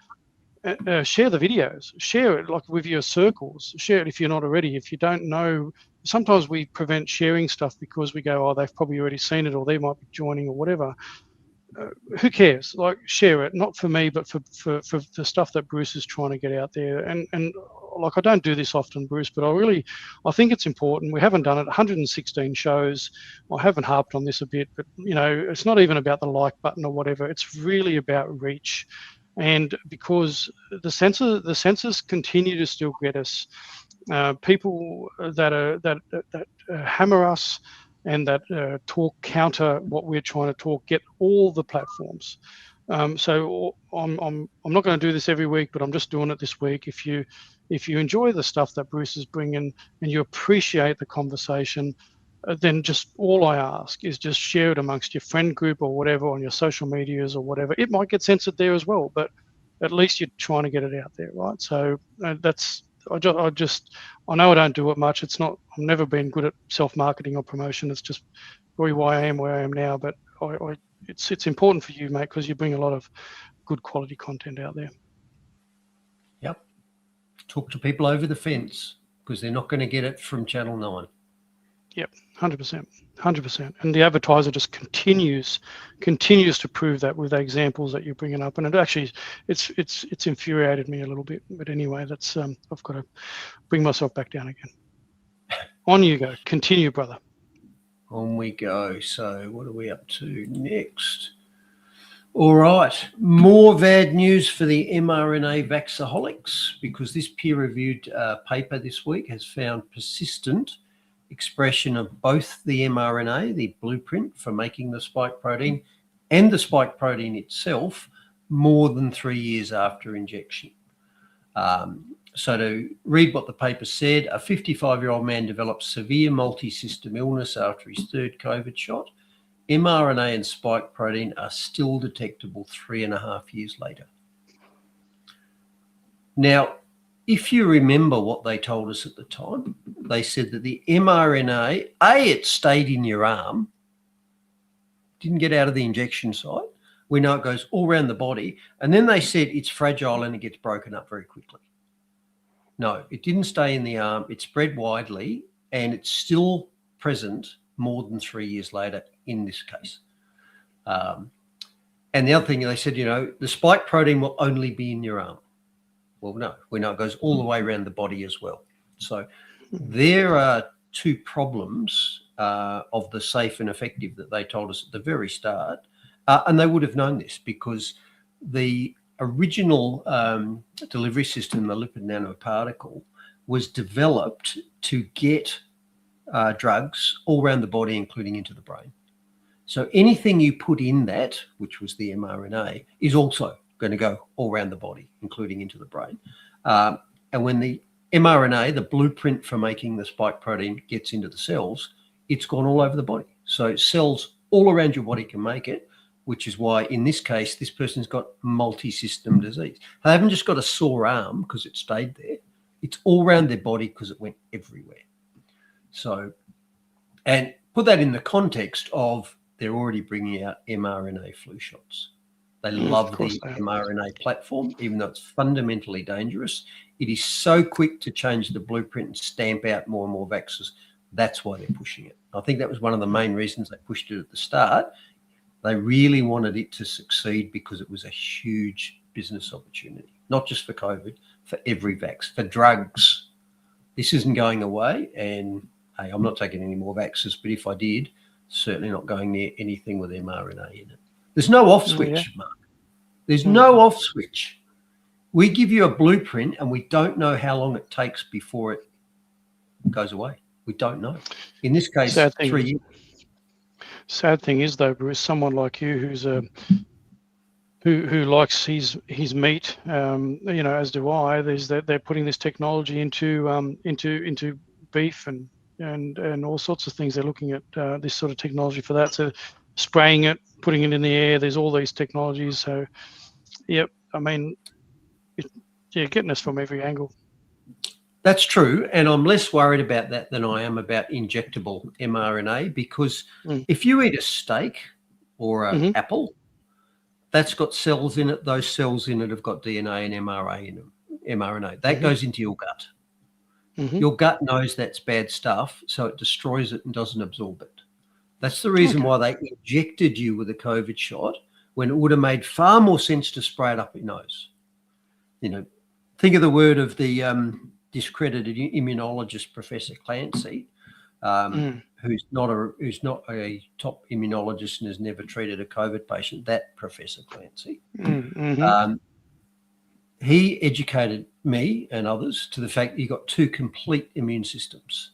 videos, share it like with your circles, share it if you're not already. If you don't know, sometimes we prevent sharing stuff because we go, oh, they've probably already seen it, or they might be joining or whatever. Who cares? Like, share it, not for me, but for the stuff that Bruce is trying to get out there. And like, I don't do this often, Bruce, but I think it's important. We haven't done it. 116 shows. I haven't harped on this a bit, but it's not even about the like button or whatever. It's really about reach. And because the censors continue to still get us, people that hammer us and that talk counter what we're trying to talk, get all the platforms. So I'm not going to do this every week, but I'm just doing it this week. If you enjoy the stuff that Bruce is bringing and you appreciate the conversation, then just all I ask is just share it amongst your friend group or whatever, on your social medias or whatever. It might get censored there as well, but at least you're trying to get it out there, right? So I know I don't do it much. I've never been good at self-marketing or promotion. It's just really why I am where I am now. But it's important for you, mate, because you bring a lot of good quality content out there. Yep. Talk to people over the fence, because they're not going to get it from Channel 9. Yep, 100%. And the advertiser just continues to prove that with the examples that you're bringing up. And it actually, it's infuriated me a little bit. But anyway, that's I've got to bring myself back down again. On you go. Continue, brother. On we go. So what are we up to next? All right. More bad news for the mRNA vaxaholics, because this peer-reviewed paper this week has found persistent expression of both the mRNA, the blueprint for making the spike protein, and the spike protein itself more than 3 years after injection. So to read what the paper said, a 55-year-old man developed severe multi-system illness after his third COVID shot. mRNA and spike protein are still detectable 3.5 years later. Now, if you remember what they told us at the time, they said that the mRNA, it stayed in your arm, didn't get out of the injection site. We know it goes all around the body. And then they said it's fragile and it gets broken up very quickly. No, it didn't stay in the arm. It spread widely, and it's still present more than 3 years later in this case. And the other thing they said, the spike protein will only be in your arm. Well, no, we know it goes all the way around the body as well. So there are two problems of the safe and effective that they told us at the very start. And they would have known this because the original delivery system, the lipid nanoparticle, was developed to get drugs all around the body, including into the brain. So anything you put in that, which was the mRNA, is also going to go all around the body, including into the brain. And when the mRNA, the blueprint for making the spike protein, gets into the cells, it's gone all over the body. So cells all around your body can make it, which is why in this case, this person's got multi-system disease. They haven't just got a sore arm because it stayed there. It's all around their body because it went everywhere. So, and put that in the context of they're already bringing out mRNA flu shots. They love the mRNA platform, even though it's fundamentally dangerous. It is so quick to change the blueprint and stamp out more and more vaccines. That's why they're pushing it. I think that was one of the main reasons they pushed it at the start. They really wanted it to succeed because it was a huge business opportunity, not just for COVID, for every vax, for drugs. This isn't going away. And hey, I'm not taking any more vaxes, but if I did, certainly not going near anything with mRNA in it. There's no off switch, Mark. There's no off switch. We give you a blueprint and we don't know how long it takes before it goes away. We don't know. In this case, 3 years. Sad thing is, though, Bruce, someone like you who's who likes his meat, you know, as do I. There's that they're putting this technology into beef and all sorts of things. They're looking at this sort of technology for that. So spraying it, putting it in the air. There's all these technologies. So, yep. I mean, getting us from every angle. That's true. And I'm less worried about that than I am about injectable mRNA, because if you eat a steak or an apple, that's got cells in it. Those cells in it have got DNA and mRNA. That goes into your gut. Your gut knows that's bad stuff, so it destroys it and doesn't absorb it. That's the reason why they injected you with a COVID shot, when it would have made far more sense to spray it up your nose. You know, think of the word of the discredited immunologist, Professor Clancy, who's not a top immunologist and has never treated a COVID patient. That Professor Clancy, he educated me and others to the fact that you've got two complete immune systems.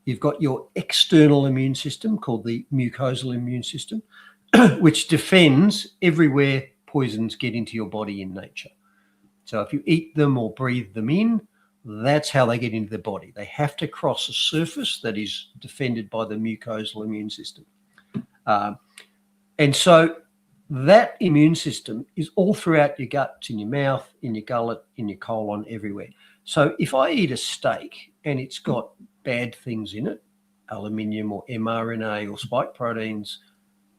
You've got your external immune system called the mucosal immune system, which defends everywhere poisons get into your body in nature. So if you eat them or breathe them in, that's how they get into the body. They have to cross a surface that is defended by the mucosal immune system. And so that immune system is all throughout your gut, in your mouth, in your gullet, in your colon, everywhere. So if I eat a steak and it's got bad things in it, aluminium or mRNA or spike proteins,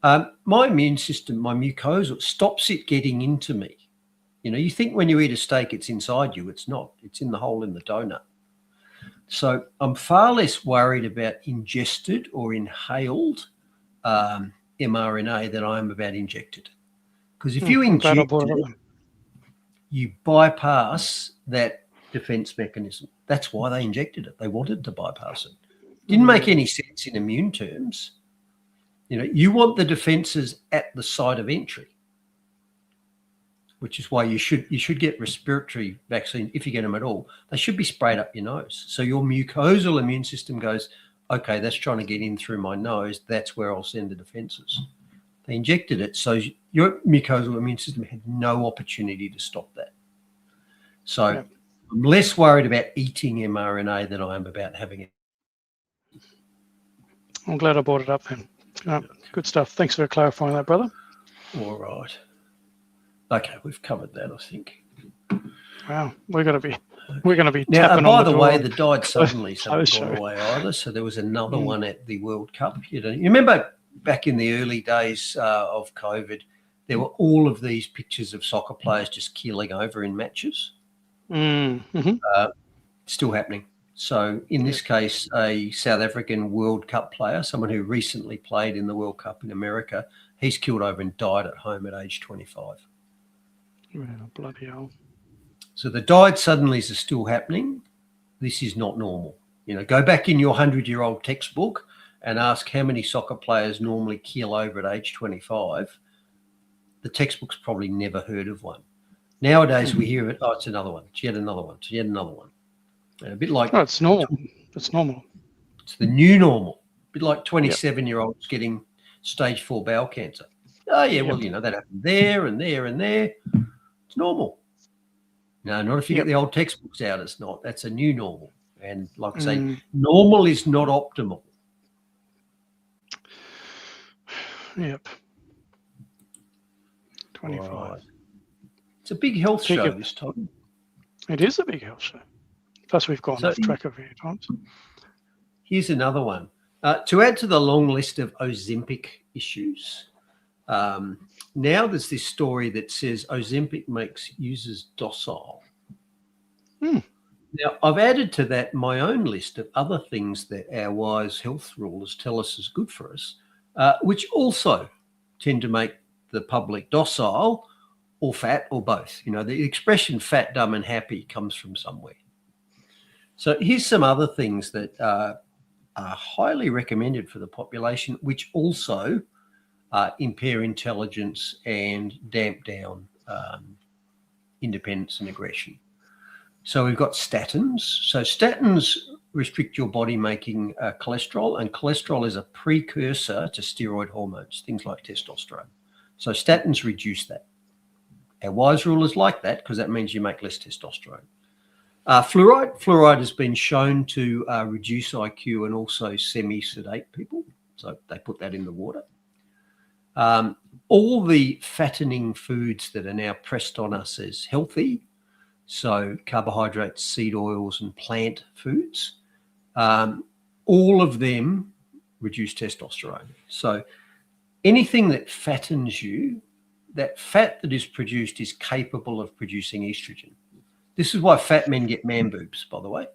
my immune system, my mucosal, stops it getting into me. You know, you think when you eat a steak, it's inside you. It's not. It's in the hole in the donut. So I'm far less worried about ingested or inhaled mRNA than I am about injected. Because if you inject it, you bypass that defense mechanism. That's why they injected it. They wanted to bypass it. Didn't make any sense in immune terms. You know, you want the defenses at the site of entry, which is why you should get respiratory vaccine if you get them at all. They should be sprayed up your nose. So your mucosal immune system goes, okay, that's trying to get in through my nose. That's where I'll send the defenses. They injected it, so your mucosal immune system had no opportunity to stop that. So I'm less worried about eating mRNA than I am about having it. I'm glad I brought it up then. Good stuff. Thanks for clarifying that, brother. All right. Okay, we've covered that, I think. Wow, we're going to be now. tapping By on the the way, door. the died suddenly haven't gone away either. So there was another one at the World Cup. You remember back in the early days of COVID, there were all of these pictures of soccer players just keeling over in matches. Still happening. So in this case, a South African World Cup player, someone who recently played in the World Cup in America, he's killed over and died at home at age 25. Oh, bloody hell. So the died suddenlies are still happening. This is not normal. You know, go back in your 100-year-old textbook and ask how many soccer players normally keel over at age 25. The textbook's probably never heard of one. Nowadays we hear it, oh, it's another one, it's yet another one, it's yet another one. And a bit like... Oh, it's normal. It's normal. It's the new normal. A bit like 27-year-olds getting stage 4 bowel cancer. Oh, yeah, well, you know, that happened there and there and there. It's normal. No, not if you get the old textbooks out, it's not. That's a new normal. And like I say, normal is not optimal. Yep. 25. Right. It's a big health show this time. It is a big health show. Plus, we've gone So off track a few times. Here's another one. To add to the long list of Ozempic issues, now there's this story that says Ozempic makes users docile. Now, I've added to that my own list of other things that our wise health rulers tell us is good for us, which also tend to make the public docile or fat or both. You know, the expression fat, dumb and happy comes from somewhere. So here's some other things that are highly recommended for the population, which also impair intelligence and damp down independence and aggression. So we've got statins. So statins restrict your body making cholesterol, and cholesterol is a precursor to steroid hormones, things like testosterone. So statins reduce that. Our wise rulers like that because that means you make less testosterone. Fluoride has been shown to reduce IQ and also semi-sedate people. So they put that in the water. All the fattening foods that are now pressed on us as healthy, so carbohydrates, seed oils, and plant foods, all of them reduce testosterone. So anything that fattens you, that fat that is produced is capable of producing estrogen. This is why fat men get man boobs, by the way.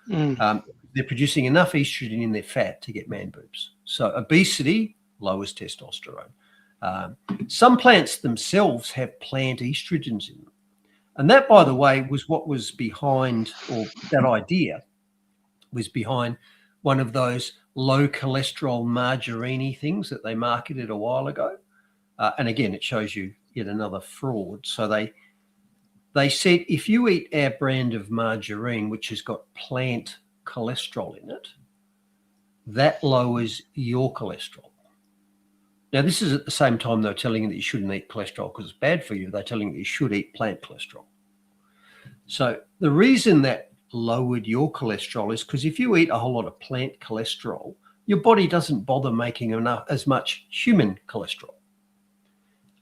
They're producing enough estrogen in their fat to get man boobs. So obesity lowers testosterone. Some plants themselves have plant estrogens in them. And that, by the way, was what was behind, or that idea was behind one of those low cholesterol margarine things that they marketed a while ago. And again, it shows you yet another fraud. So they said, if you eat our brand of margarine, which has got plant cholesterol in it, that lowers your cholesterol. Now, this is at the same time they're telling you that you shouldn't eat cholesterol because it's bad for you. They're telling you you should eat plant cholesterol. So the reason that lowered your cholesterol is because if you eat a whole lot of plant cholesterol, your body doesn't bother making as much human cholesterol.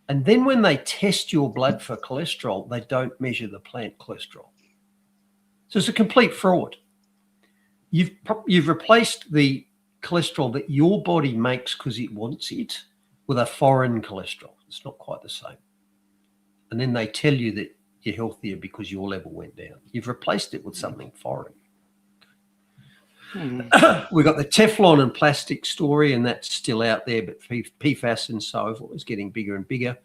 And then when they test your blood for cholesterol, they don't measure the plant cholesterol. So it's a complete fraud. You've replaced the cholesterol that your body makes because it wants it with a foreign cholesterol. It's not quite the same. And then they tell you that you're healthier because your level went down. You've replaced it with something foreign. We've got the Teflon and plastic story, and that's still out there, but PFAS and so forth is getting bigger and bigger.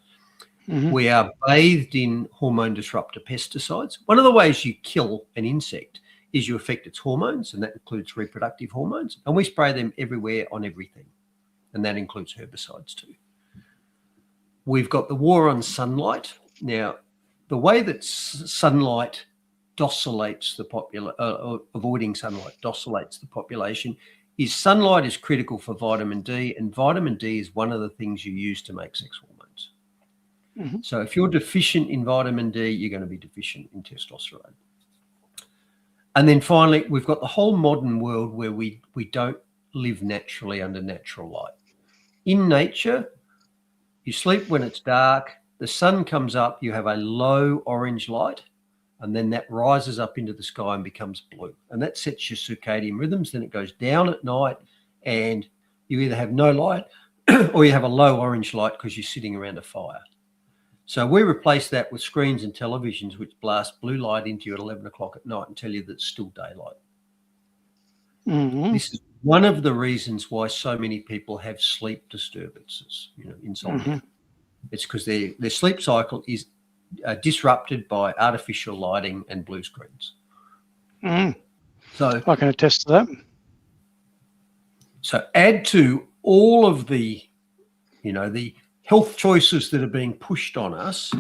We are bathed in hormone disruptor pesticides. One of the ways you kill an insect is you affect its hormones, and that includes reproductive hormones. And we spray them everywhere on everything, and that includes herbicides too. We've got the war on sunlight. Now, the way that sunlight docilates the avoiding sunlight docilates the population is sunlight is critical for vitamin D, and vitamin D is one of the things you use to make sex hormones. So if you're deficient in vitamin D, you're going to be deficient in testosterone. And then finally, we've got the whole modern world where we don't live naturally under natural light. In nature, you sleep when it's dark, the sun comes up, you have a low orange light, and then that rises up into the sky and becomes blue. And that sets your circadian rhythms. Then it goes down at night, and you either have no light or you have a low orange light because you're sitting around a fire. So we replace that with screens and televisions which blast blue light into you at 11 o'clock at night and tell you that it's still daylight. This is one of the reasons why so many people have sleep disturbances, insomnia. It's because their sleep cycle is disrupted by artificial lighting and blue screens. So I can attest to that. So add to all of the health choices that are being pushed on us,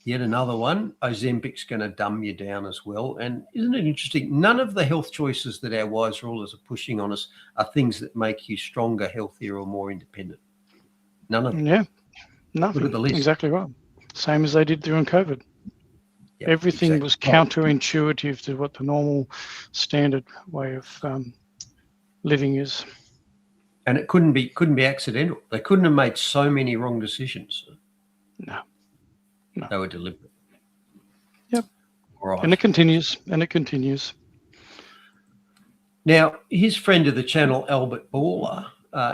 yet another one, Ozempic's going to dumb you down as well. And isn't it interesting? None of the health choices that our wise rulers are pushing on us are things that make you stronger, healthier, or more independent. None of them. Yeah, nothing. Look at the list. Exactly right. Same as they did during COVID. Yep, Everything was counterintuitive to what the normal standard way of living is. And it couldn't be accidental. They couldn't have made so many wrong decisions. No. They were deliberate. Yep. All right. And it continues, and it continues. Now, his friend of the channel, Albert Baller,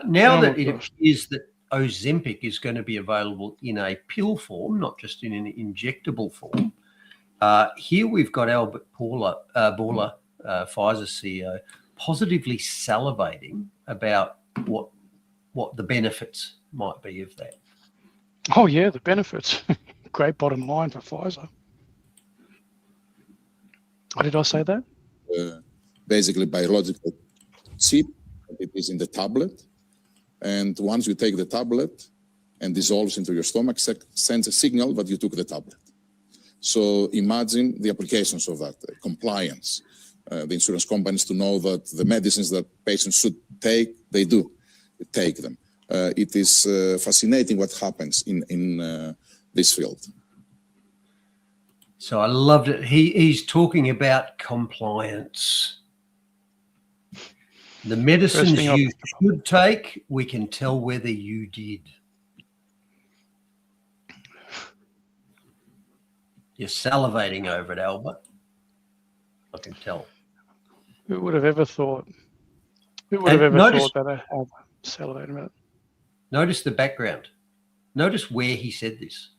now Oh that my it gosh. appears that Ozempic is going to be available in a pill form, not just in an injectable form, here we've got Albert Baller, Pfizer CEO, positively salivating about what the benefits might be of that. Oh yeah, the benefits. Great bottom line for Pfizer. Oh, did I say that? Basically biological chip. It is in the tablet. And once you take the tablet and dissolves into your stomach, sends a signal that you took the tablet. So imagine the applications of that, compliance. The insurance companies to know that the medicines that patients should take, they do take them. It is fascinating what happens in this field. So I loved it. He's talking about compliance. The medicines you should take, we can tell whether you did. You're salivating over it, Albert. I can tell. Who would have ever thought? Who would have ever thought that I have salivated about it? Notice the background. Notice where he said this.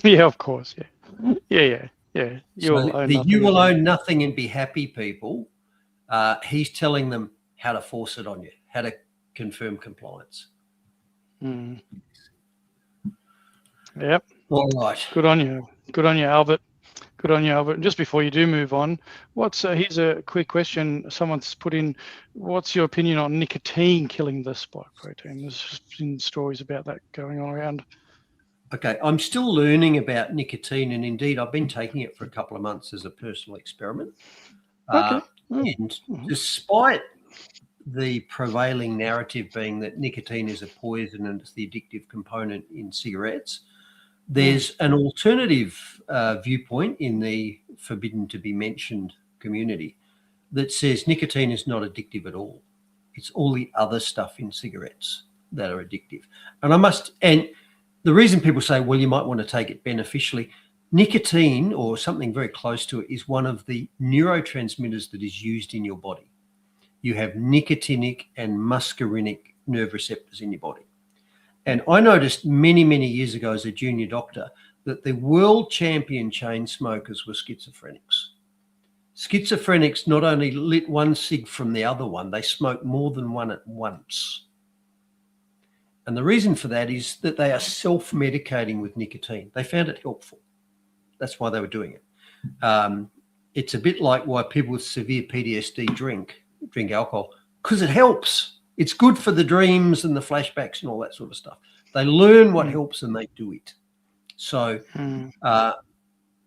Yeah, of course. Yeah. You will own nothing and be happy people. He's telling them how to force it on you, how to confirm compliance. Mm. Yep. All right. Good on you. Good on you, Albert. Good on you, Albert. And just before you do move on, here's a quick question someone's put in. What's your opinion on nicotine killing the spike protein? There's been stories about that going on around. Okay, I'm still learning about nicotine, and indeed I've been taking it for a couple of months as a personal experiment. Okay. And despite the prevailing narrative being that nicotine is a poison and it's the addictive component in cigarettes, there's an alternative viewpoint in the forbidden to be mentioned community that says nicotine is not addictive at all. It's all the other stuff in cigarettes that are addictive. And the reason people say, well, you might want to take it beneficially, nicotine or something very close to it is one of the neurotransmitters that is used in your body. You have nicotinic and muscarinic nerve receptors in your body. And I noticed many, many years ago as a junior doctor that the world champion chain smokers were schizophrenics. Schizophrenics not only lit one cig from the other one, they smoked more than one at once. And the reason for that is that they are self-medicating with nicotine. They found it helpful. That's why they were doing it. It's a bit like why people with severe PTSD drink alcohol, because it helps. It's good for the dreams and the flashbacks and all that sort of stuff. They learn what helps and they do it. So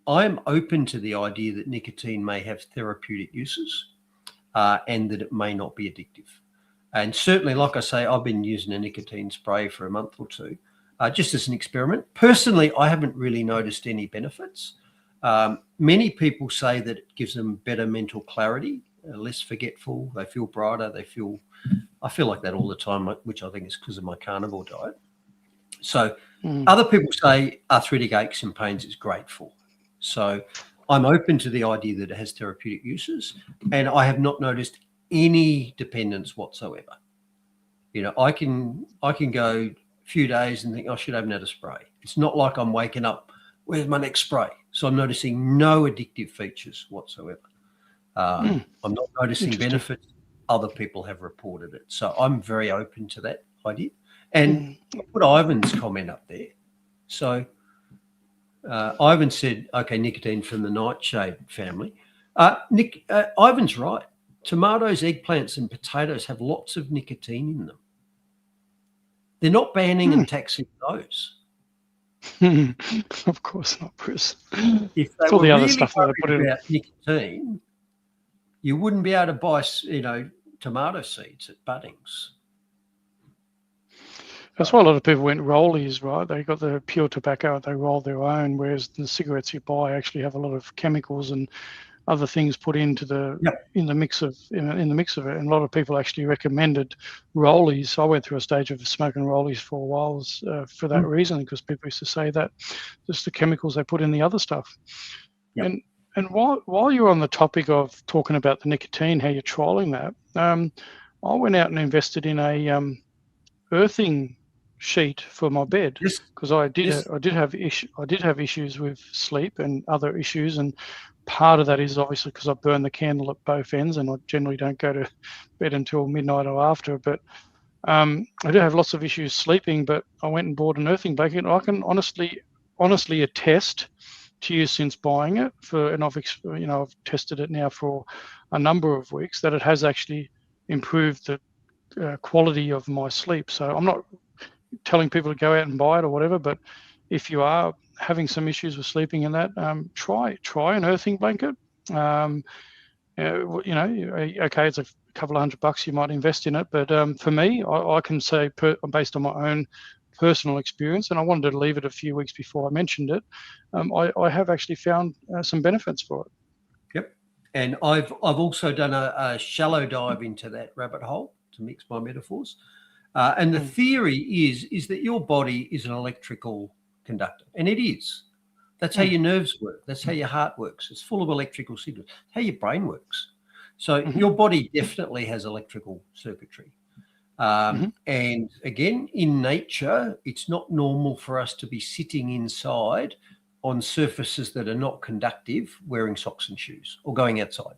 I'm open to the idea that nicotine may have therapeutic uses and that it may not be addictive. And certainly, like I say, I've been using a nicotine spray for a month or two, just as an experiment. Personally, I haven't really noticed any benefits. Many people say that it gives them better mental clarity, less forgetful. They feel brighter. I feel like that all the time, which I think is because of my carnivore diet. So other people say arthritic aches and pains is great for. So I'm open to the idea that it has therapeutic uses, and I have not noticed any dependence whatsoever. You know, I can go a few days and think I should have another spray. It's not like I'm waking up, where's my next spray? So I'm noticing no addictive features whatsoever. I'm not noticing benefits. Other people have reported it. So I'm very open to that idea. And I put Ivan's comment up there. So Ivan said, okay, nicotine from the nightshade family. Ivan's right. Tomatoes, eggplants, and potatoes have lots of nicotine in them. They're not banning and taxing those. Of course not, Bruce. If they were really worried about nicotine, you wouldn't be able to buy, tomato seeds at Bunnings. That's why a lot of people went rollies, right? They got the pure tobacco, they roll their own, whereas the cigarettes you buy actually have a lot of chemicals and other things put into in the mix of it. And a lot of people actually recommended rollies. I went through a stage of smoking rollies for a while for that reason, because people used to say that just the chemicals they put in the other stuff. Yep. And while you're on the topic of talking about the nicotine, how you're trialing that, I went out and invested in a earthing sheet for my bed Yes. because I did Yes. have issues with sleep and other issues, and part of that is obviously because I burn the candle at both ends, and I generally don't go to bed until midnight or after. But I do have lots of issues sleeping. But I went and bought an earthing blanket. I can honestly attest to you since buying it and I've tested it now for a number of weeks that it has actually improved the quality of my sleep. So I'm not telling people to go out and buy it or whatever, but if you are having some issues with sleeping and that, try an earthing blanket. Okay, it's a couple of $100 you might invest in it, but for me, I can say based on my own personal experience, and I wanted to leave it a few weeks before I mentioned it, I have actually found some benefits for it. Yep. And I've also done a shallow dive into that rabbit hole, to mix my metaphors. And the theory is that your body is an electrical conductor, and it is. That's how your nerves work. That's how your heart works. It's full of electrical signals. It's how your brain works. So your body definitely has electrical circuitry. And again, in nature, it's not normal for us to be sitting inside on surfaces that are not conductive, wearing socks and shoes, or going outside.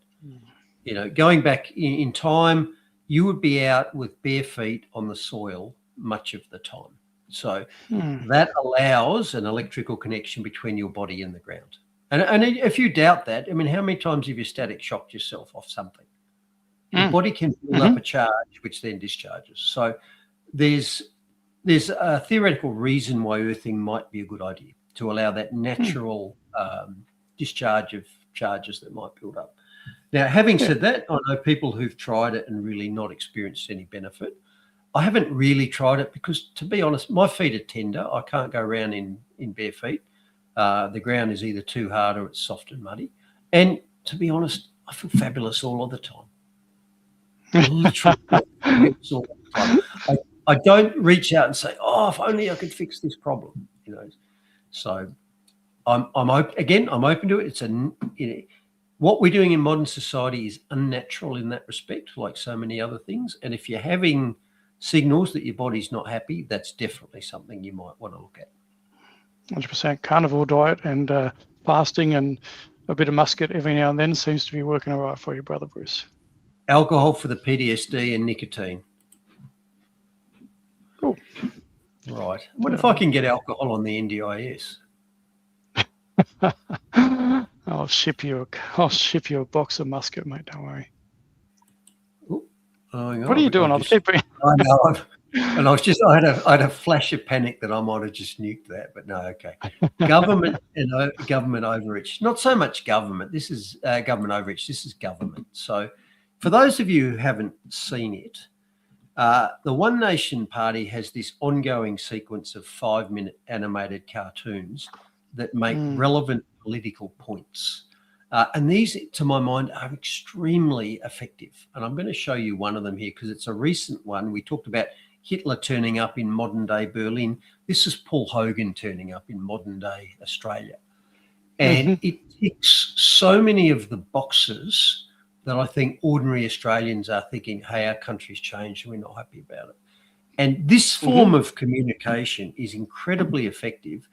Going back in time, you would be out with bare feet on the soil much of the time. So that allows an electrical connection between your body and the ground. And if you doubt that, I mean, how many times have you static shocked yourself off something? Your body can build up a charge, which then discharges. So there's a theoretical reason why earthing might be a good idea, to allow that natural discharge of charges that might build up. Now, having said that, I know people who've tried it and really not experienced any benefit. I haven't really tried it because, to be honest, my feet are tender. I can't go around in bare feet. The ground is either too hard or it's soft and muddy. And to be honest, I feel fabulous all of the time. Literally all the time. I don't reach out and say, "Oh, if only I could fix this problem," So I'm open to it. What we're doing in modern society is unnatural in that respect, like so many other things. And if you're having signals that your body's not happy, that's definitely something you might want to look at. 100% carnivore diet and fasting and a bit of musket every now and then seems to be working all right for you, Brother Bruce. Alcohol for the PTSD and nicotine. Cool. Right. What if I can get alcohol on the NDIS? I'll ship you a box of musket, mate. Don't worry. Ooh, what are you doing? I know. And I had a flash of panic that I might have just nuked that, but no, okay. Government and government overreach. Not so much government. This is government overreach. This is government. So, for those of you who haven't seen it, the One Nation Party has this ongoing sequence of 5-minute animated cartoons that make relevant political points. And these, to my mind, are extremely effective. And I'm going to show you one of them here because it's a recent one. We talked about Hitler turning up in modern-day Berlin. This is Paul Hogan turning up in modern-day Australia. And it ticks so many of the boxes that I think ordinary Australians are thinking, hey, our country's changed and we're not happy about it. And this form of communication is incredibly effective.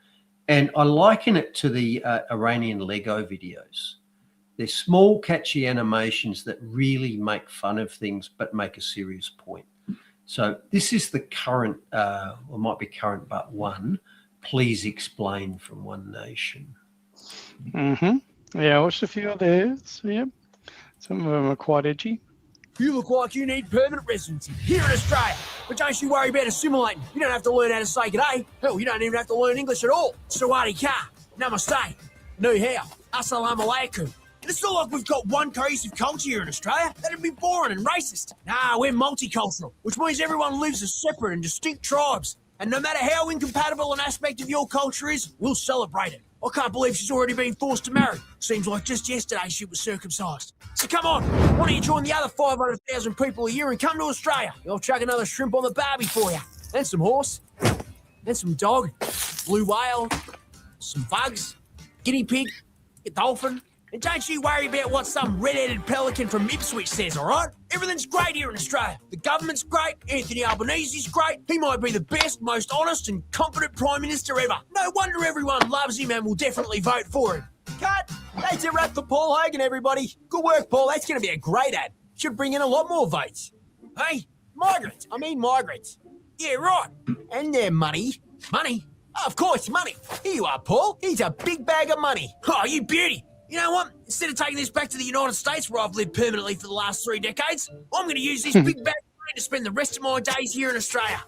And I liken it to the Iranian Lego videos. They're small, catchy animations that really make fun of things but make a serious point. So this is the current, or might be current but one, Please Explain from One Nation. Yeah, I watched a few of theirs. Yep. Some of them are quite edgy. You look like you need permanent residency here in Australia. But don't you worry about assimilating. You don't have to learn how to say g'day. Hell, you don't even have to learn English at all. Sawadee ka, namaste, ni hao, assalamu alaikum. It's not like we've got one cohesive culture here in Australia. That'd be boring and racist. Nah, we're multicultural, which means everyone lives as separate and distinct tribes. And no matter how incompatible an aspect of your culture is, we'll celebrate it. I can't believe she's already been forced to marry. Seems like just yesterday she was circumcised. So come on, why don't you join the other 500,000 people a year and come to Australia? I'll chuck another shrimp on the barbie for you. And some horse, and some dog, blue whale, some bugs, guinea pig, you dolphin. And don't you worry about what some red-headed pelican from Ipswich says, all right? Everything's great here in Australia. The government's great. Anthony Albanese's great. He might be the best, most honest and competent Prime Minister ever. No wonder everyone loves him and will definitely vote for him. Cut! That's a wrap for Paul Hogan, everybody. Good work, Paul. That's going to be a great ad. Should bring in a lot more votes. Hey, migrants. Yeah, right. And their money. Money? Oh, of course, money. Here you are, Paul. Here's a big bag of money. Oh, you beauty. You know what? Instead of taking this back to the United States, where I've lived permanently for the last 3 decades, I'm going to use this big bag of money to spend the rest of my days here in Australia.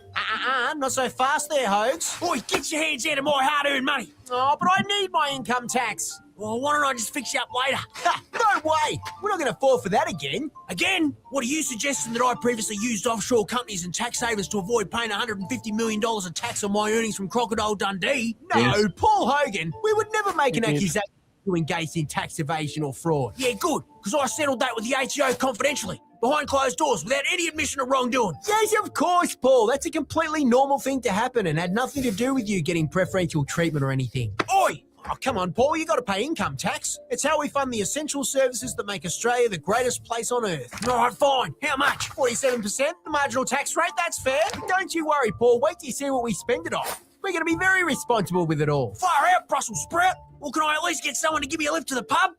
Not so fast there, Hogs. Boy, get your hands out of my hard-earned money. Oh, but I need my income tax. Well, why don't I just fix you up later? Ha, no way. We're not going to fall for that again. Again? What are you suggesting that I previously used offshore companies and tax havens to avoid paying $150 million of tax on my earnings from Crocodile Dundee? No, yes. Paul Hogan, we would never make an accusation to engage in tax evasion or fraud. Yeah, good, because I settled that with the ATO confidentially, behind closed doors, without any admission of wrongdoing. Yes, of course, Paul. That's a completely normal thing to happen and had nothing to do with you getting preferential treatment or anything. Oi! Oh, come on, Paul, you got to pay income tax. It's how we fund the essential services that make Australia the greatest place on earth. All right, fine. How much? 47%? The marginal tax rate? That's fair. Don't you worry, Paul. Wait till you see what we spend it on. We're going to be very responsible with it all. Far out, Brussels sprout. Well, can I at least get someone to give me a lift to the pub?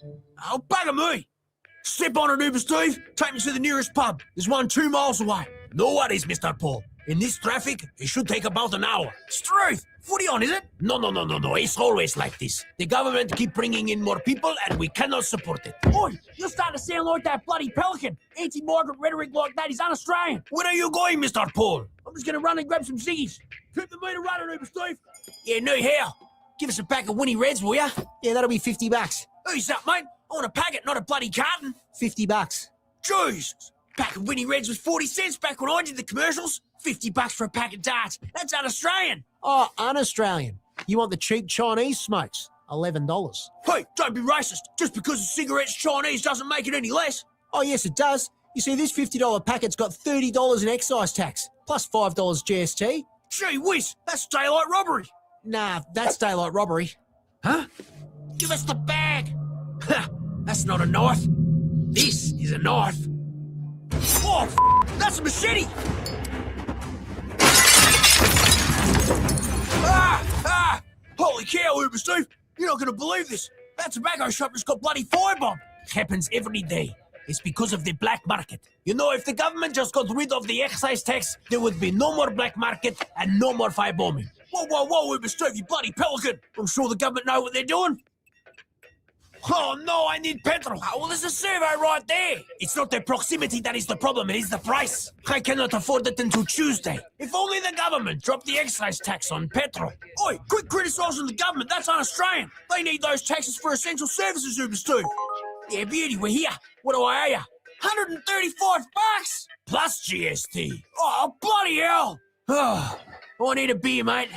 Oh, bugger me. Step on it, Uber Steve. Take me to the nearest pub. There's one 2 miles away. No worries, Mr. Paul. In this traffic, it should take about an hour. Struth! Footy on, is it? No. It's always like this. The government keep bringing in more people and we cannot support it. Oi, you're starting to sound like that bloody pelican. Anti-migrant rhetoric like that is un-Australian. Where are you going, Mr. Paul? I'm just going to run and grab some ciggies. Keep the meter running, Uber Steve. Yeah, no how. Give us a pack of Winnie Reds, will ya? Yeah, that'll be $50. Who's up, mate? I want a packet, not a bloody carton. $50. Jesus. Pack of Winnie Reds was 40 cents back when I did the commercials. $50 for a pack of darts. That's un-Australian. Oh, un-Australian. You want the cheap Chinese smokes? $11. Hey, don't be racist. Just because a cigarette's Chinese doesn't make it any less. Oh, yes, it does. You see, this $50 packet's got $30 in excise tax, plus $5 GST. Gee whiz, that's daylight robbery. Nah, that's daylight robbery. Huh? Give us the bag. Ha, that's not a knife. This is a knife. Oh, that's a machete. Holy cow, Uber Steve. You're not going to believe this. That tobacco shop just got bloody firebombed. Happens every day. It's because of the black market. You know, if the government just got rid of the excise tax, there would be no more black market and no more firebombing. Whoa, Uber Steve, you bloody pelican. I'm sure the government know what they're doing. Oh no, I need petrol. Oh, well, there's a servo right there. It's not the proximity that is the problem, it is the price. I cannot afford it until Tuesday. If only the government dropped the excise tax on petrol. Oi, quit criticising the government, that's un-Australian. They need those taxes for essential services, Uber Steve. Yeah, beauty, we're here. What do I owe you? $135 plus GST. Oh, bloody hell. Oh, I need a beer, mate.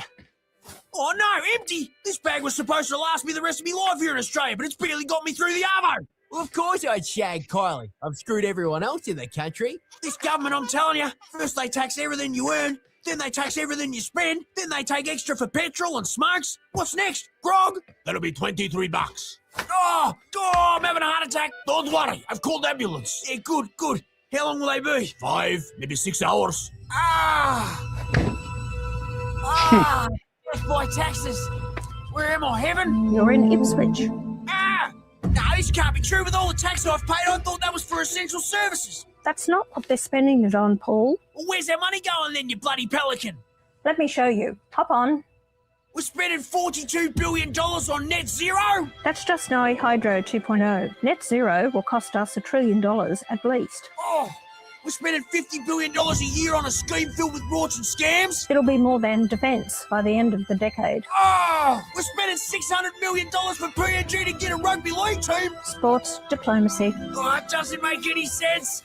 Oh no, empty! This bag was supposed to last me the rest of my life here in Australia, but it's barely got me through the arvo. Well, of course I'd shag Kylie. I've screwed everyone else in the country. This government, I'm telling you, first they tax everything you earn, then they tax everything you spend, then they take extra for petrol and smokes. What's next? Grog? That'll be $23. Oh, I'm having a heart attack. Don't worry, I've called ambulance. Yeah, good. How long will they be? 5, maybe 6 hours. My taxes. Where am I, heaven? You're in Ipswich. No, this can't be true. With all the tax I've paid, I thought that was for essential services. That's not what they're spending it on, Paul. Well, where's their money going then, you bloody pelican? Let me show you. Hop on. We're spending $42 billion on net zero? That's just Snowy Hydro 2.0. Net zero will cost us $1 trillion at least. Oh, we're spending $50 billion a year on a scheme filled with rorts and scams? It'll be more than defence by the end of the decade. Oh, we're spending $600 million for PayId to get a rugby league team? Sports diplomacy. Oh, it doesn't make any sense.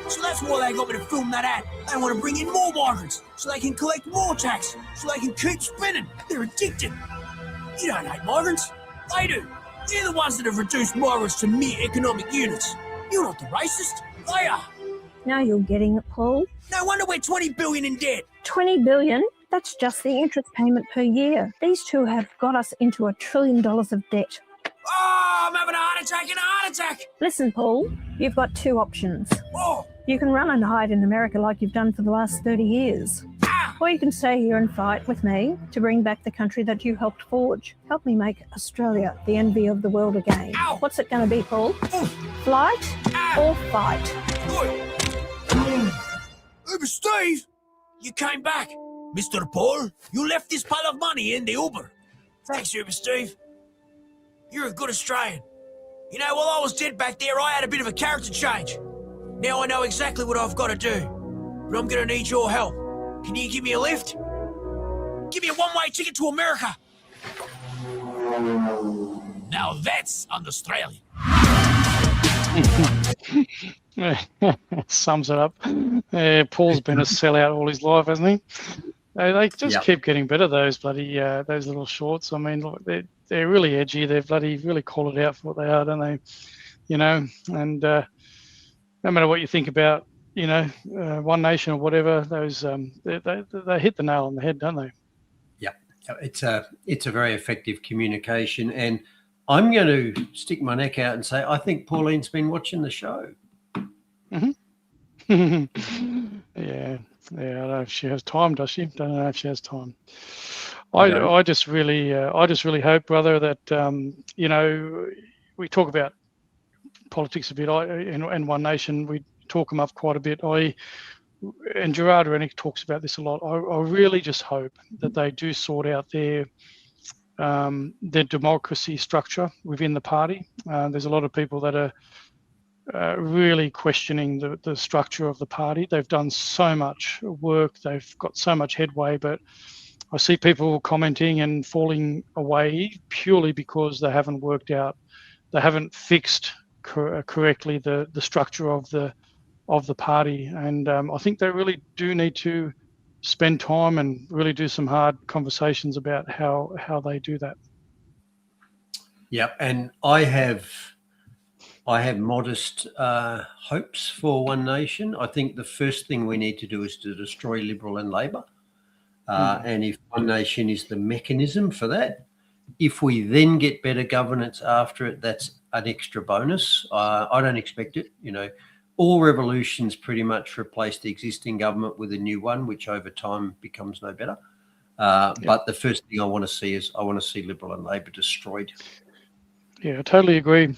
So that's why they got me to film that ad. They want to bring in more migrants, so they can collect more tax, so they can keep spending. They're addicted. You don't hate migrants. They do. They're the ones that have reduced migrants to mere economic units. You're not the racist. They are. Now you're getting it, Paul. No wonder we're $20 billion in debt. $20 billion? That's just the interest payment per year. These two have got us into $1 trillion of debt. Oh, I'm having a heart attack and a heart attack. Listen, Paul, you've got two options. Oh, You can run and hide in America like you've done for the last 30 years. Or you can stay here and fight with me to bring back the country that you helped forge. Help me make Australia the envy of the world again. Ow. What's it going to be, Paul? Flight or fight? Uber Steve, you came back. Mr. Paul, you left this pile of money in the Uber. Thanks, Uber Steve. You're a good Australian. You know, while I was dead back there, I had a bit of a character change. Now I know exactly what I've got to do. But I'm going to need your help. Can you give me a lift? Give me a one-way ticket to America. Now that's un-Australian. Sums it up. Paul's been a sellout all his life, hasn't he? They just keep getting better, those bloody those little shorts. I mean, look, they're really edgy. They're bloody really call it out for what they are, don't they? You know, and no matter what you think about, you know, One Nation or whatever, those they hit the nail on the head, don't they? Yeah, it's a very effective communication, and I'm going to stick my neck out and say I think Pauline's been watching the show. Mm-hmm. Yeah. I don't know if she has time, does she? Don't know if she has time. I just really hope, brother, that you know, we talk about politics a bit. In One Nation, we talk them up quite a bit. And Gerard Rennick talks about this a lot. I really just hope that they do sort out their democracy structure within the party. There's a lot of people that are really questioning the structure of the party. They've done so much work, they've got so much headway, but I see people commenting and falling away purely because they haven't worked out, they haven't fixed correctly the structure of the party. And I think they really do need to spend time and really do some hard conversations about how they do that. Yeah, and I have modest hopes for One Nation. I think the first thing we need to do is to destroy Liberal and Labor. And if One Nation is the mechanism for that, if we then get better governance after it, that's an extra bonus. I don't expect it. You know, all revolutions pretty much replace the existing government with a new one, which over time becomes no better. But the first thing I want to see is Liberal and Labor destroyed. Yeah, I totally agree.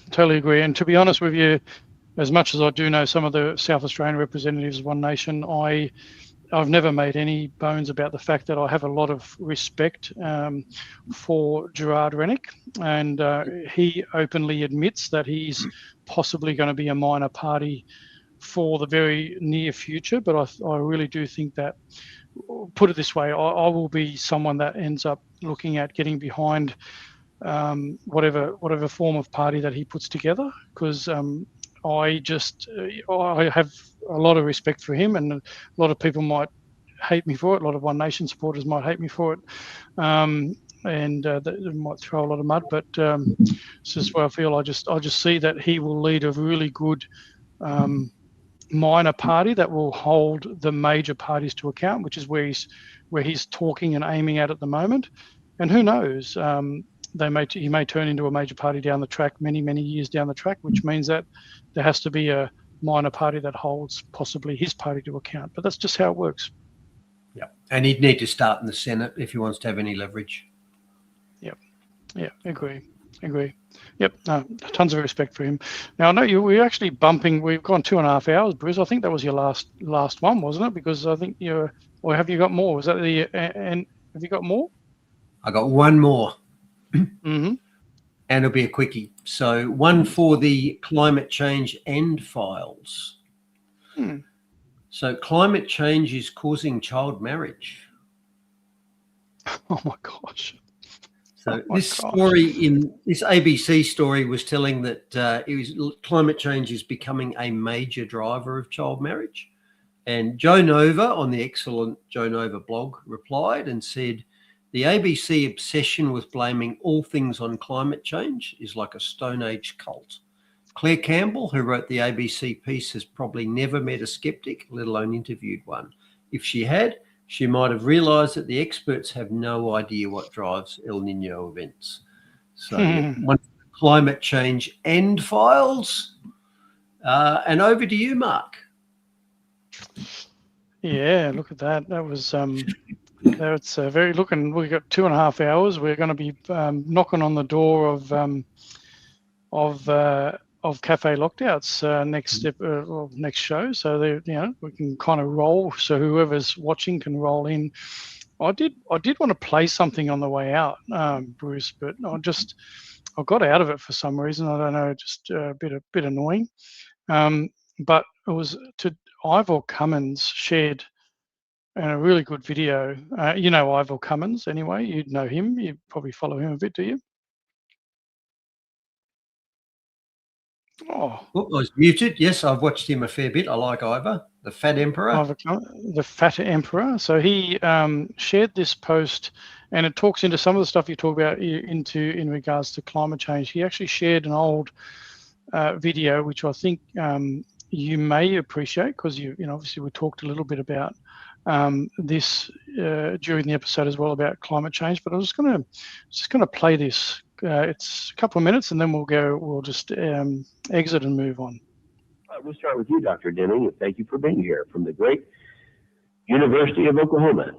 And to be honest with you, as much as I do know some of the South Australian representatives of One Nation, I've never made any bones about the fact that I have a lot of respect for Gerard Rennick, and he openly admits that he's possibly going to be a minor party for the very near future. But I really do think that, put it this way, I will be someone that ends up looking at getting behind whatever form of party that he puts together, because I have a lot of respect for him, and a lot of people might hate me for it. A lot of One Nation supporters might hate me for it, and they might throw a lot of mud. But it's just where I feel. I just see that he will lead a really good minor party that will hold the major parties to account, which is where he's talking and aiming at the moment. And who knows? He may turn into a major party down the track, many years down the track, which means that there has to be a minor party that holds possibly his party to account. But that's just how it works. Yeah, and he'd need to start in the Senate if he wants to have any leverage. Yeah, agree. Yep, no, tons of respect for him. Now I know we're actually bumping. We've gone 2.5 hours, Bruce. I think that was your last one, wasn't it? Because I think or have you got more? Was that and have you got more? I got one more. Mm-hmm. And it'll be a quickie. So one for the climate change end files. So climate change is causing child marriage. Oh my gosh. So this ABC story was telling that climate change is becoming a major driver of child marriage. And Joe Nova on the excellent Joe Nova blog replied and said, the ABC obsession with blaming all things on climate change is like a Stone Age cult. Claire Campbell, who wrote the ABC piece, has probably never met a skeptic, let alone interviewed one. If she had, she might have realised that the experts have no idea what drives El Nino events. So once the climate change end files, and over to you, Mark. Yeah, look at that. That was that's very looking. We've got 2.5 hours. We're going to be knocking on the door of Cafe Lockdown's next show. So we can kind of roll. So whoever's watching can roll in. I did want to play something on the way out, Bruce, but I got out of it for some reason. I don't know, just a bit annoying. But it was to Ivor Cummins shared a really good video. You know Ivor Cummins anyway. You'd know him. You probably follow him a bit, do you? Oh, I was muted. Yes, I've watched him a fair bit. I like Ivor, the Fat Emperor. The Fat Emperor. So he shared this post, and it talks into some of the stuff you talk about in regards to climate change. He actually shared an old video, which I think you may appreciate, because obviously we talked a little bit about this during the episode as well about climate change. But I was just gonna play this. It's a couple of minutes, and then we'll just exit and move on. We'll start with you, Dr. Denning, and thank you for being here from the great University of Oklahoma.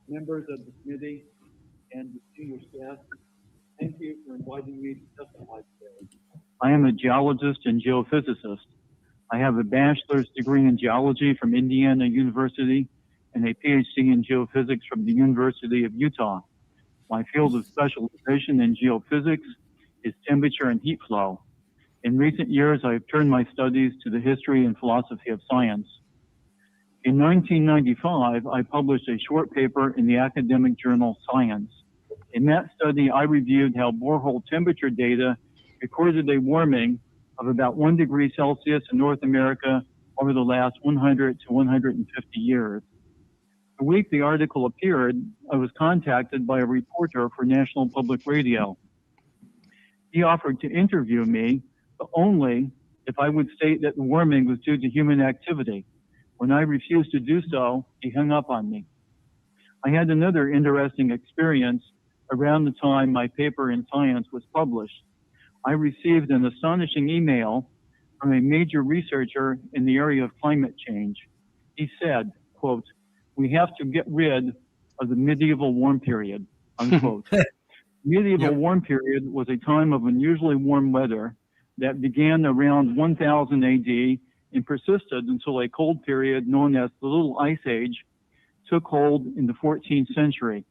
Members of the committee and senior staff, thank you for inviting me to testify today. I am a geologist and geophysicist. I have a bachelor's degree in geology from Indiana University and a PhD in geophysics from the University of Utah. My field of specialization in geophysics is temperature and heat flow. In recent years, I have turned my studies to the history and philosophy of science. In 1995, I published a short paper in the academic journal Science. In that study, I reviewed how borehole temperature data recorded a warming of about 1 degree Celsius in North America over the last 100 to 150 years. The week the article appeared, I was contacted by a reporter for National Public Radio. He offered to interview me, but only if I would state that the warming was due to human activity. When I refused to do so, he hung up on me. I had another interesting experience around the time my paper in Science was published. I received an astonishing email from a major researcher in the area of climate change. He said, quote, "We have to get rid of the medieval warm period," unquote. Medieval warm period was a time of unusually warm weather that began around 1000 AD and persisted until a cold period known as the Little Ice Age took hold in the 14th century.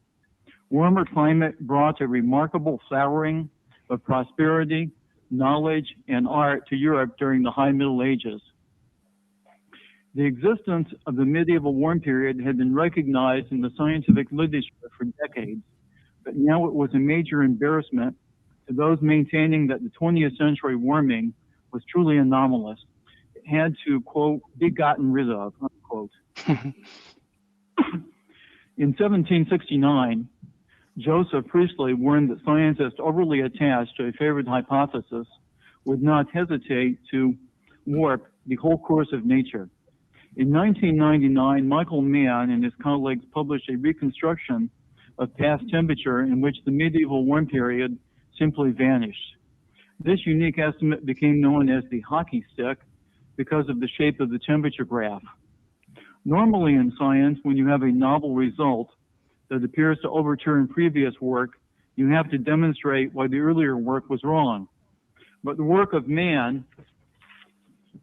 Warmer climate brought a remarkable flowering of prosperity, knowledge, and art to Europe during the High Middle Ages. The existence of the medieval warm period had been recognized in the scientific literature for decades, but now it was a major embarrassment to those maintaining that the 20th century warming was truly anomalous. It had to, quote, be gotten rid of, unquote. In 1769, Joseph Priestley warned that scientists overly attached to a favored hypothesis would not hesitate to warp the whole course of nature. In 1999, Michael Mann and his colleagues published a reconstruction of past temperature in which the medieval warm period simply vanished. This unique estimate became known as the hockey stick because of the shape of the temperature graph. Normally in science, when you have a novel result that appears to overturn previous work, you have to demonstrate why the earlier work was wrong. But the work of Mann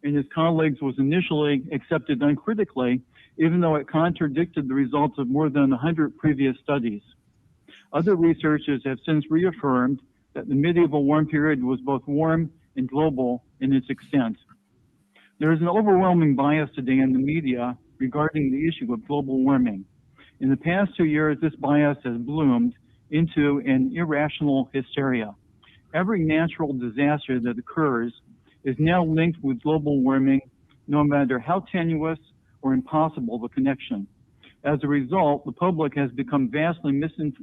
and his colleagues was initially accepted uncritically, even though it contradicted the results of more than 100 previous studies. Other researchers have since reaffirmed that the medieval warm period was both warm and global in its extent. There is an overwhelming bias today in the media regarding the issue of global warming. In the past 2 years, this bias has bloomed into an irrational hysteria. Every natural disaster that occurs is now linked with global warming, no matter how tenuous or impossible the connection. As a result, the public has become vastly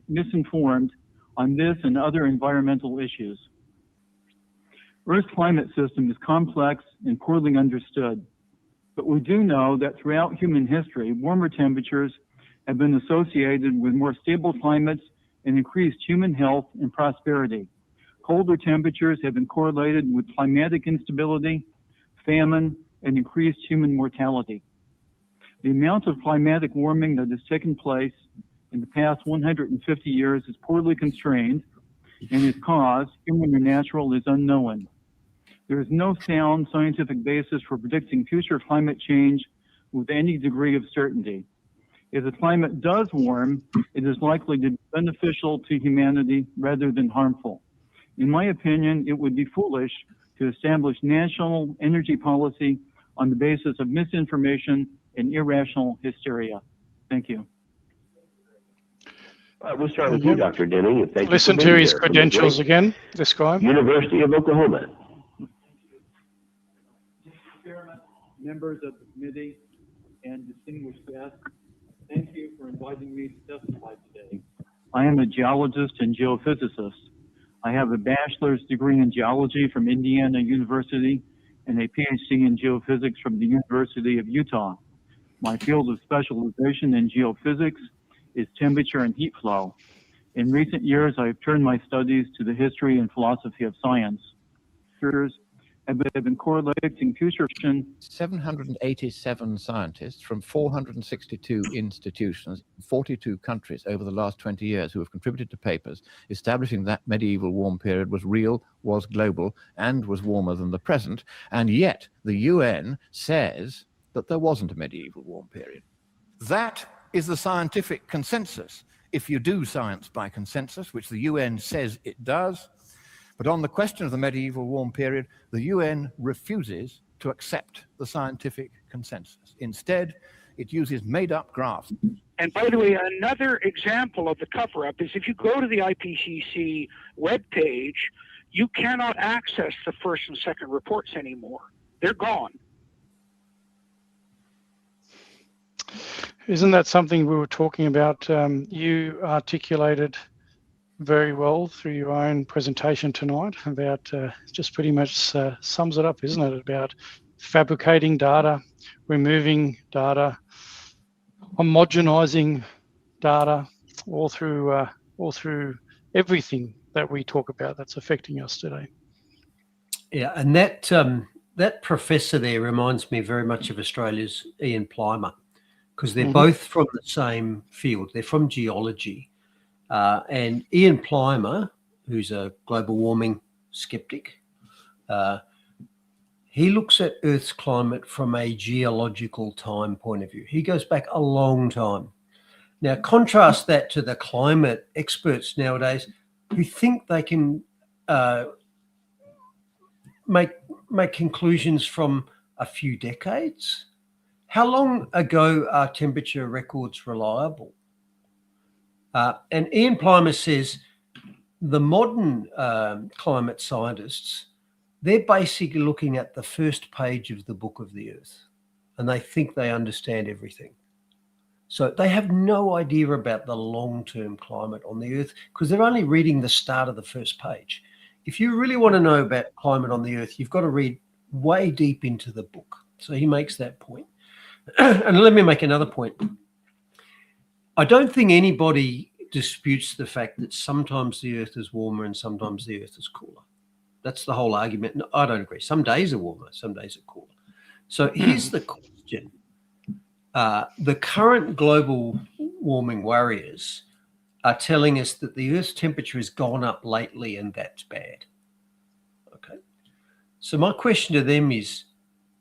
misinformed on this and other environmental issues. Earth's climate system is complex and poorly understood, but we do know that throughout human history, warmer temperatures have been associated with more stable climates and increased human health and prosperity. Colder temperatures have been correlated with climatic instability, famine, and increased human mortality. The amount of climatic warming that has taken place in the past 150 years is poorly constrained, and its cause, human or natural, is unknown. There is no sound scientific basis for predicting future climate change with any degree of certainty. If the climate does warm, it is likely to be beneficial to humanity rather than harmful. In my opinion, it would be foolish to establish national energy policy on the basis of misinformation and irrational hysteria. Thank you. We'll start with you, Dr. Denning. And thank Listen you for to being his here from the credentials great again, this guy. University of Oklahoma. Chairman, members of the committee, and distinguished guests, thank you for inviting me to testify today. I am a geologist and geophysicist. I have a bachelor's degree in geology from Indiana University and a PhD in geophysics from the University of Utah. My field of specialization in geophysics is temperature and heat flow. In recent years, I have turned my studies to the history and philosophy of science. Have been correlating future 787 scientists from 462 institutions in 42 countries over the last 20 years who have contributed to papers establishing that medieval warm period was real, was global, and was warmer than the present, and yet the UN says that there wasn't a medieval warm period. That is the scientific consensus, if you do science by consensus, which the UN says it does. But on the question of the medieval warm period, the UN refuses to accept the scientific consensus. Instead, it uses made-up graphs. And by the way, another example of the cover-up is if you go to the IPCC webpage, you cannot access the first and second reports anymore. They're gone. Isn't that something we were talking about? You articulated very well through your own presentation tonight about just pretty much sums it up, isn't it? About fabricating data, removing data, homogenizing data, all through everything that we talk about that's affecting us today. Yeah, and that professor there reminds me very much of Australia's Ian Plimer, because they're both from the same field. They're from geology. And Ian Plimer, who's a global warming skeptic, he looks at Earth's climate from a geological time point of view. He goes back a long time. Now, contrast that to the climate experts nowadays who think they can make conclusions from a few decades. How long ago are temperature records reliable? And Ian Plimer says the modern climate scientists, they're basically looking at the first page of the book of the Earth, and they think they understand everything. So they have no idea about the long-term climate on the Earth because they're only reading the start of the first page. If you really want to know about climate on the Earth, you've got to read way deep into the book. So he makes that point. And let me make another point. I don't think anybody disputes the fact that sometimes the Earth is warmer and sometimes the Earth is cooler. That's the whole argument. No, I don't agree. Some days are warmer, some days are cooler. So here's the question. The current global warming worriers are telling us that the Earth's temperature has gone up lately and that's bad. Okay. So my question to them is,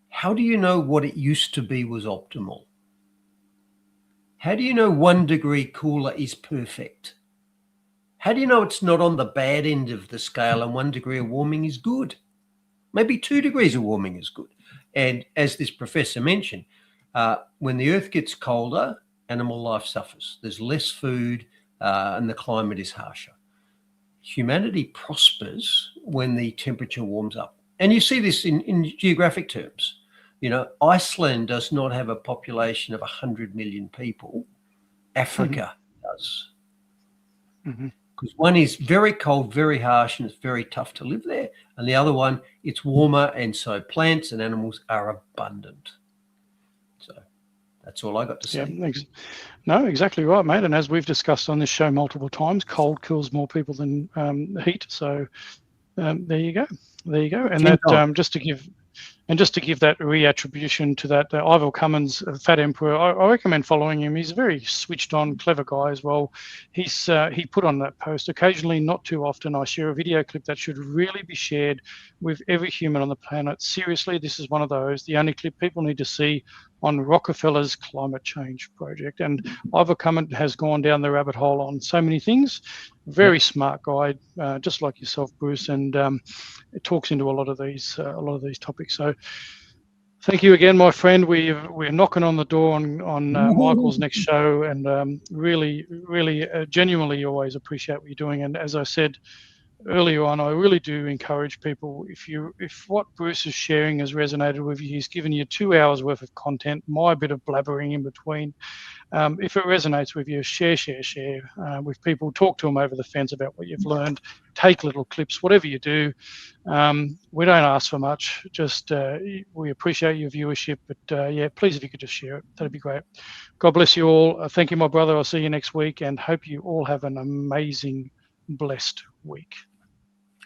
how do you know what it used to be was optimal? How do you know 1 degree cooler is perfect? How do you know it's not on the bad end of the scale and 1 degree of warming is good? Maybe 2 degrees of warming is good. And as this professor mentioned, when the Earth gets colder, animal life suffers. There's less food and the climate is harsher. Humanity prospers when the temperature warms up. And you see this in geographic terms. You know, Iceland does not have a population of 100 million people. Africa does. Because one is very cold, very harsh, and it's very tough to live there. And the other one, it's warmer, and so plants and animals are abundant. That's all I got to say. Yeah, no, exactly right, mate. And as we've discussed on this show multiple times, cold kills more people than heat. So there you go. There you go. And that just to give that reattribution to that Ivor Cummins, Fat Emperor, I recommend following him. He's a very switched on, clever guy as well. He put on that post occasionally, not too often. I share a video clip that should really be shared with every human on the planet. Seriously, this is one of those, the only clip people need to see on Rockefeller's climate change project. And Ivor Cummins has gone down the rabbit hole on so many things. Very smart guy, just like yourself, Bruce, and it talks into a lot of these topics. So thank you again, my friend. We're knocking on the door on Michael's next show, and really genuinely always appreciate what you're doing. And as I said earlier on, I really do encourage people, if what Bruce is sharing has resonated with you, he's given you 2 hours worth of content, my bit of blabbering in between. If it resonates with you, share with people. Talk to them over the fence about what you've learned. Take little clips, whatever you do. We don't ask for much. Just we appreciate your viewership. But yeah, please, if you could just share it, that'd be great. God bless you all. Thank you, my brother. I'll see you next week, and hope you all have an amazing, blessed week.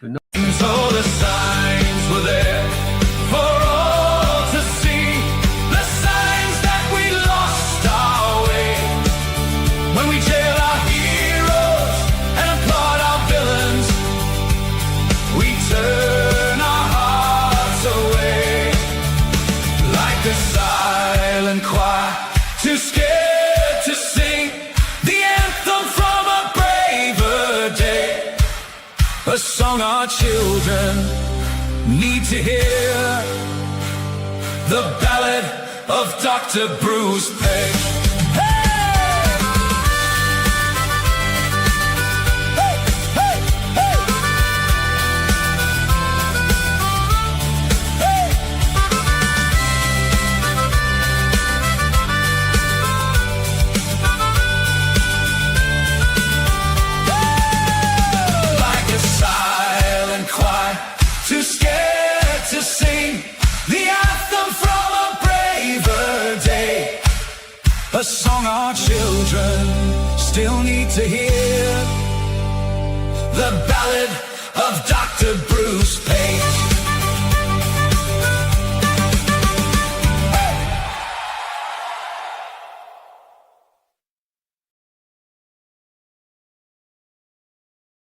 So the signs were there for all to see, the signs that we lost our way. When we jail our heroes and applaud our villains, we turn our hearts away. Like a silent choir, too scared to sing the anthem from a braver day. A song our children need to hear, the ballad of Dr. Bruce Paix. Too scared to sing the anthem from a braver day. A song our children still need to hear, the ballad of Dr. Bruce.